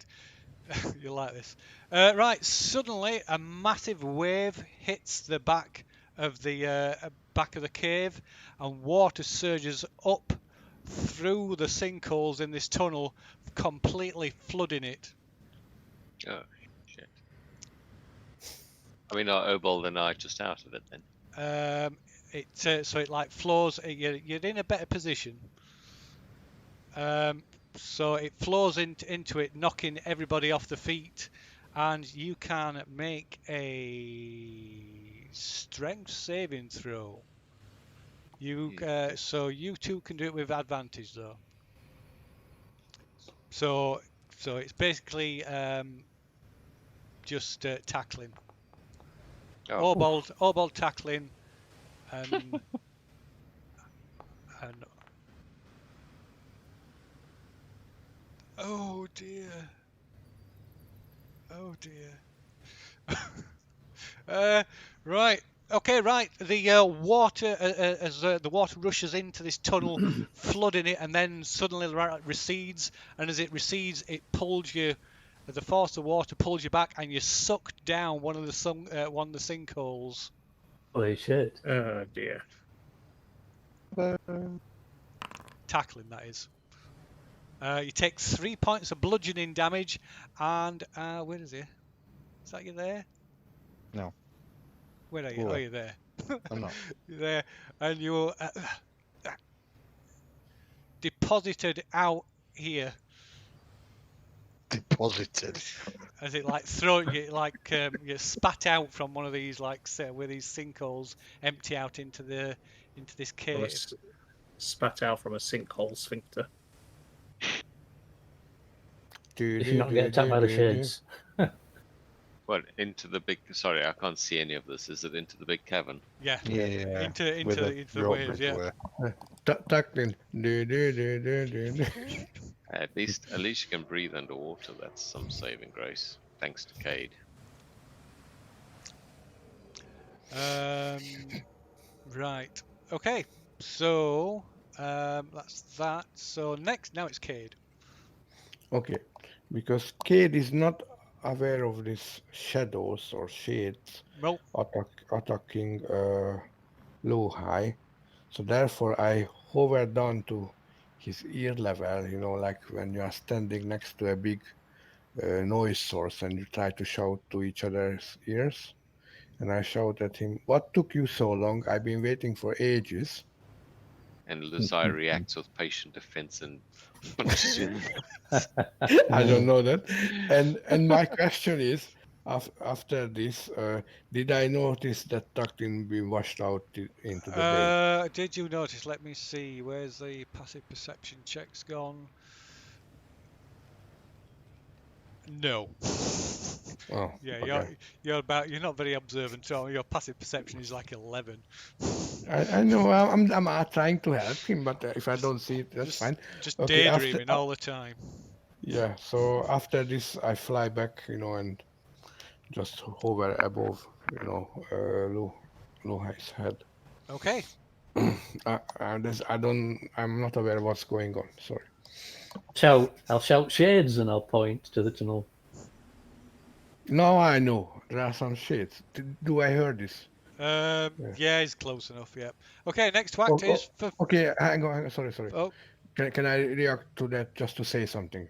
You'll like this. Right, suddenly a massive wave hits the back of the cave, and water surges up through the sinkholes in this tunnel, completely flooding it. Oh, shit. I mean, are Obold and I just out of it then? So it like flows. You're in a better position. So it flows into it, knocking everybody off the feet, and you can make a strength saving throw. So you two can do it with advantage though. So it's basically just tackling. Oh, All ball tackling, and oh dear. Oh dear. Right. Okay, right. The water, as the water rushes into this tunnel, flooding it, and then suddenly recedes. And as it recedes, it pulls you. The force of water pulls you back, and you're sucked down one of the sinkholes. Holy shit. Oh dear. Tackling, that is. You take 3 points of bludgeoning damage, and where is he? Is that you there? No. Where are you? Where? Oh, you're there. I'm not. You're there, and you're deposited out here. Deposited. As it like you spat out from one of these where these sinkholes empty out into this From cave. spat out from a sinkhole sphincter. You should not get attacked by the shades. what, into the big... Sorry, I can't see any of this. Is it into the big cavern? Yeah. Yeah. Into With a the rope waves. Yeah. everywhere. Tackling. At least you can breathe underwater. That's some saving grace. Thanks to Cade. Right. Okay. So that's that. So now it's Cade. Okay, because Cade is not aware of these shadows or shades Nope. attacking low high, so therefore I hover down to his ear level. You know, like when you are standing next to a big noise source and you try to shout to each other's ears. And I shout at him, "What took you so long? I've been waiting for ages." And Luzai reacts with patient defense and punches you in the I don't know that. And my question is, after this, did I notice that Tuckin been washed out into the bay? Did you notice? Let me see. Where's the passive perception checks gone? No. Oh, Yeah, okay. you're not very observant. So your passive perception is like 11. I know. I'm trying to help him, but if I don't see it, that's fine. Just Okay, daydreaming all the time. Yeah. So after this, I fly back, and just hover above, low high's head. Okay. I'm not aware of what's going on. Sorry. I'll shout shades and I'll point to the tunnel. Now I know there are some shades. Do I hear this? Yeah, it's close enough. Yeah. Okay. Next to act is for. Okay, hang on. Sorry. Oh. Can I react to that just to say something?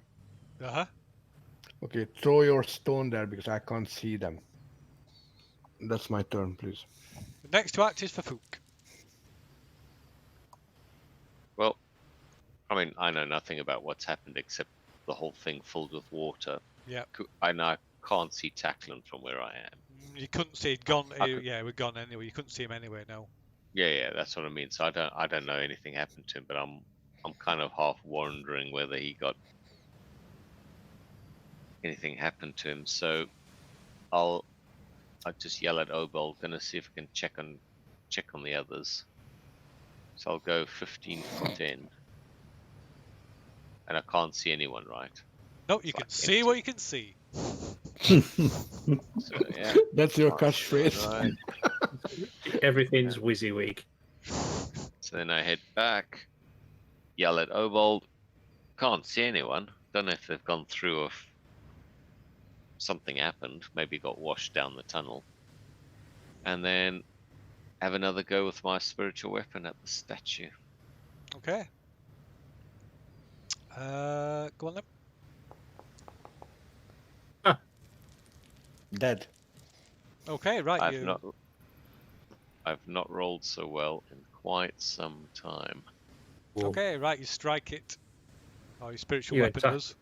Okay. Throw your stone there because I can't see them. That's my turn, please. Next to act is for Fook. Well, I mean, I know nothing about what's happened except the whole thing filled with water. Yeah. I can't see Tacklan from where I am. You couldn't see it gone. Yeah, we're gone anyway. You couldn't see him anywhere now. Yeah, that's what I mean. So I don't know anything happened to him, but I'm kind of half wondering whether he got anything happened to him. So I'll just yell at Obel, gonna see if I can check on the others. So I'll go 15 foot in, and I can't see anyone, right? No, you can see what you can see. So, yeah. That's your catchphrase. Right. Everything's WYSIWYG. So then I head back, yell at Obold. Can't see anyone. Don't know if they've gone through or if something happened. Maybe got washed down the tunnel. And then have another go with my spiritual weapon at the statue. Okay. Go on then. Dead. Okay, right. I've not rolled so well in quite some time. Okay, right. You strike it. Oh, your spiritual You weapon attack. does.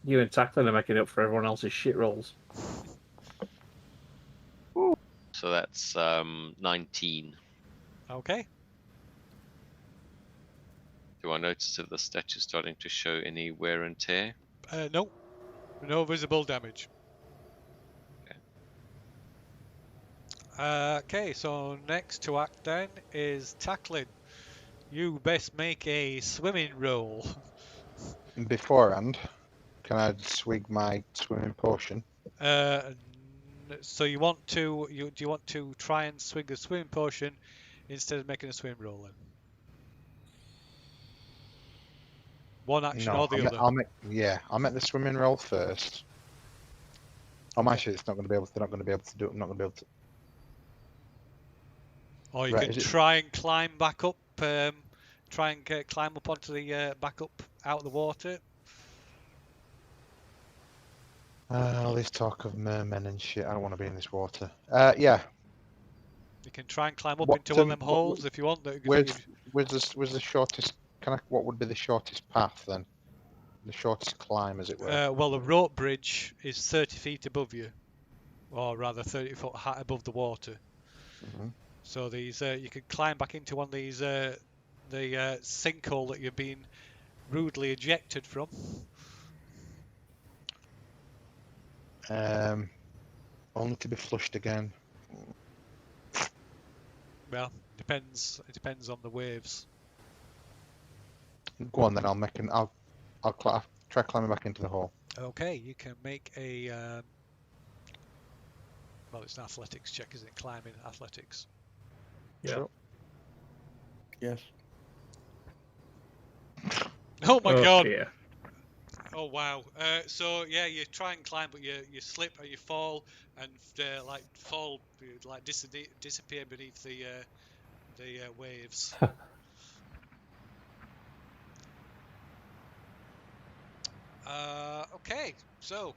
You and Tackling are making up for everyone else's shit rolls. So that's 19. Okay. Do I notice if the statue's starting to show any wear and tear? No. No visible damage. Okay, so next to act then is tackling. You best make a swimming roll. Beforehand, can I swig my swimming potion? So you want to do you want to try and swing a swimming potion instead of making a swim roll then? One action or the other. I'll make the swimming roll first. Actually, it's not going to be able. They're not going to be able to do it. I'm not going to be able to. Or you Right, can try and climb back up. Try and climb up onto the back up out of the water. All this talk of mermen and shit. I don't want to be in this water. Yeah. You can try and climb up What, into one of them what- holes if you want. Where's the shortest? What would be the shortest path then? The shortest climb, as it were. Well, the rope bridge is 30 feet above you, or rather 30 foot high above the water. Mhm. So these you can climb back into one of these the sinkhole that you've been rudely ejected from. Only to be flushed again. Well, depends. It depends on the waves. Go on then. I'll try climbing back into the hole. Okay, you can make a. Well, it's an athletics check, isn't it? Climbing athletics. Yeah. Sure. Yes. Oh my god! Dear. Oh wow! So yeah, you try and climb, but you slip or you fall and disappear beneath the waves. Okay, so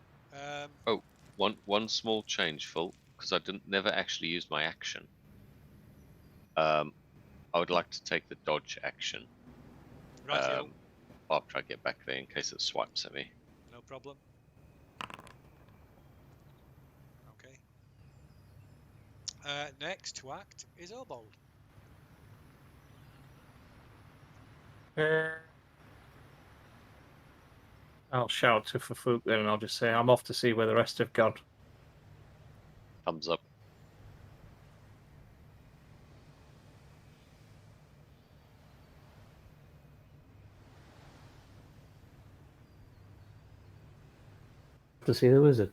One small change, Phil, because I never actually used my action. I would like to take the dodge action right, after I get back there in case it swipes at me. no problem. Okay. Next to act is Obold. I'll shout to Fafuk then, and I'll just say I'm off to see where the rest have gone. Thumbs up. To see the wizard.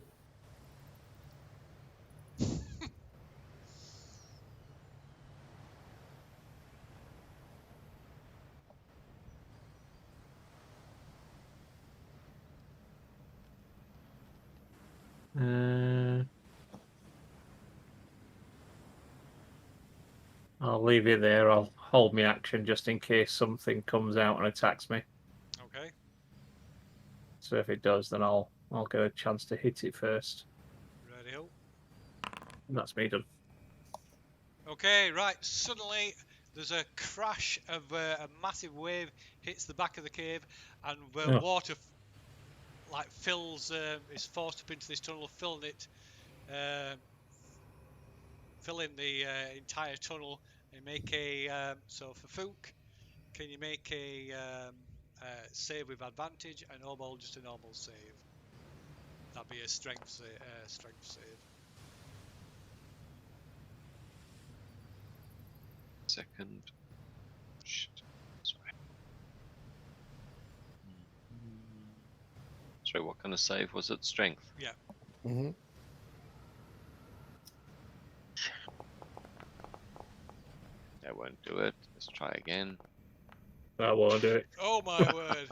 I'll leave it there. I'll hold my action just in case something comes out and attacks me. Okay. So if it does, then I'll get a chance to hit it first. Righty-ho. And that's me done. Okay, right. Suddenly, there's a crash of a massive wave hits the back of the cave, and water fills is forced up into this tunnel, filling the entire tunnel. And make a so for Fook, can you make a save with advantage, and Obold just a normal save? That'd be a strength save. Second. Shit. Sorry. Sorry, what kind of save was it? Strength? Yeah. Mm-hmm. That won't do it. Let's try again. That won't do it. Oh my word.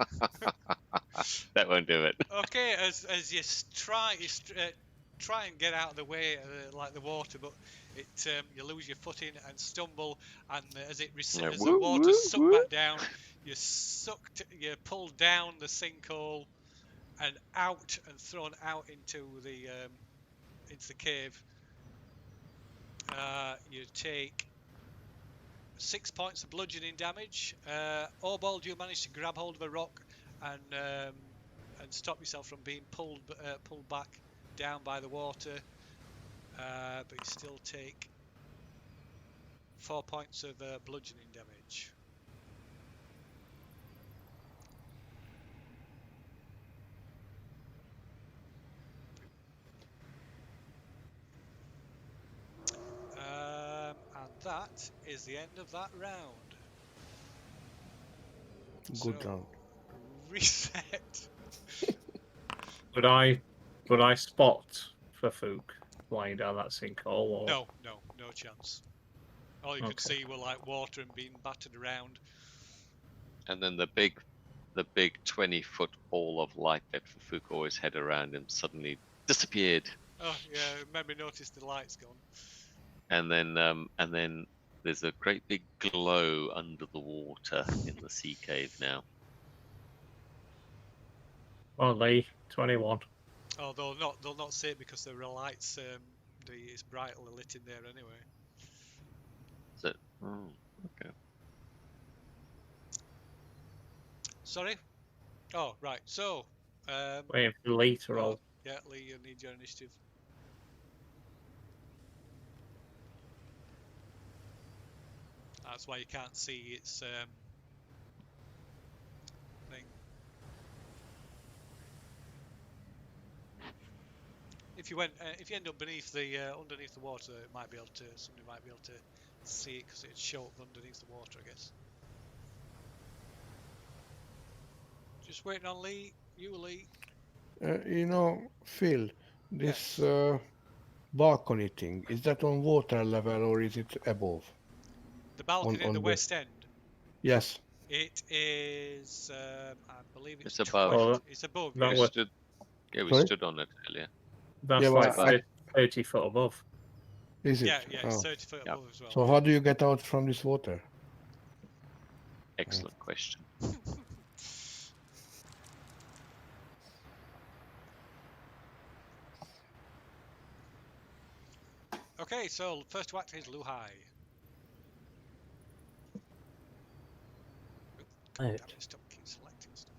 That won't do it. Okay, as you try and get out of the way, like the water, but you lose your footing and stumble, and as Yeah, as the woo, water woo, sucked woo. back down, you pulled down the sinkhole and out and thrown out into the cave. You take 6 points of bludgeoning damage. Orbald, you managed to grab hold of a rock and stop yourself from being pulled back down by the water. But you still take 4 points of bludgeoning damage. And that is the end of that round. Good So, round. reset. Would I spot Fafouk flying down that sinkhole? Or... No chance. All you could Okay. see were like water and being battered around. And then the big 20-foot ball of light that Fufuk always had around him suddenly disappeared. Oh yeah, made me notice the light's gone. And then there's a great big glow under the water in the sea cave now. Only 21. Oh, they'll not see it because there are lights. It's brightly lit in there anyway. So, oh, okay. Sorry. Oh right. So. Waiting for Lee to roll. Yeah, Lee, you need your initiative. That's why you can't see its thing. If you end up beneath underneath the water, somebody might be able to see it because it'd show up underneath the water, I guess. Just waiting on Lee. You, Lee. Phil, this balcony thing, is that on water level or is it above? The balcony at the west end. Yes. It is. I believe it's above. 20. It's above. No, Yeah. what- We Sorry? stood on it earlier. That's Yeah, like well, 30 foot above. Is it? Yeah, it's Oh. 30 foot Yeah. above as well. So how do you get out from this water? Excellent question. Okay, so first to act is Luhai. Right. Damn it, stop keep selecting stuff.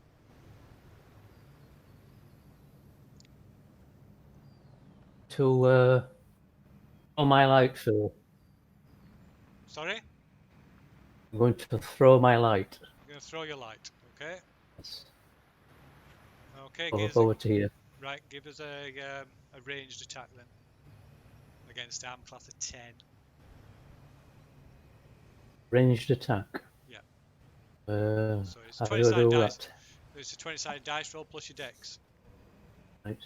To throw my light, Phil. Sorry? I'm going to throw my light. You're going to throw your light, okay? Yes. Okay, Over to here. right, give us a ranged attack then. Against arm class of 10. Ranged attack. Yeah. So it's how 20 do I sided do dice. that? It's a 20-sided dice roll plus your dex. Right.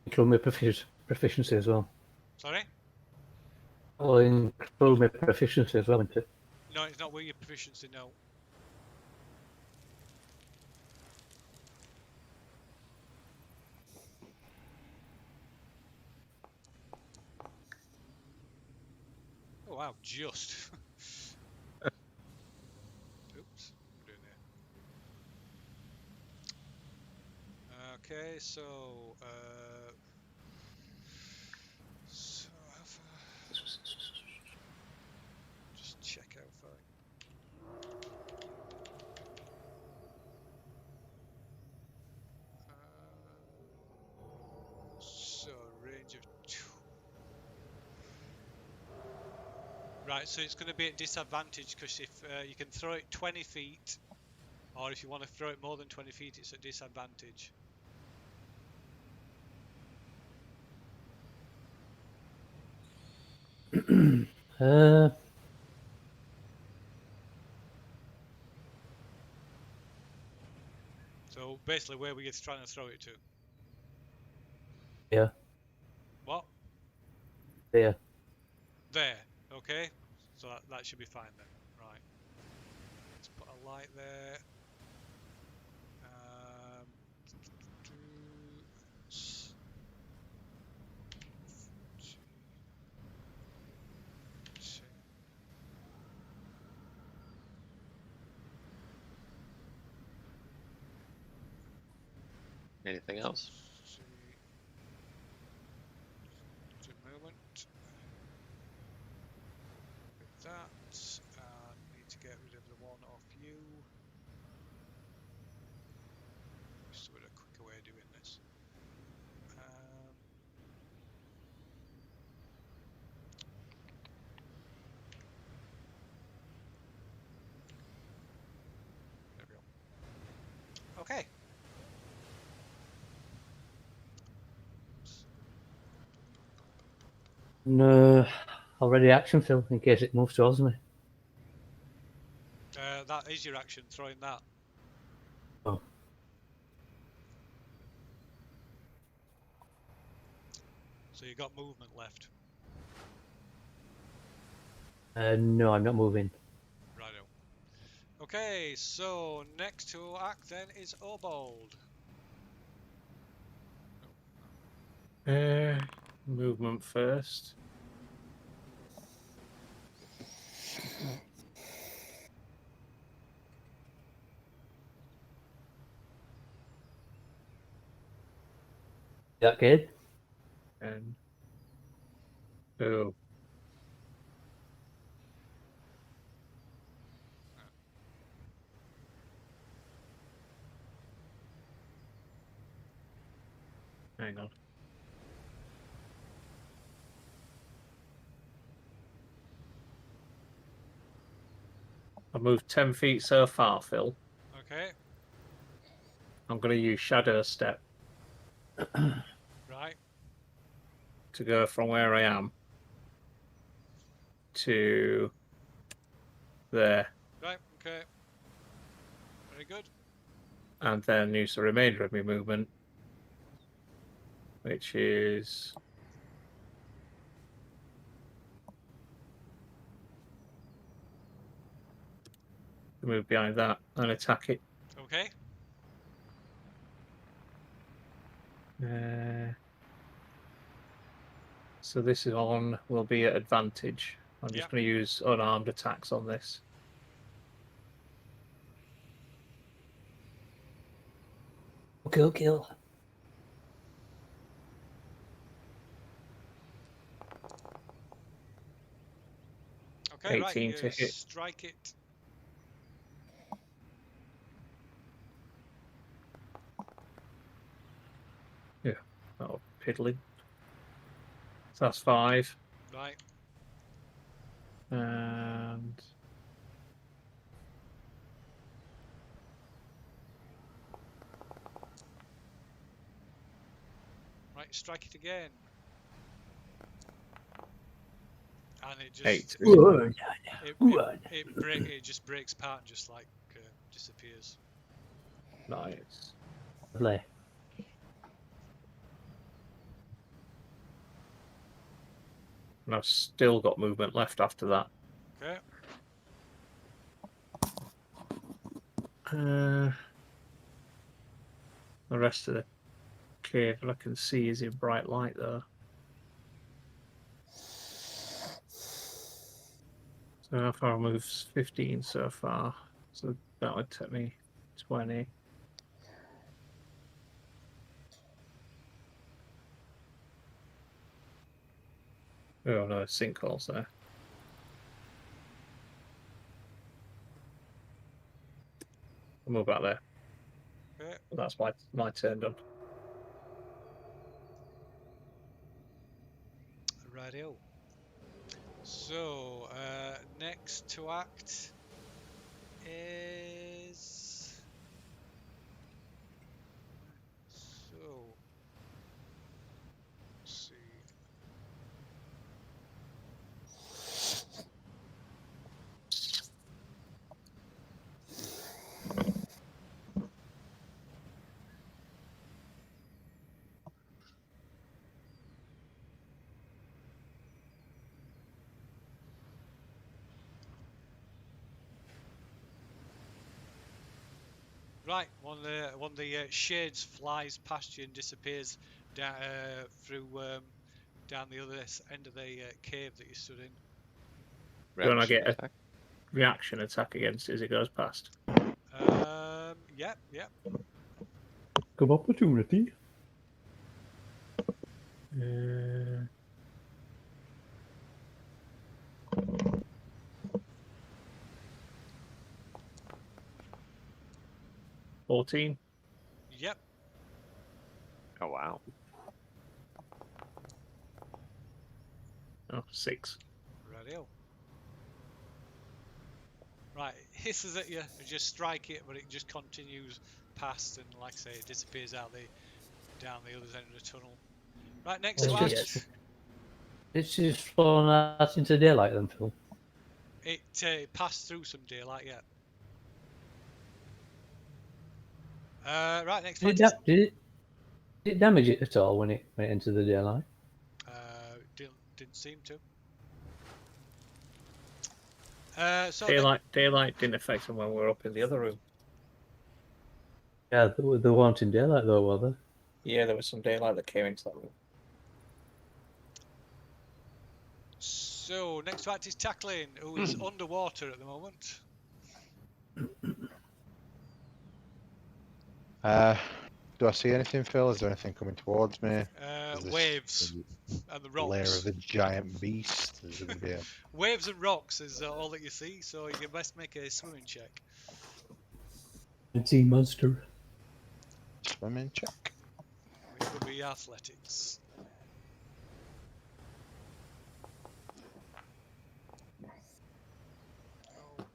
Include my proficiency as well. Sorry? Oh, include my proficiency as well, isn't it? No, it's not with your proficiency, no. Oh wow, just. Oops, what am I doing there? Okay, so how far? Just check how far. So range of 2. Right, so it's going to be at disadvantage because if you can throw it 20 feet, or if you want to throw it more than 20 feet, it's at disadvantage. basically, where were you trying to throw it to? Yeah. What? There. There. Okay. So that should be fine then. Right. Let's put a light there. S- G- Anything else? Movement. With that, need to get rid of the one off you. Just a quicker way of doing this. There we go. Okay. No. Already action film in case it moves towards me. That is your action, throwing that. Oh. So you got movement left. No, I'm not moving. Righto. Okay, so next to act then is Obold. Movement first. That kid? And oh, hang on. I've moved 10 feet so far, Phil. Okay, I'm going to use Shadow Step right. to go from where I am to there, Right, okay. Very good. and then use the remainder of my movement, which is to move behind that and attack it. Okay. So this is on will be at advantage. I'm just Yep. going to use unarmed attacks on this. Kill. Okay, right. 18 You to hit. strike it. Yeah, oh, piddling. So that's 5. Right. And Right, strike it again. And it just 8. it just breaks apart and just like disappears. Nice. Lovely. And I've still got movement left after that. Okay. The rest of the cave I can see is in bright light though. So how far I moved? 15 so far. So that would take me 20. Oh no, sinkholes there. I'll move back there. Okay. That's my turn done. Rightio. So next to act is let's see. Right, one of the shades flies past you and disappears down through down the other end of the cave that you stood in. When I Reaction get a attack. reaction attack against it as it goes past. Yep, yep. Good opportunity. 14. Yep. Oh wow. Oh, 6. Radio. Right, it hisses at you and just strike it, but it just continues past and, like I say, it disappears out down the other end of the tunnel. Right, next It's one. just- It's just flown out into daylight then, Phil. It passed through some daylight, yeah. Right, next one. Did it damage it at all when it went into the daylight? Didn't seem to. So Daylight didn't affect them when we were up in the other room. Yeah, they weren't in daylight though, were they? Yeah, there was some daylight that came into that room. So next to act is Tackling, who is underwater at the moment. Do I see anything, Phil? Is there anything coming towards me? Is this Waves and the the lair rocks. of a giant beast? Is there going to be a Waves and rocks is all that you see, so you can best make a swimming check. Sea monster. swimming check? It could be athletics.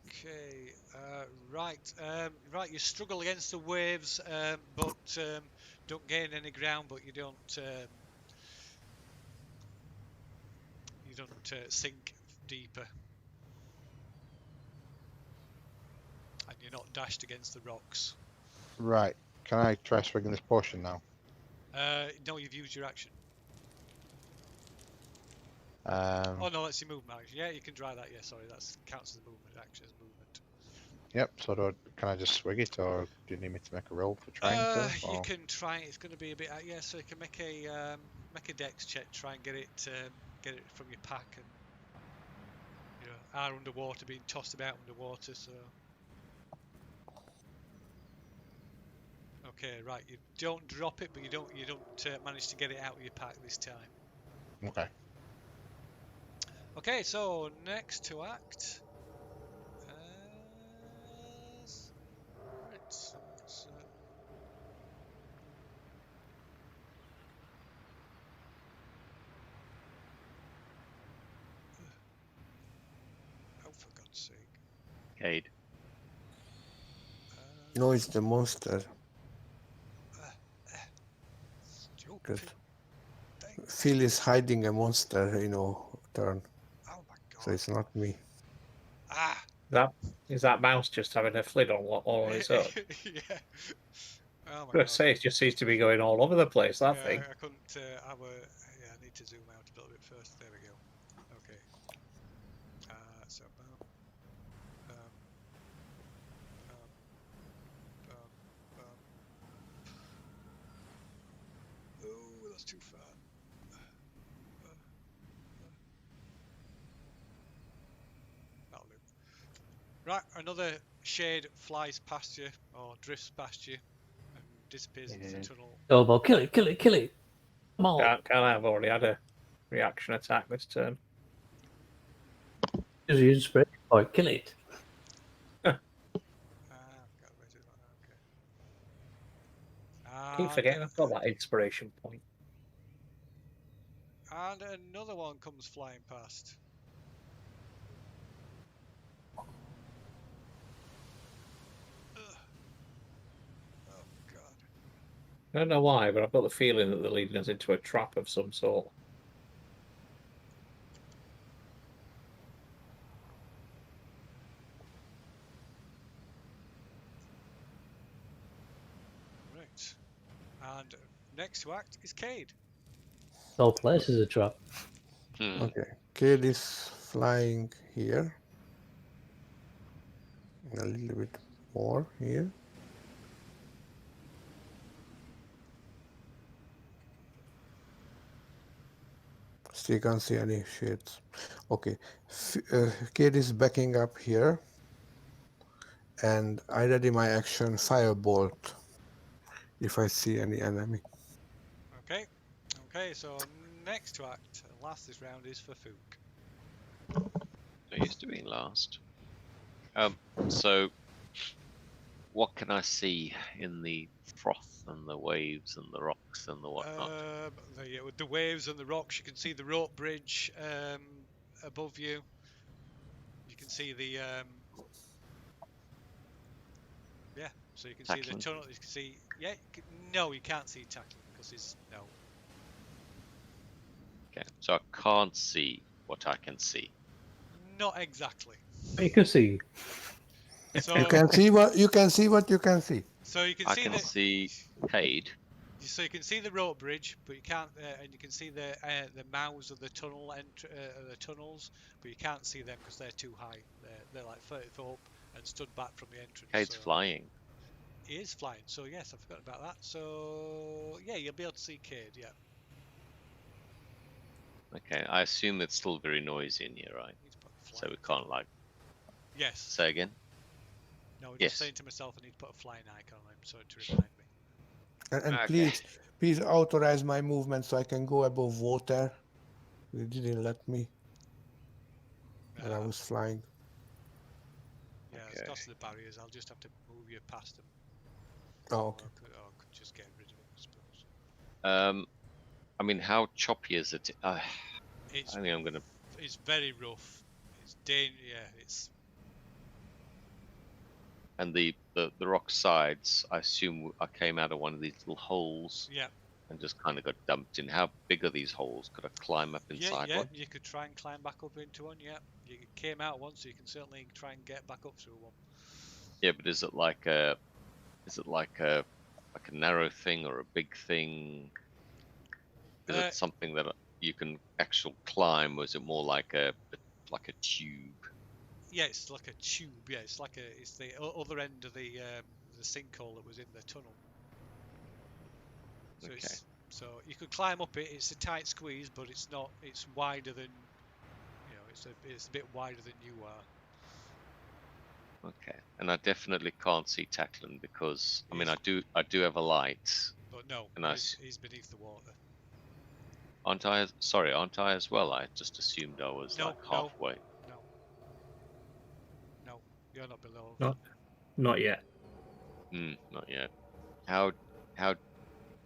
Okay, right. Right, you struggle against the waves, but don't gain any ground. But you don't sink deeper, and you're not dashed against the rocks. Right. Can I try swinging this potion now? No, you've used your action. Um, Oh no, that's your movement action. Yeah, you can try that. Yeah, sorry, that counts as a movement action as movement. Yep. So can I just swing it, or do you need me to make a roll for trying to? You Or... can try. It's going to be a bit. Yeah, so you can make a dex check. Try and get it from your pack, and you know, are underwater, being tossed about underwater. So okay, right. You don't drop it, but you don't manage to get it out of your pack this time. Okay. Okay, so next to act. Right. So, oh, for God's sake. Cade. No, it's the monster. Stupid thing. Phil is hiding a monster, turn. Oh my God. So it's not me. Ah. Is that mouse just having a flit all on its own? Yeah. Oh my I God. say it just seems to be going all over the place. That thing. I couldn't. I need to zoom out a little bit first. There we go. Okay. So. Oh, that's too far. That'll do. Right, another shade flies past you, or drifts past you, and disappears into the tunnel. Oh, well, kill it. Come on. Can I have already had a reaction attack this turn? Use your inspiration point. Kill it. Keep forgetting I've got that inspiration point. And another one comes flying past. Oh God. I don't know why, but I've got the feeling that they're leading us into a trap of some sort. Right. And next to act is Cade. The whole place is a trap. Okay. Kid is flying here. A little bit more here. So you can't see any shades. Okay. Kate is backing up here. And I ready my action firebolt if I see any enemy. Okay. Okay, so next to act, and last this round is for Fook. I used to being last. So what can I see in the froth and the waves and the rocks and the whatnot? The waves and the rocks, you can see the rope bridge above you. You can see the yeah, so you can see the Tackling? tunnel. You can see no, you can't see tackling because it's no. Okay, so I can't see what I can see. Not exactly. You can see. So You can see what you can see. What you can see. so you can I see can the see Cade. so you can see the rope bridge, but you can't, and you can see the mouths of the the tunnels, but you can't see them because they're too high. They're like 30 foot up and stood back from the entrance. Cade's So flying. he is flying. So yes, I forgot about that. So yeah, you'll be able to see Cade. Yeah. Okay, I assume it's still very noisy in here, right? Need to put a So flying we can't like Yes. say again. No, just Yes. saying to myself, I need to put a flying icon on him so to remind me. And Okay. please authorize my movement so I can go above water. They didn't let me when I was flying. Yeah, it's Okay. because of the barriers. I'll just have to move you past them. Oh, okay. Or I could just get rid of him, I suppose. I mean, how choppy is it? It's I mean, I'm gonna. it's very rough. It's yeah, it's And the rock sides, I assume I came out of one of these little holes yeah. and just kind of got dumped in. How big are these holes? Could I climb up inside Yeah, one? you could try and climb back up into one. Yeah, you came out once, so you can certainly try and get back up through one. Yeah, but is it like a narrow thing or a big thing? Is it something that you can actually climb, or is it more like a tube? Yeah, it's like a tube. Yeah, it's the other end of the sinkhole that was in the tunnel. So Okay. so you could climb up it. It's a tight squeeze, but it's not. It's wider than it's a bit wider than you are. Okay, and I definitely can't see Tackling because I mean He's- I do have a light, But no, and he's beneath the water. aren't I as well? I just assumed I was No, like halfway. no, you're not below. Not yet. Not yet. How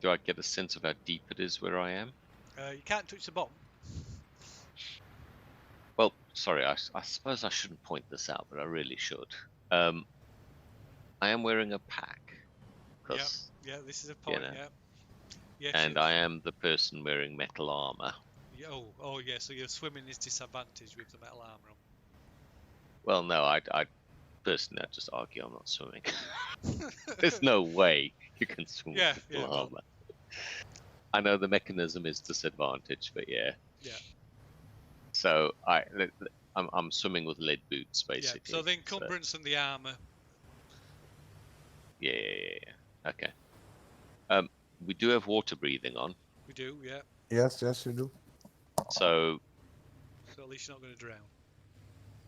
do I get a sense of how deep it is where I am? You can't touch the bottom. Well, sorry, I suppose I shouldn't point this out, but I really should. I am wearing a pack, because Yeah, this is a point. Yeah. Yes. and I am the person wearing metal armor. Oh, yeah. So your swimming is disadvantaged with the metal armor on. Well, no, I personally I'd just argue I'm not swimming. There's no way you can swim with metal armor. I know the mechanism is disadvantaged, but yeah. Yeah. So I'm swimming with lead boots basically. Yeah. So the encumbrance and the armor. Yeah. Okay. We do have water breathing on. We do. Yeah. Yes, you do. So at least you're not going to drown.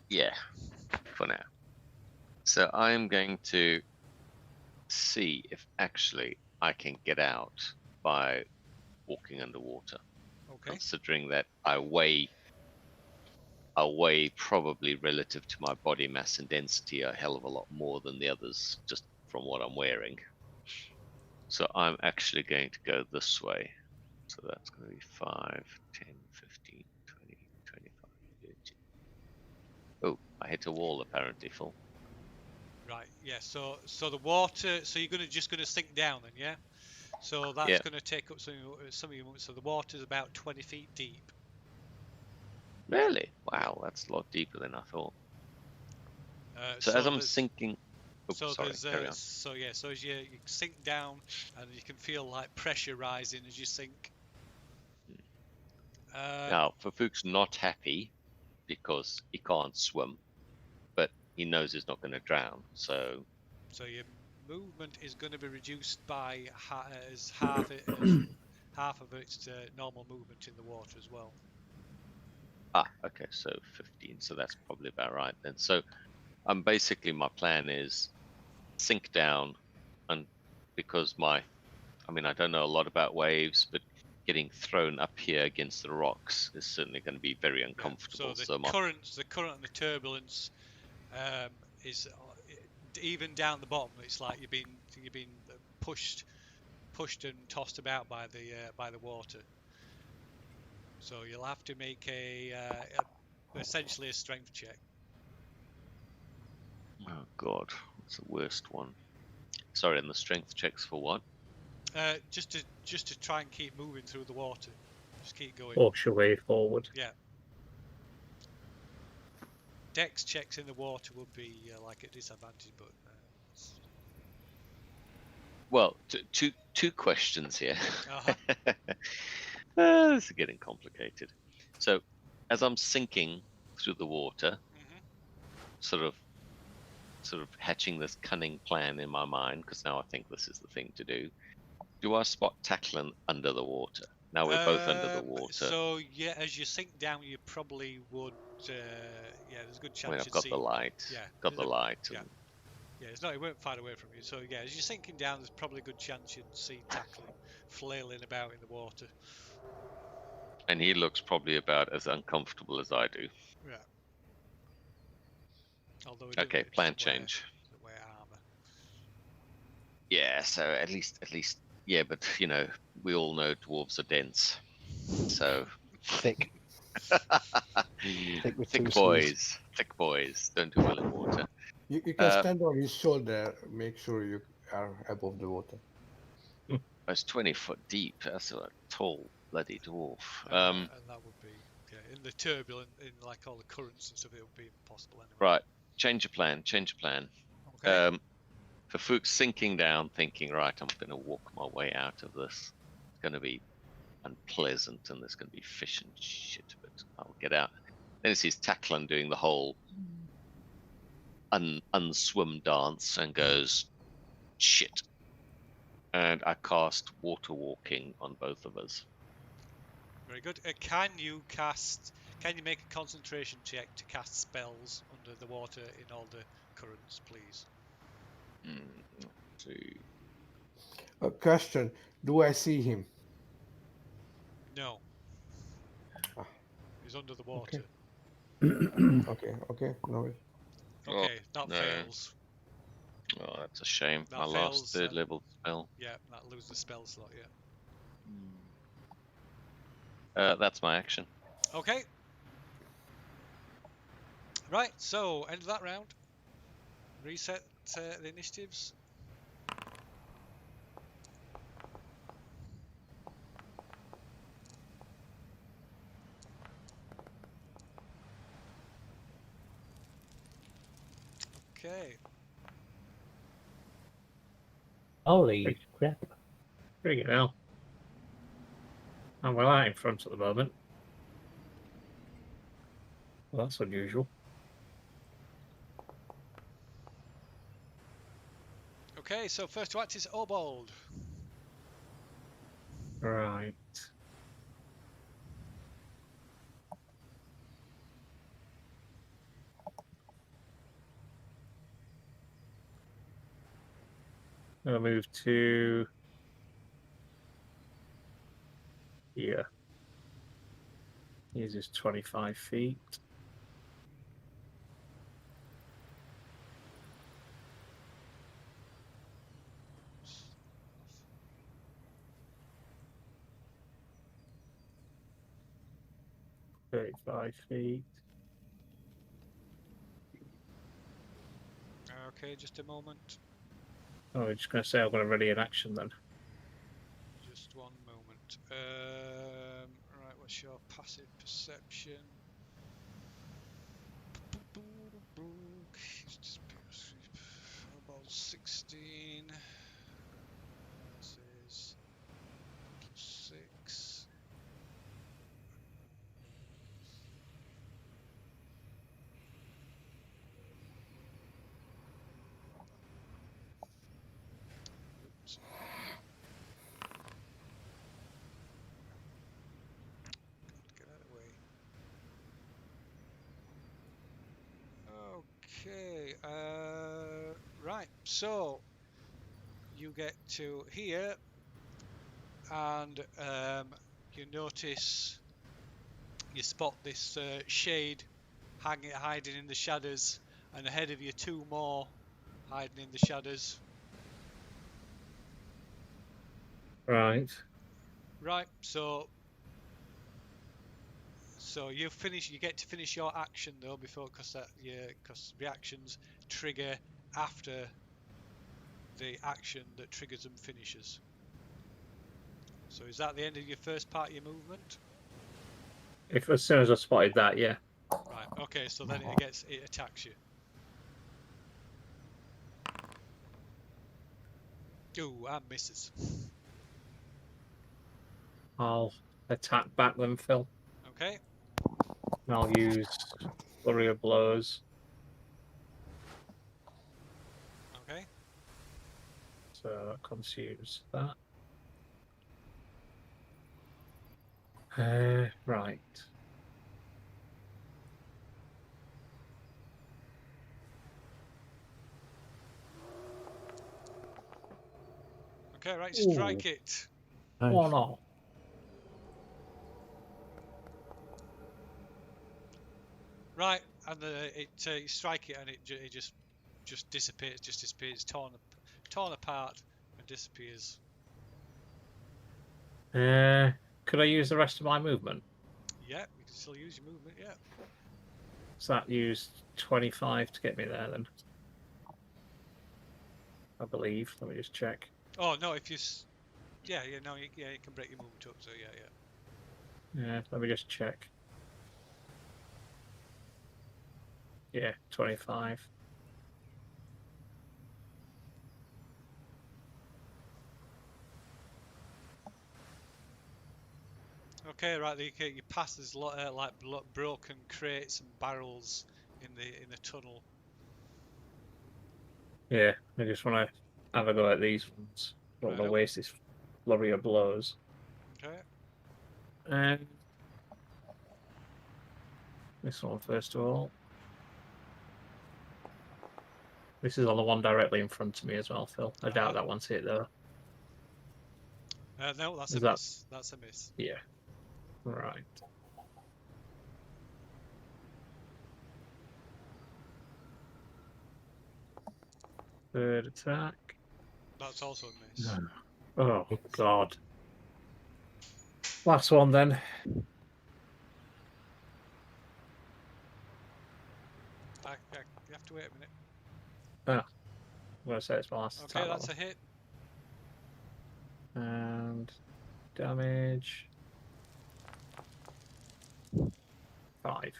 yeah, for now. So I'm going to see if actually I can get out by walking underwater. Okay. Considering that I weigh probably relative to my body mass and density a hell of a lot more than the others just from what I'm wearing. So I'm actually going to go this way. So that's going to be 5, 10, 15, 20, 25, 30. Oh, I hit a wall apparently, Phil. Right. Yeah. So the water. So you're just going to sink down then, yeah. So that's going to take up some of your. So the water's about 20 feet deep. Really? Wow, that's a lot deeper than I thought. So as I'm sinking, so as you sink down, and you can feel like pressure rising as you sink. Now, Fafuk's not happy because he can't swim, but he knows he's not going to drown. So your movement is going to be reduced by half of its normal movement in the water as well. Okay, so 15. So that's probably about right then. So basically my plan is sink down, and because I don't know a lot about waves, but getting thrown up here against the rocks is certainly going to be very uncomfortable. So the current and the turbulence is even down the bottom. It's like you've been pushed and tossed about by the water. So you'll have to make essentially a strength check. Oh God, that's the worst one. Sorry, and the strength checks for what? Just to try and keep moving through the water. Just keep going. Force your way forward. Yeah. Dex checks in the water would be like a disadvantage, but Well, two questions here. uh-huh. This is getting complicated. So, as I'm sinking through the water, sort of hatching this cunning plan in my mind, because now I think this is the thing to do. Do I spot Tacklin under the water? Now we're both under the water. So yeah, as you sink down, you probably would. There's a good chance I've you'd got see. the light. Yeah, got the light. Yeah. And... Yeah, it's not. It won't far away from you. So yeah, as you're sinking down, there's probably a good chance you'd see Tacklin flailing about in the water. And he looks probably about as uncomfortable as I do. Yeah. Although okay, plan change. Wear armor. Yeah, so at least, yeah. But we all know dwarves are dense. So Thick. Thick with thick two boys, Cs. thick boys don't do well in water. You can stand on his shoulder. Make sure you are above the water. It's 20 foot deep. That's a tall bloody dwarf. And that would be in the turbulent, in like all the currents and stuff. It would be impossible anyway. Right. Change of plan. Okay. For Fuchs sinking down, thinking, right, I'm going to walk my way out of this. It's going to be unpleasant, and there's going to be fish and shit, but I'll get out. Then he sees Tacklin doing the whole unswim dance and goes, shit. And I cast water walking on both of us. Very good. Can you make a concentration check to cast spells under the water in all the currents, please? A question: do I see him? No. Ah. He's under the water. Okay, no. Okay, that fails. Oh, that's a shame. That My fails, last third level spell. Yeah, that loses the spell slot, That's my action. Okay. Right, so end of that round. Reset the initiatives. Okay. Holy crap. There you go. I'm well out in front at the moment. Well, that's unusual. Okay, so first to act is Obald. Right. I'll move to here. Uses 25 feet. $35 Okay, just a moment. Oh, I'm just going to say I'm going to ready an action then. Just one moment. Right, what's your passive perception? About 16. This is 6. Oops. Get out of the way. Okay. Right. So you get to here, and you notice you spot this shade hiding in the shadows, and ahead of you 2 more hiding in the shadows. Right. Right. So you finish. You get to finish your action though before, because reactions trigger after the action that triggers them finishes. So is that the end of your first part of your movement? If as soon as I spotted that, yeah. Right. Okay. So then it attacks you. Ooh, and misses. I'll attack back then, Phil. Okay. And I'll use flurry of blows. Okay. So that consumes that. Right. Okay. Right. Strike it. Nice. Or not. Right. And you strike it, and it just disappears. Just disappears. Torn apart and disappears. Could I use the rest of my movement? Yeah. You can still use your movement. Yeah. So that used 25 to get me there then. I believe. Let me just check. Oh no! If you. Yeah. No. You can break your movement up. So yeah. Yeah, let me just check. Yeah, 25. Okay, right. You pass this broken crates and barrels in the tunnel. Yeah, I just want to have a go at these ones. Don't want to Righto. waste this flurry of blows. Okay. This one first of all. This is on the one directly in front of me as well, Phil. I doubt that one's hit though. No, that's Is a that- miss. That's a miss. Yeah. Right. Third attack. That's also a miss. Oh God. Last one then. You have to wait a minute. I'm gonna say it's my last Okay, attack. that's a hit. And damage 5.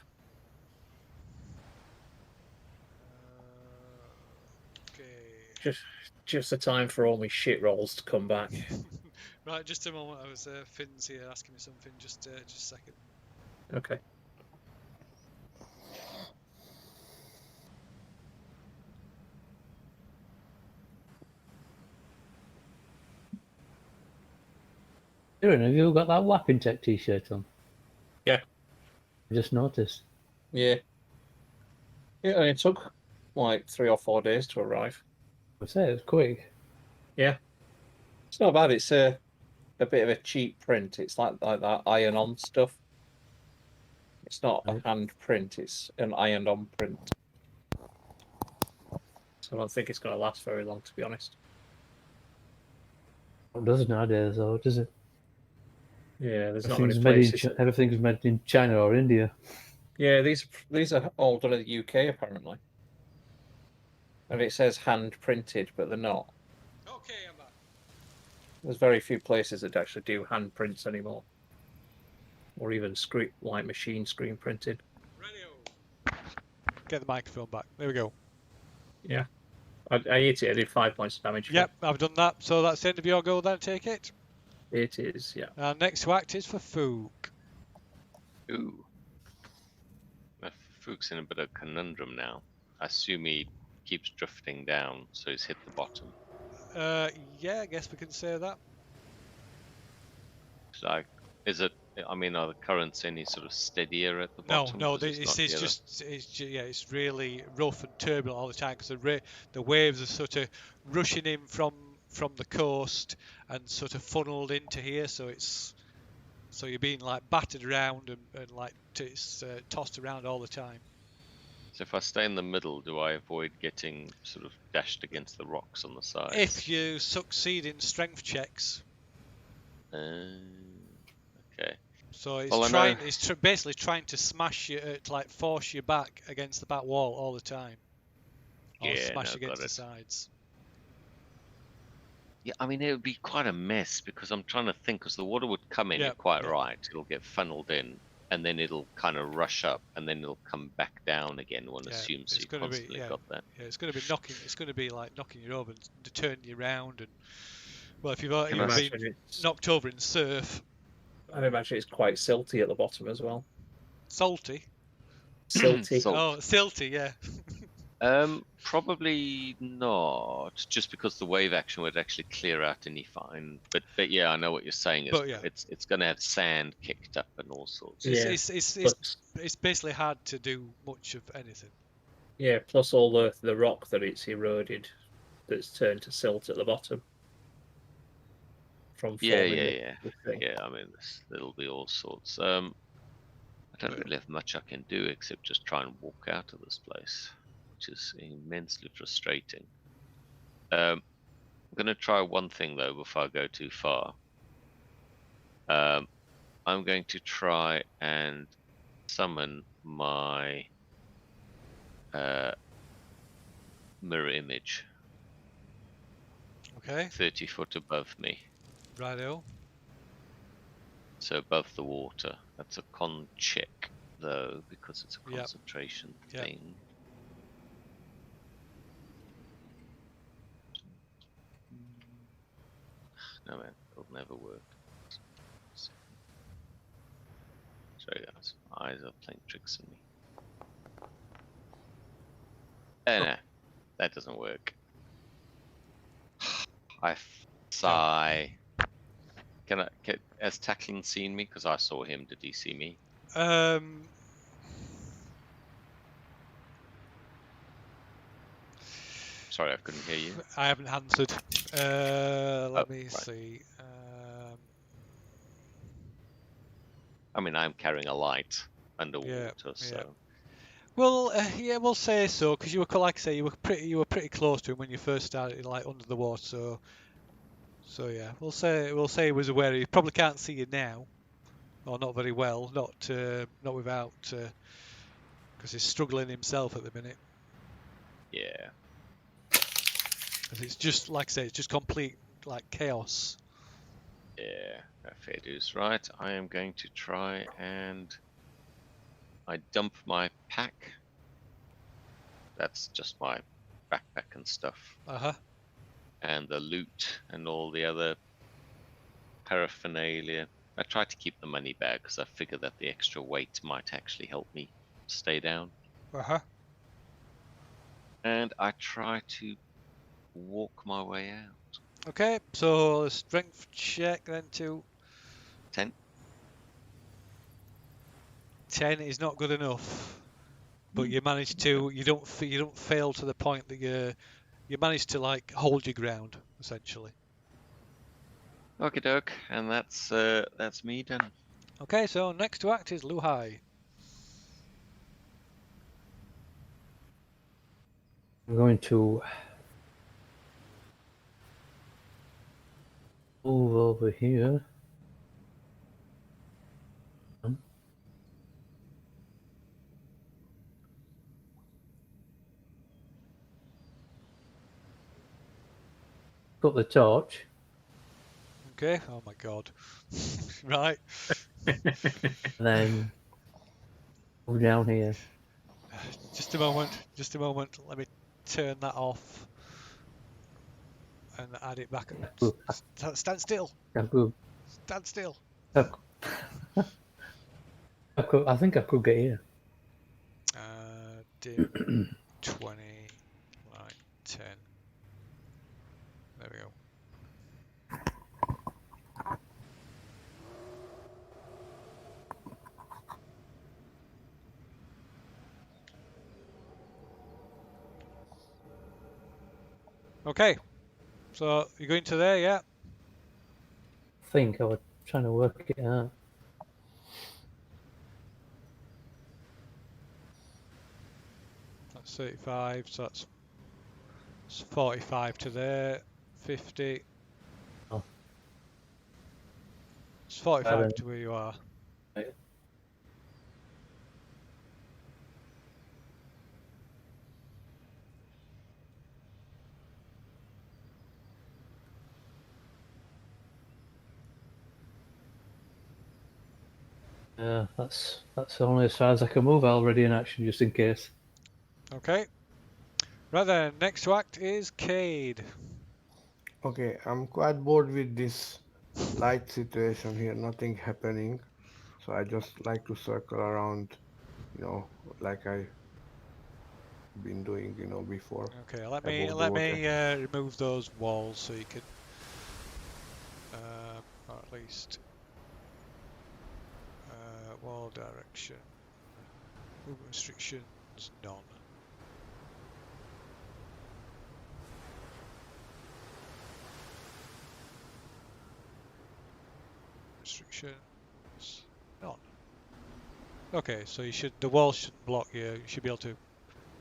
Okay. Just the time for all my shit rolls to come back. Right, just a moment. I was Finn's here asking me something. Just a second. Okay. Kieran, have you got that Whapping Tech t-shirt on? Yeah. I just noticed. Yeah. Yeah, it took like 3 or 4 days to arrive. I say it was quick. Yeah. It's not bad. It's a bit of a cheap print. It's like that iron-on stuff. It's not a hand print. It's an ironed-on print. So I don't think it's going to last very long, to be honest. It doesn't nowadays, though, does it? Yeah, there's not many places. Everything's made in China or India. Yeah, these are all done in the UK apparently. And it says hand printed, but they're not. Okay, I'm back. There's very few places that actually do hand prints anymore, or even machine screen printed. Radio. Get the microphone back. There we go. Yeah, I hit it. I did 5 points of damage. Yep, I've done that. So that's the end of your go. Then take it. It is. Yeah. Next to act is for Fook. Ooh. Fook's in a bit of a conundrum now. I assume he keeps drifting down, so he's hit the bottom. Yeah, I guess we can say that. Like, is it I mean, are the currents any sort of steadier at the No, bottom? no, 'Cause it's not near it's really rough and turbulent all the time because the waves are sort of rushing in from the coast and sort of funneled into here, so you're being like battered around and like it's tossed around all the time. So if I stay in the middle, do I avoid getting sort of dashed against the rocks on the sides? If you succeed in strength checks, okay. so it's Well, I trying, know- it's basically trying to smash you, to like force you back against the back wall all the time, or Yeah, smash no, against got the it. sides. Yeah, I mean, it would be quite a mess because I'm trying to think, because the water would come in, Yeah, you're quite yeah. right. It'll get funneled in, and then it'll kind of rush up, and then it'll come back down again. One Yeah, assumes it's you gonna be constantly got that. yeah, it's gonna be knocking. It's gonna be like knocking you over and turning you around. And well, if you've Can even I been knocked over in surf, I'd imagine it's quite silty at the bottom as well. salty. Silty. Salt. Oh, silty, yeah. Probably not, just because the wave action would actually clear out any fine. But yeah, I know what you're saying. But yeah. It's going to have sand kicked up and all sorts. Yeah. It's basically hard to do much of anything. Yeah, plus all the rock that it's eroded, that's turned to silt at the bottom. From forming the thing. Yeah. I mean, it'll be all sorts. I don't really have much I can do except just try and walk out of this place, which is immensely frustrating. I'm going to try one thing though before I go too far. I'm going to try and summon my mirror image. Okay. 30 foot above me. Righto. So above the water. That's a con check though, because it's a Yep. concentration Yep. thing. No man, it'll never work. Sorry guys, my eyes are playing tricks on me. No, that doesn't work. I sigh. Has Tacklin seen me? Because I saw him. Did he see me? Sorry, I couldn't hear you. I haven't answered. Let me right. see. I mean, I'm carrying a light underwater, so. Yeah. Well, yeah, we'll say so because you were, like I say, you were pretty close to him when you first started, like under the water. So yeah, we'll say he was aware. He probably can't see you now, or not very well. Not without, because he's struggling himself at the minute. Yeah. Because it's just like I say, it's just complete like chaos. Yeah, fair dues. Right, I am going to try and I dump my pack. That's just my backpack and stuff. And the loot and all the other paraphernalia. I try to keep the money bag because I figure that the extra weight might actually help me stay down. And I try to walk my way out. Okay, so strength check then to 10. 10 is not good enough, but you manage to. You don't fail to the point that you manage to like hold your ground essentially. Okie doke, and that's me done. Okay, so next to act is Luhai. I'm going to move over here. Got the torch. Okay. Oh my god. Right. Then move down here. Just a moment. Let me turn that off and add it back. Stand still. Stand still. I think I could get here. Dim 20, light 10. There we go. Okay. So you're going to there, yeah? I think I was trying to work it out. That's 35, so that's 45 to there. 50. Oh. It's 45 then- to where you are. Yeah, that's only as far as I can move. Already in action, just in case. Okay. Right then, next to act is Cade. Okay, I'm quite bored with this light situation here, nothing happening. So I just like to circle around, like I've been doing, before. Okay, let Above me the let water. me remove those walls so you can, or at least wall direction, movement restrictions, none. Restrictions, none. Okay, so the wall shouldn't block you. You should be able to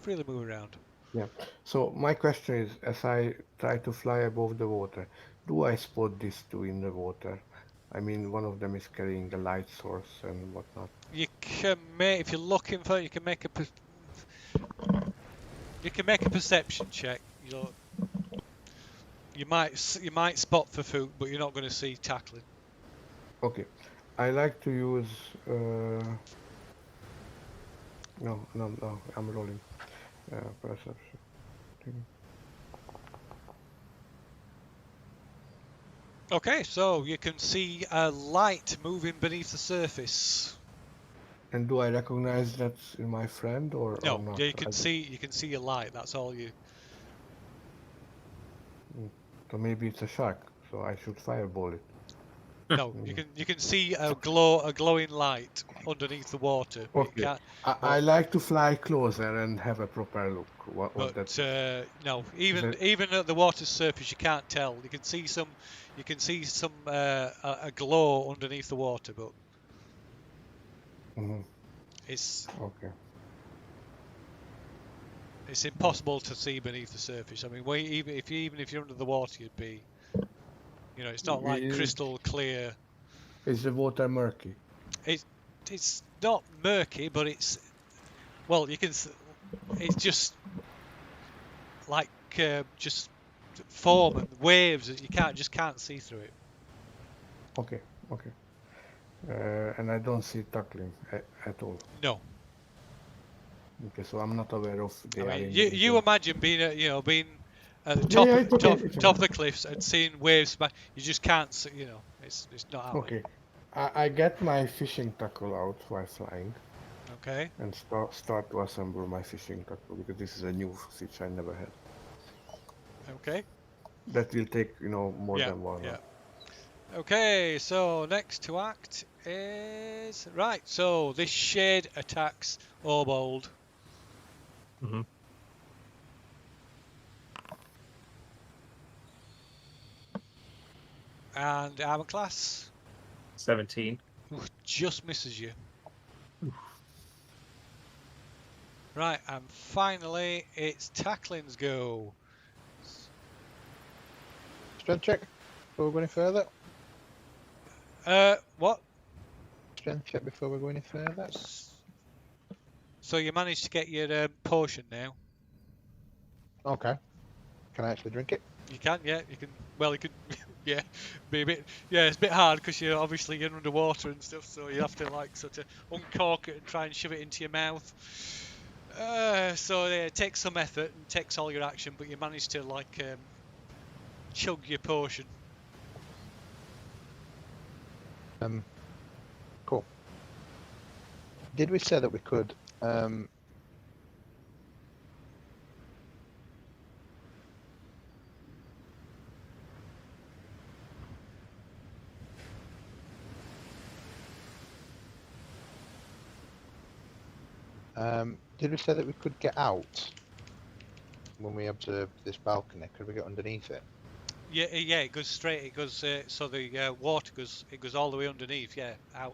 freely move around. Yeah. So my question is, as I try to fly above the water, do I spot these two in the water? I mean, one of them is carrying a light source and whatnot. You can make, if you're looking for it, you can make a perception check. You might spot for food, but you're not going to see tackling. Okay. I like to use. No, I'm rolling. Perception. Okay, so you can see a light moving beneath the surface. And do I recognize that's my friend or No, not? you can see a light. That's all you. So maybe it's a shark. So I should fireball it. No, you can see a glowing light underneath the water. But Okay. you can't. I like to fly closer and have a proper look. What But that? no, it- even at the water's surface, you can't tell. You can see some a glow underneath the water, but Mhm. it's Okay. impossible to see beneath the surface. I mean, even if you're under the water, you'd be, it's not like crystal clear. Is the water murky? It's not murky, but it's it's just like just foam and waves that you can't see through it. Okay. And I don't see tackling at all. No. Okay, so I'm not aware of they I are mean, in. you imagine being at the Yeah, it's okay, it's top of okay. the cliffs and seeing waves, but you just can't see. It's not happening. Okay. I get my fishing tackle out while flying Okay. and start to assemble my fishing tackle because this is a new switch I never had. Okay. That will take more Yeah. than 1 Yeah. hour. Okay. So next to act is right. So this shade attacks Obold. Mm-hmm. And armor class 17. just misses you. Right, and finally it's Tackling's go. Strength check before we go any further. What? Strength check before we go any further. So you managed to get your potion now. Okay. Can I actually drink it? You can, yeah. You can. Well, you could, yeah. Be a bit, yeah. It's a bit hard because you're obviously underwater and stuff, so you have to like sort of uncork it and try and shove it into your mouth. So it takes some effort and takes all your action, but you manage to like chug your potion. Cool. Did we say that we could did we say that we could get out when we observed this balcony, could we get underneath it? Yeah, it goes straight. It goes so the water goes. It goes all the way underneath. Yeah, out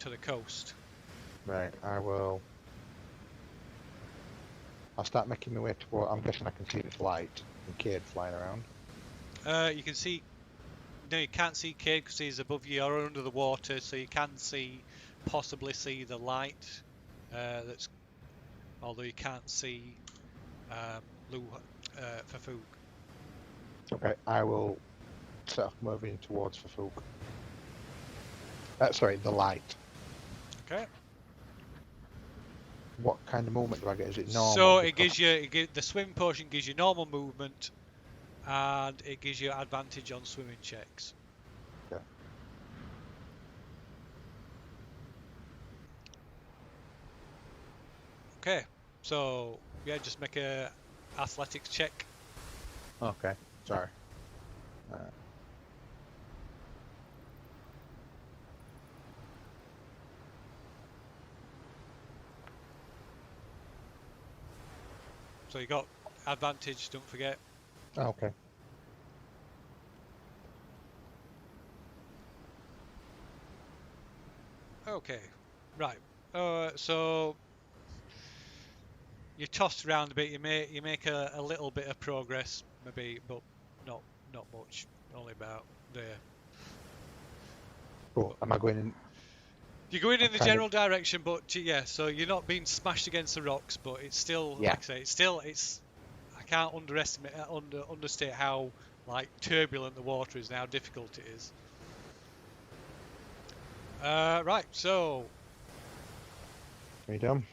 to the coast. Right, I'll start making my way toward. I'm guessing I can see this light and Cade flying around. You can see. No, you can't see Cade because he's above you or under the water, so you can possibly see the light. That's although you can't see Fafuk. Okay, I will set off moving towards Fafuk. Sorry, the light. Okay. What kind of movement do I get? Is it normal? So it gives you the swim potion gives you normal movement, and it gives you advantage on swimming checks. Okay. Okay. So yeah, just make a athletics check. Okay, sorry. So you got advantage. Don't forget. Okay. Okay. Right. So you toss around a bit. You make a little bit of progress, maybe, but not much. Only about there. Cool. Am I going in? You're going in the kind of- general direction, but yeah. So you're not being smashed against the rocks, but it's still, Yeah. like I say, it's. I can't understate how like turbulent the water is and how difficult it is. Right. So Are you done?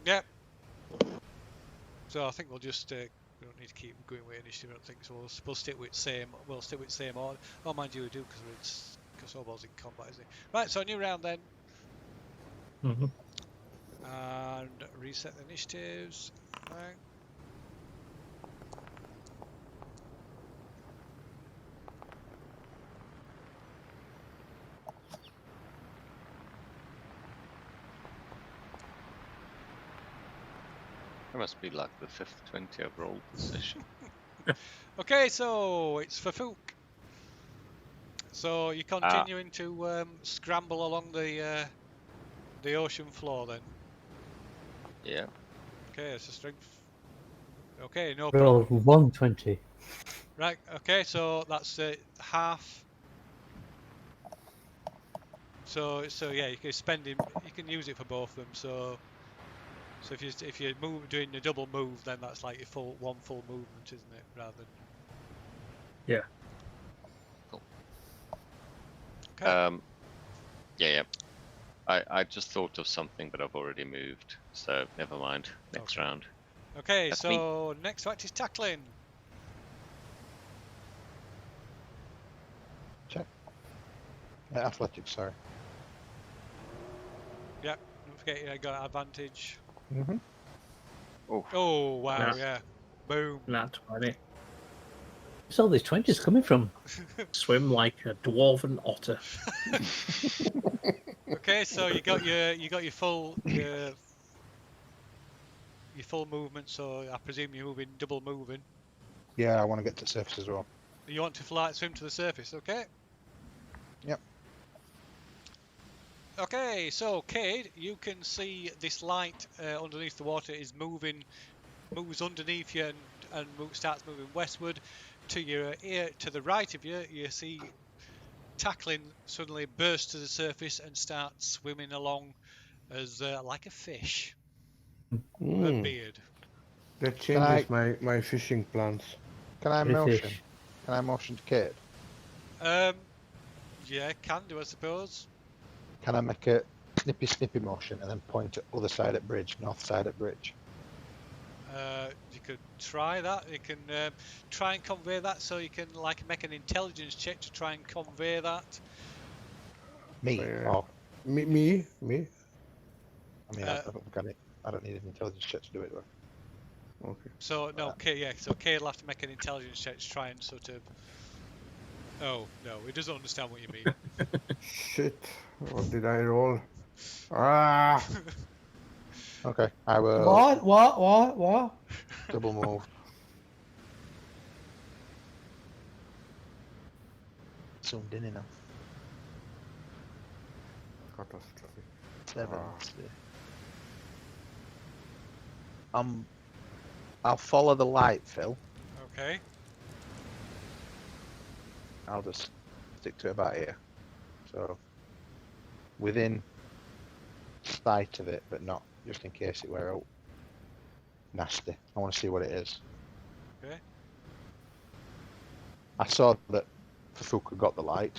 yeah. So I think we'll just we don't need to keep going with initiative. I don't think so. We'll stick with same. We'll stick with same order. Oh, mind you, we do because Obo's in combat, isn't he? Right. So a new round then, Mm-hmm. and reset the initiatives. Right. That must be like the 5th 20 overall session. Okay, so it's Fafuk. So you're continuing to scramble along the ocean floor then. Yeah. Okay, it's a strength. Okay, no Roll problem. 120. Right. Okay, so that's half. So yeah, you can spend him. You can use it for both of them. So if you're doing a double move, then that's like your one full movement, isn't it? Rather than. Yeah. Cool. Okay. Yeah. I just thought of something, but I've already moved, so never mind. Next Okay. round. Okay, That's so next fight is tackling. Check. Athletics, sorry. Yep. Don't forget you got advantage. Mm-hmm. Oh wow! Yeah. Yeah. Boom. Nat 20. Where's all these 20s coming from? Swim like a dwarven otter. Okay, so you got your full movement. So I presume you're moving double moving. Yeah, I want to get to the surface as well. You want to swim to the surface, okay? Yep. Okay, so Cade, you can see this light underneath the water is moves underneath you and starts moving westward. To your ear, to the right of you, you see tackling suddenly burst to the surface and start swimming along as like a fish. A Mm, beard. that Can I- changes my fishing plans. Can I Hey, motion? fish. Can I motion to Cade? Yeah, can do, I suppose. Can I make a snippy motion and then point at other side at bridge, north side at bridge? You could try that. You can try and convey that, so you can like make an intelligence check to try and convey that. Me? Yeah. Oh, Me. I mean, Uh, I don't need an intelligence check to do it, though. Okay. So no, so Kay will have to make an intelligence check to try and sort of. Oh no, he doesn't understand what you mean. Shit. What did I roll? Ah. Okay, I will What? double move. Zoomed in enough. Catastrophe. 70. I'll follow the light, Phil. Okay. I'll just stick to about here. So within sight of it, but not just in case it were nasty. I want to see what it is. Okay. I saw that Fufuka got the light,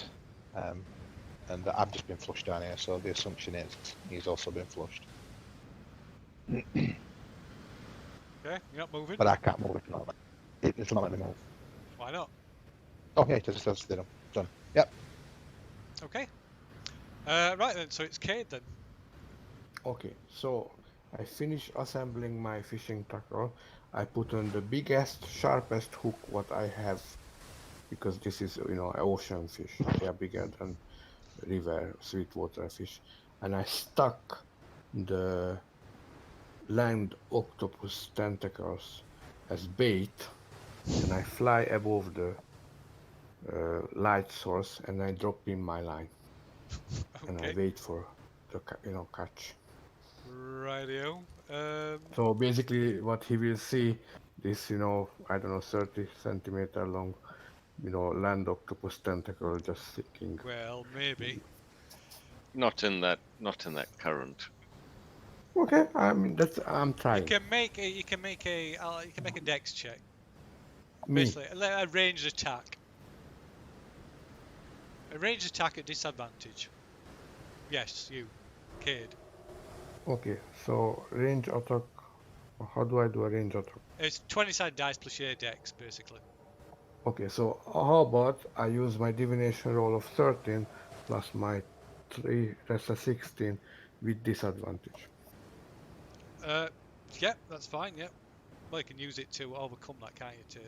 and that I've just been flushed down here, so the assumption is he's also been flushed. Okay. You're not moving. But I can't move it. It's not letting me move. Why not? Oh, yeah, it just did them. Done. Yep. Okay. Right then. So it's Cade then. Okay, so I finish assembling my fishing tackle. I put on the biggest, sharpest hook what I have, because this is, ocean fish. They are bigger than river, sweetwater fish. And I stuck the land octopus tentacles as bait, and I fly above the light source, and I drop in my line, and I Okay. wait for the catch. Rightio. So basically, what he will see, this, I don't know, 30 centimeter long, land octopus tentacle just sticking. Well, maybe. Not in that current. Okay, I mean I'm You trying. can make a. You can make a dex check. Me. Basically, a ranged attack. A ranged attack at disadvantage. Yes, you, Cade. Okay, so range attack. How do I do a range attack? It's 20-sided dice plus your dex, basically. Okay, so how about I use my divination roll of 13 plus my 3, that's a 16 with disadvantage. Yeah, that's fine. Yeah. Well, you can use it to overcome that, can't you?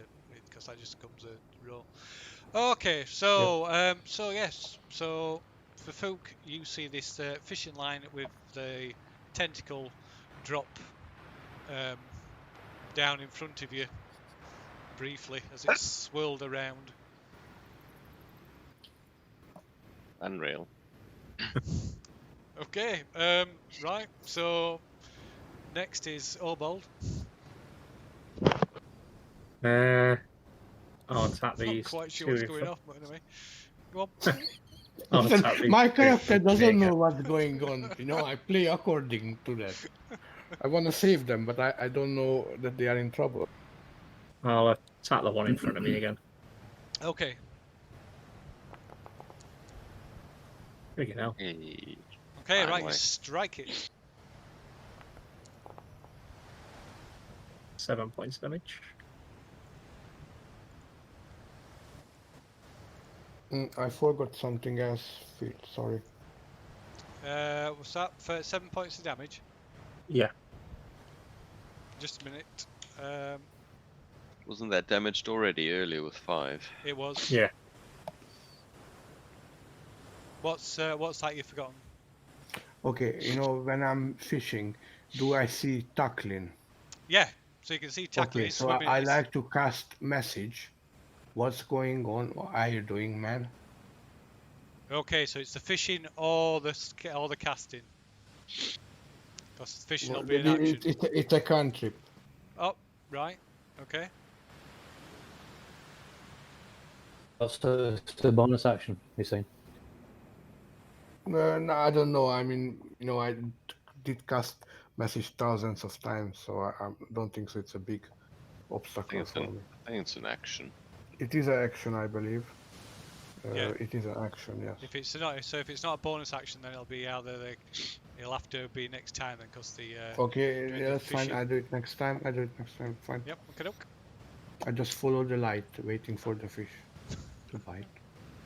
Because that just becomes a roll. Okay, so yes, so for Fook, you see this fishing line with the tentacle drop down in front of you briefly as it's swirled around. Unreal. Okay, right. So next is Obold. I'll attack Not these. quite sure two what's in going front. on, but anyway, go on. I'll Listen, attack these my two character from doesn't Jamaica. know what's going on. I play according to that. I want to save them, but I don't know that they are in trouble. I'll attack the one in front of me again. Okay, There you go. Hey. okay, Fine right. You way. strike it. 7 points damage. I forgot something else, Phil. Sorry. What's that for 7 points of damage? Yeah. Just a minute. Wasn't that damaged already earlier with 5? It was. Yeah. What's that you've forgotten? Okay, when I'm fishing, do I see tackling? Yeah. So you can see tackling. Okay, It's so swimming. I it's- like to cast message. What's going on? What are you doing, man? Okay, so it's the fishing or the casting. Because fishing will be an action. It's a cantrip. Oh, right. Okay. That's the bonus action, you're saying? No, I don't know. I mean, I did cast message thousands of times, so I don't think so. It's a big I obstacle think for me. it's an action. It is an action, I believe. Yeah. It is an action, yes. If it's not a bonus action, then it'll be either it'll have to be next time then, because the Okay, doing yeah, the that's fine. fishing. I do it next time. Fine. Yep. Okay. Look. I just follow the light, waiting for the fish to bite.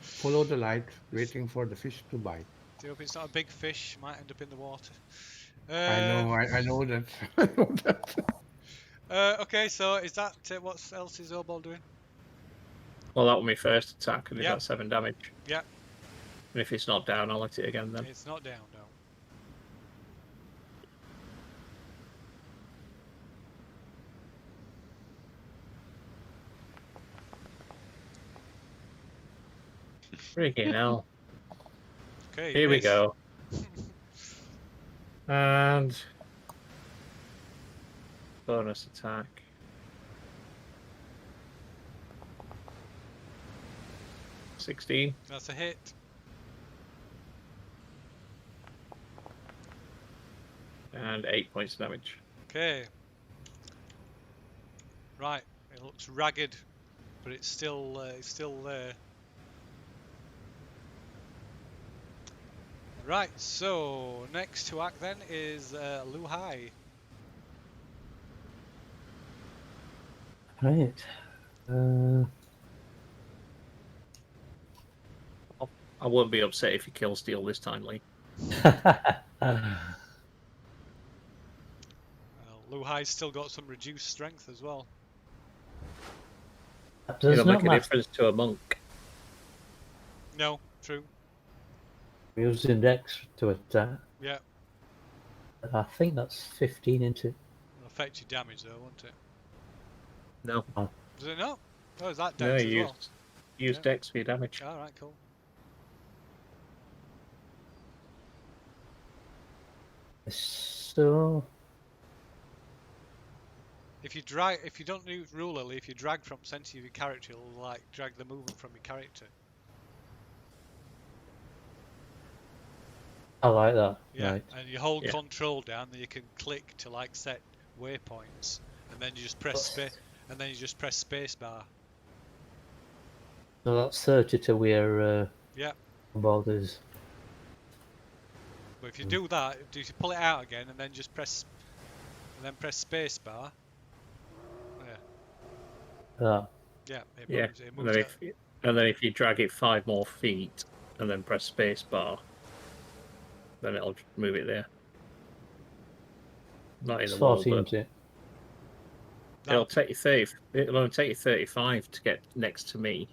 Follow the light, waiting for the fish to bite. I hope it's not a big fish. Might end up in the water. I know that. I know that. Okay. So is that what else is Obol doing? Well, that was my first attack, and it Yep. got 7 damage. Yep. And if it's not down, I'll hit it again then. It's not down, no. Freaking hell. Okay, Here we miss. go. And bonus attack. $16. That's a hit. And 8 points of damage. Okay. Right. It looks ragged, but it's still there. Right. So next to act then is Lu Hai. Right. I won't be upset if you kill Steel this time, Lee. Lu Hai's still got some reduced strength as well. That does It'll not make a matter. difference to a monk. No, true. We're using Dex to attack. Yeah. I think that's 15 into. It'll affect your damage though, won't it? No. Does it not? Oh, is that No, dex you as well? use Yeah. Dex for your damage. Alright, cool. So If you don't use ruler, if you drag from center of your character, it'll like drag the movement from your character. I like that. Yeah, Right. and you hold Yeah. control down, then you can click to like set waypoints, and then you just press space, and then you just press space bar. So that's 30 to where Yeah. borders. But if you do that, if you pull it out again, and then just press space bar. Ah, Yeah, Yeah. it And moves then, out. if you drag it 5 more feet and then press space bar, then it'll move it there. Not in it's the wall, 14 but to. it'll take you 30. It'll only take you 35 to get next to me.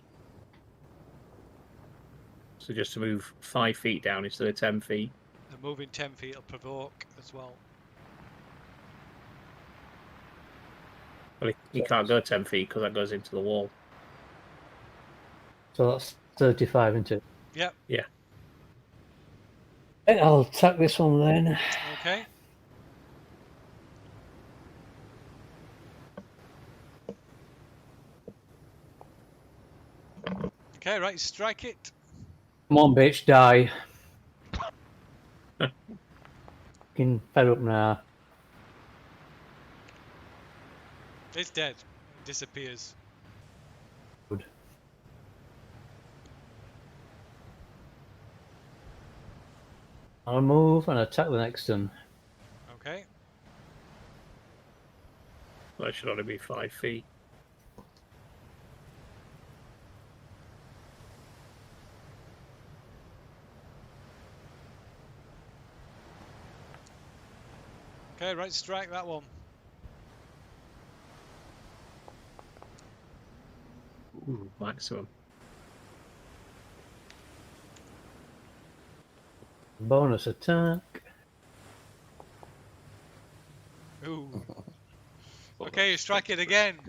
So just to move 5 feet down instead of 10 feet. And moving 10 feet will provoke as well. Well, you can't go 10 feet because that goes into the wall. So that's 35 into. Yep. Yeah. Right, I'll attack this one then. Okay. Okay, right, strike it. Come on, bitch, die. Fucking fed up now. It's dead. It disappears. Good. I'll move and attack the next one. Okay. That should only be 5 feet. Okay, right, strike that one. Ooh, maximum. Bonus attack. Ooh. Okay, you strike it again.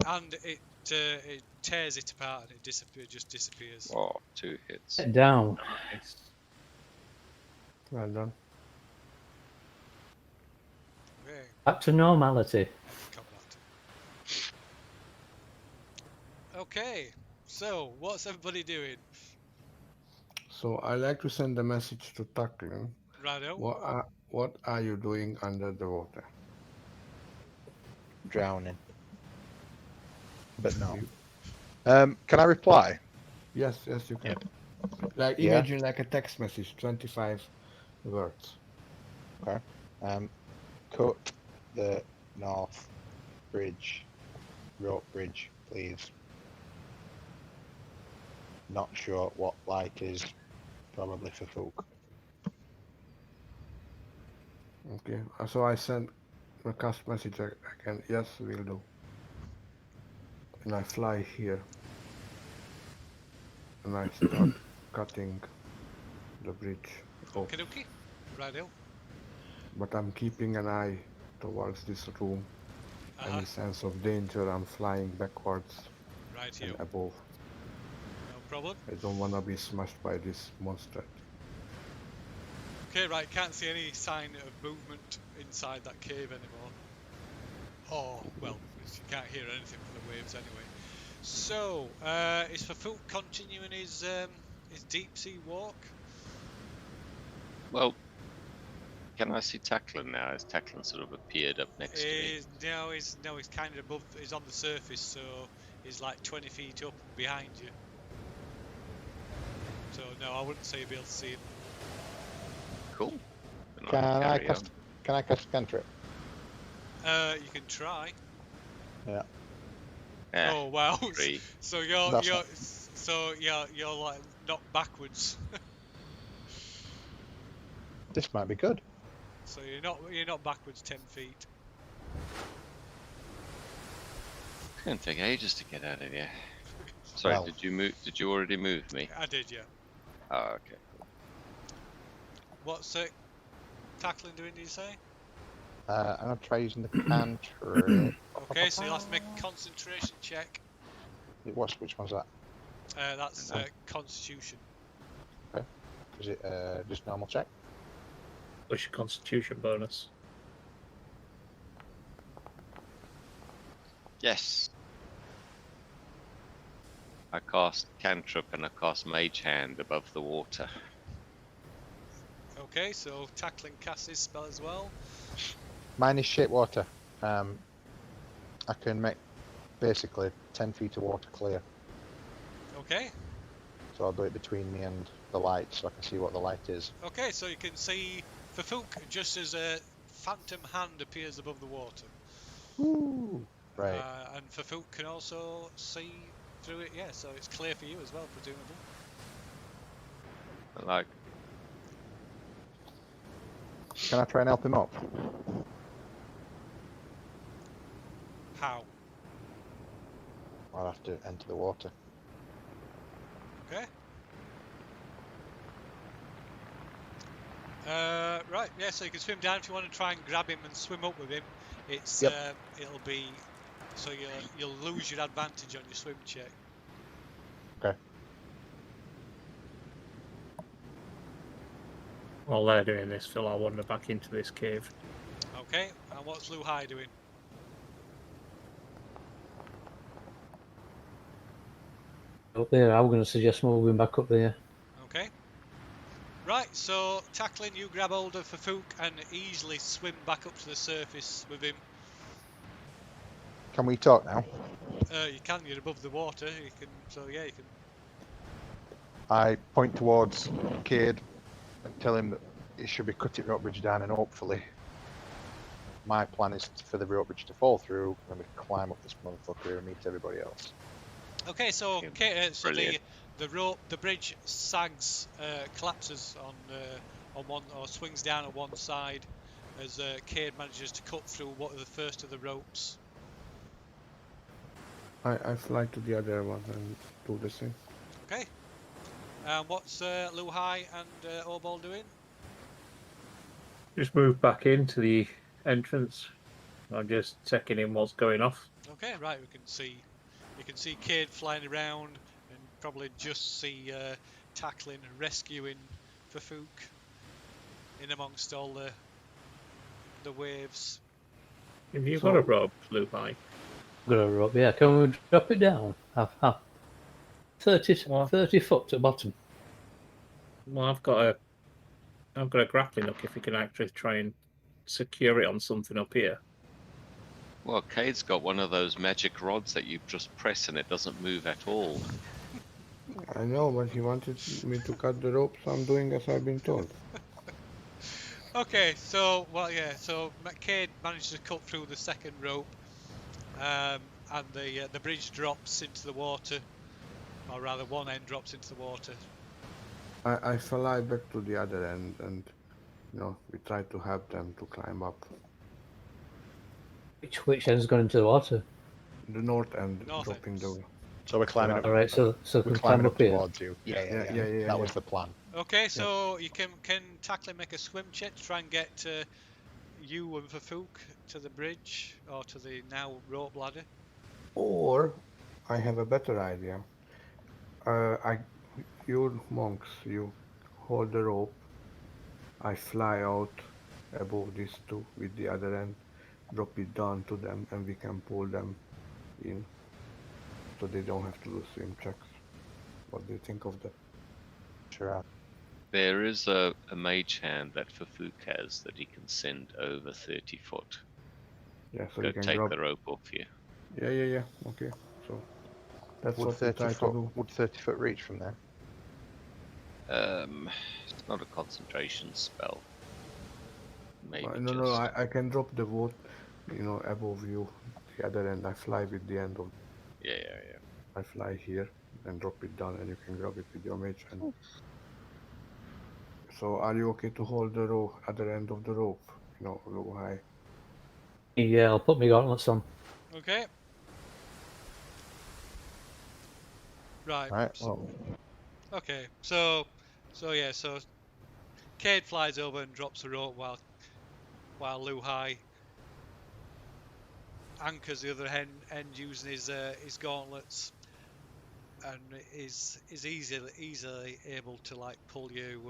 And it tears it apart and it just disappears. Oh, 2 hits. Get down. Nice. Well done. Okay, Back to normality. combat. Okay, so what's everybody doing? So I like to send a message to Taklin. Righto. What are you doing under the water? Drowning. But no. Can I reply? Yes, you can. Yep. Like Yeah. imagine like a text message, 25 words. Cut the north bridge, rope bridge, please. Not sure what light is. Probably for folk. Okay. So I send a cast message again. Yes, will do. And I fly here. And I start cutting the bridge off. Okie dokie. Righto. But I'm keeping an eye towards this room. any sense of danger, I'm flying backwards Right, and you. above. No problem. I don't want to be smashed by this monster. Okay, right. Can't see any sign of movement inside that cave anymore. Oh, well, you can't hear anything from the waves anyway. So, is Fafuk continuing his deep sea walk? Well, can I see Tacklin now? Has Tacklin sort of appeared up next to me? He's kind of above. He's on the surface, so he's like 20 feet up behind you. So no, I wouldn't say you'll be able to see him. Cool. Then Can I'll I carry cast? Can I cast cantrip? You can try. Yeah. on. Eh, Oh wow! 3. So you're That's you're not- so you're like knocked backwards. This might be good. So you're not backwards 10 feet. It's gonna take ages to get out of here. Sorry, Well. did you move? Did you already move me? I did, yeah. Oh, okay. What's tackling doing? Did you say? I'm gonna try using the cantrip. Okay, so you'll have to make a concentration check. Which one's that? That's Constitution. Is it just normal check? What's your constitution bonus? Yes. I cast cantrip and I cast Mage Hand above the water. Okay, so tackling casts his spell as well. Mine is shape water. I can make basically 10 feet of water clear. Okay. So I'll do it between me and the light so I can see what the light is. Okay, so you can see Fafuk just as a phantom hand appears above the water. Woo! Right. And Fafuk can also see through it, yeah, so it's clear for you as well, presumably. Like, Can I try and help him up? How? I'll have to enter the water. Okay. Right, yeah, so you can swim down if you want to try and grab him and swim up with him. It's Yep. it'll be so you'll lose your advantage on your swim check. Okay. While they're doing this, Phil, I'll wander back into this cave. Okay, and what's Lu Hai doing? Up there, I'm going to suggest moving back up there. Okay. Right, so tackling, you grab hold of Fafuk and easily swim back up to the surface with him. Can we talk now? You can, you're above the water, you can, so yeah, you can. I point towards Cade and tell him that it should be cutting rope bridge down, and hopefully my plan is for the rope bridge to fall through and we climb up this motherfucker and meet everybody else. Okay, so Yeah, okay, so brilliant. the bridge sags, collapses on one, or swings down on one side as Cade manages to cut through what are the first of the ropes. I fly to the other one and do the same. Okay. What's Lu Hai and Obol doing? Just move back into the entrance. I'm just checking in what's going off. Okay, right. You can see Cade flying around, and probably just see tackling, rescuing Fafuk in amongst all the waves. Have you So- got a rope, Lupai? Got a rope, yeah. Can we drop it down? Half. 30 What? 30 foot to bottom. Well, I've got a grappling hook if you can actually try and secure it on something up here. well, Cade's got one of those magic rods that you just press and it doesn't move at all. I know, but he wanted me to cut the rope, so I'm doing as I've been told. Okay, so so Cade managed to cut through the second rope, and the bridge drops into the water, or rather, one end drops into the water. I fly back to the other end and, we try to help them to climb up. Which end's gone into the water? The north end, North dropping end. the... So we're climbing up. All right, so We're can climb climbing up up here. towards you. Yeah. That was the plan. Okay, so you can tackling make a swim check to try and get you and Fafuk to the bridge or to the now rope ladder? Or I have a better idea. You monks, you hold the rope. I fly out above these two with the other end, drop it down to them, and we can pull them in, so they don't have to do swim checks. What do you think of that? Sure. There is a mage hand that Fafuk has that he can send over 30 foot. Yeah, so Go you can take grab. the rope off you. Yeah. Okay, so that's Would what we 30 try to foot do. would 30 foot reach from there? It's not a concentration spell. Maybe No, just. I can drop the boat, above you. The other end, I fly with the end of. Yeah. I fly here and drop it down, and you can grab it with your mage hand. So, are you okay to hold the other end of the rope? Low high. Yeah, I'll put my gauntlets on. Okay. Right. Right. Well, Okay. So Cade flies over and drops the rope while Luhai anchors the other end using his gauntlets, and is easily able to like pull you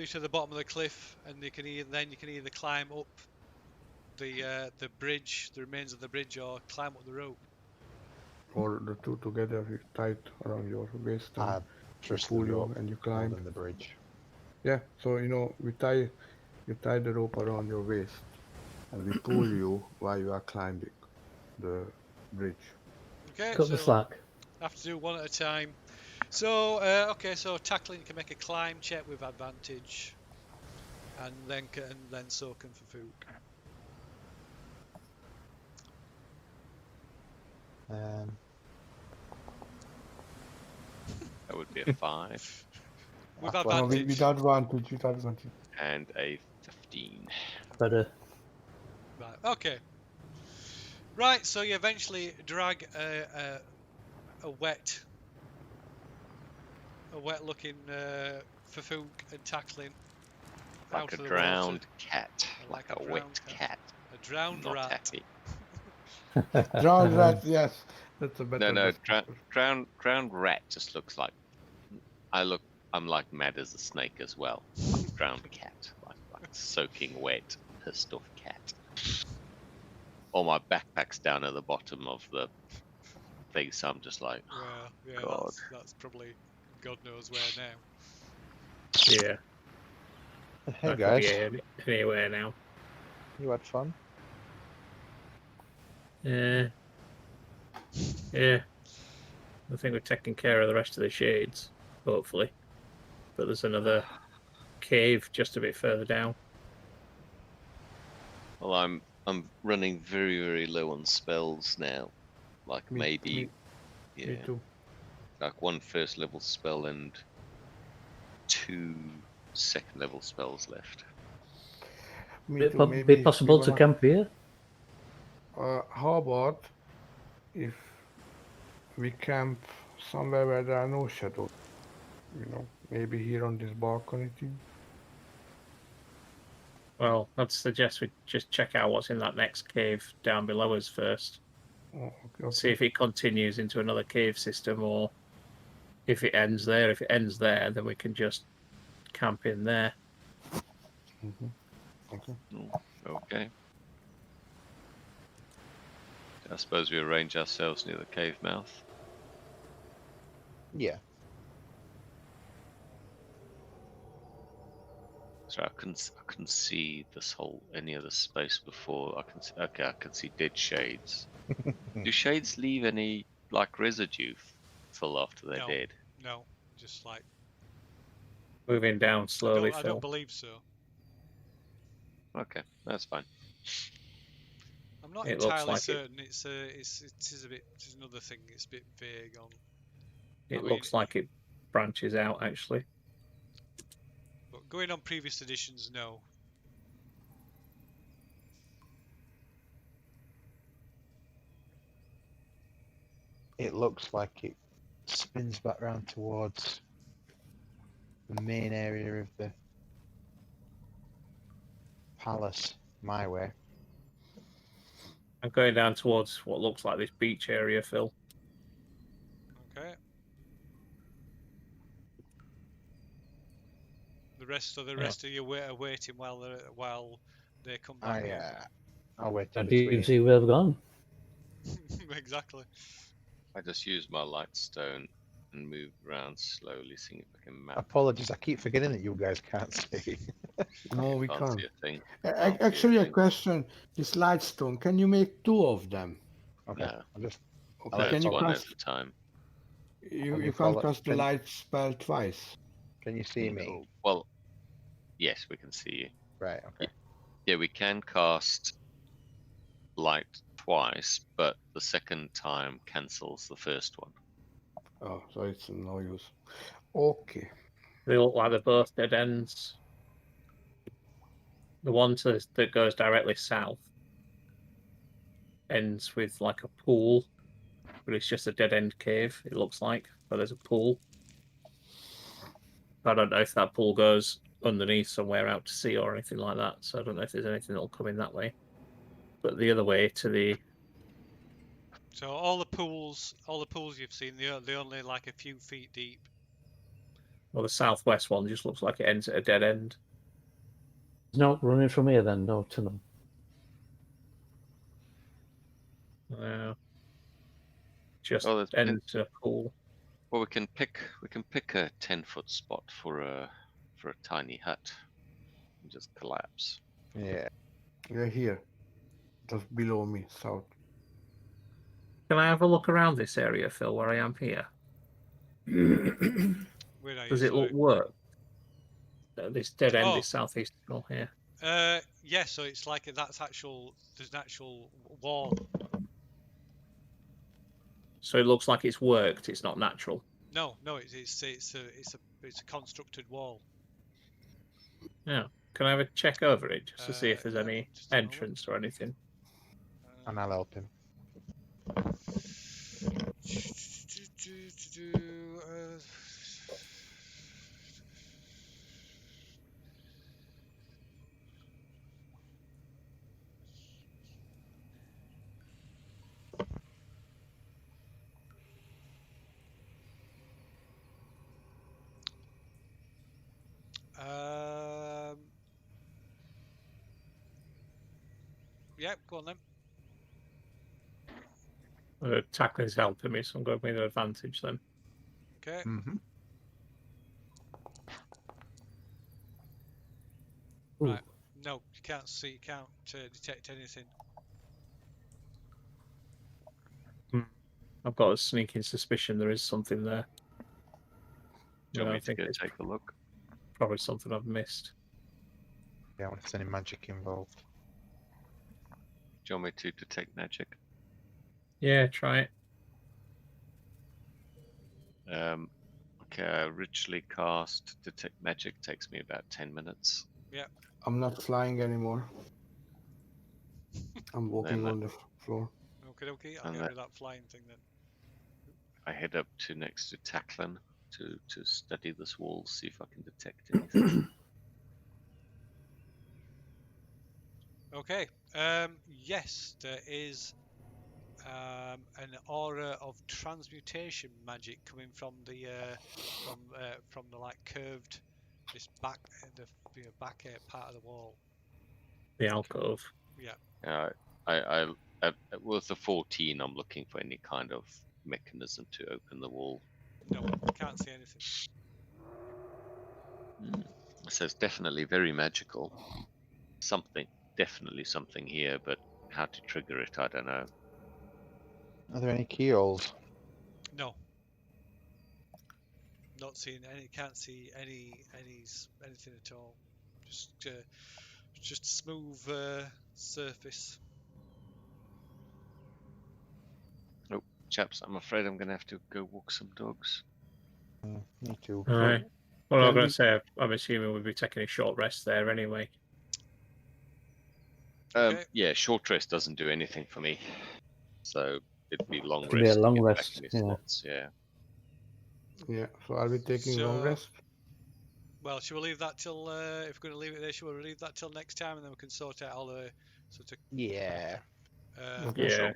to the bottom of the cliff, and you can either climb up the bridge, the remains of the bridge, or climb up the rope. Or the two together, you tied around your waist, and I we trust the pull you, rope and you more climb. than the bridge. Yeah. So you tie the rope around your waist, and we pull you while you are climbing the bridge. Okay, Cut the so slack. have to do one at a time. So so tackling can make a climb check with advantage, and then so can Fafuk. That would be a 5 With Athletics. No, advantage. with advantage. and a 15. Better. Right. Okay. Right. So you eventually drag a wet-looking Fafuk and tackling Like out a of the drowned water. cat. Like a wet drowned cat. A drowned Not rat. happy. Drowned rat, yes, that's a better. No, description. drowned rat just looks like I'm like mad as a snake as well. Drowned cat, like soaking wet, pissed off cat. All my backpack's down at the bottom of the thing, so I'm just like, Well, yeah, God. that's probably God knows where now. Yeah. Hey That guys, could be anywhere now. you had fun? Yeah. I think we're taking care of the rest of the shades, hopefully. But there's another cave just a bit further down. Well, I'm running very, very low on spells now. Like maybe, Me too. like one first level spell and 2 second level spells left. Me too. Would it be Maybe possible we're to gonna- camp here? How about if we camp somewhere where there are no shadows? Maybe here on this balcony thing. Well, I'd suggest we just check out what's in that next cave down below us first. Oh, okay. See if it continues into another cave system or if it ends there. If it ends there, then we can just camp in there. Okay. Okay. I suppose we arrange ourselves near the cave mouth. Yeah. So I couldn't see this whole any other space before. I can see dead shades. Do shades leave any like residue Phil after they're No. dead? No, just like Moving down slowly, I Phil. don't believe so. Okay, that's fine. I'm not It looks entirely like it. certain. It is a bit. It's another thing. It's a bit vague on. It I looks like it branches out, actually. But going on previous editions, no. It looks like it spins back round towards the main area of the palace. my way. I'm going down towards what looks like this beach area, Phil. Okay. The rest of you are waiting while they come back. I'll wait How in do you between. see where they've gone? Exactly. I just use my light stone and move around slowly, seeing if I can map. Apologies, I keep forgetting that you guys can't see. No, we Can't can't. see a thing. Actually, a thing. question. This light stone, can you make 2 of them? Okay, No. I'll just. Okay, like can you one at cast? a time. You can't follow- cast the can- light spell twice. Can you see me? No. Well, yes, we can see you. Right. Okay. Yeah, we can cast light twice, but the second time cancels the first one. Oh, so it's no use. Okay. They look like they're both dead ends. The one that goes directly south ends with like a pool, but it's just a dead end cave, it looks like, but there's a pool. I don't know if that pool goes underneath somewhere out to sea or anything like that, so I don't know if there's anything that'll come in that way. But the other way to the So all the pools you've seen, they're only like a few feet deep. the southwest one just looks like it ends at a dead end. There's no running from here then, no tunnel. Just Oh, there's ends to a pool. Well, we can pick a 10-foot spot for a tiny hut and just collapse. Yeah. You're here. Just below me, south. Can I have a look around this area, Phil, where I am here? Where are you? Does it look Sorry. work? This dead end, Oh. this southeast wall here. Yeah. So it's like there's an actual wall. So it looks like it's worked. It's not natural. No, it's a constructed wall. Yeah. Can I have a check over it just to see if there's Yeah, any just a moment. entrance or anything? And I'll help him. Yeah, go on then. Tackling's helping me, so I'm going with an advantage then. Okay. Mm-hmm. Right. No, you can't see. You can't detect anything. I've got a sneaking suspicion there is something there. Do you I want me to think go it's take a look? probably something I've missed. Yeah, if there's any magic involved. Do you want me to detect magic? Yeah, try it. Okay, I richly cast detect magic. Takes me about 10 minutes. I'm not flying anymore. I'm walking Then, on the floor. Okay. I'll And get that- rid of that flying thing then. I head up to next to Tacklin to study this wall, see if I can detect anything. Okay. Yes, there is an aura of transmutation magic coming from the like curved this back back part of the wall. The alcove. Yeah. With the 14, I'm looking for any kind of mechanism to open the wall. No, can't see anything. So it's definitely very magical. Definitely something here, but how to trigger it, I don't know. Are there any keyholes? No. Not seeing any. Can't see anything at all. Just smooth surface. Chaps, I'm afraid I'm going to have to go walk some dogs. Me too. All right. Well, can I'm going we- to say, I'm assuming we'll be taking a short rest there anyway. Okay. Yeah, short rest doesn't do anything for me. So it'd be long Could be rest. a to long get back rest, any yeah. slots, yeah. Yeah. So are we taking long So- rest? Well, shall we leave that till? If we're going to leave it there, shall we leave that till next time, and then we can sort out all the sort of Yeah. Okay. Yeah.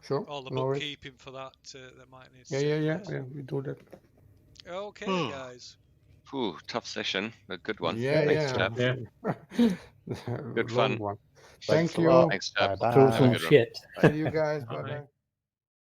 Sure. all the no worries. bookkeeping for that that might need. Yeah, to yeah, take yeah, place. yeah. We do that. Okay, Hmm. guys. Ooh, tough session. A good one. Yeah, Thanks, yeah. Jeff. Good Long fun. one. Thanks Thank a you. lot. Thanks, Jeff. Bye Prove Have a some good one. shit. See you guys. Bye. Bye bye.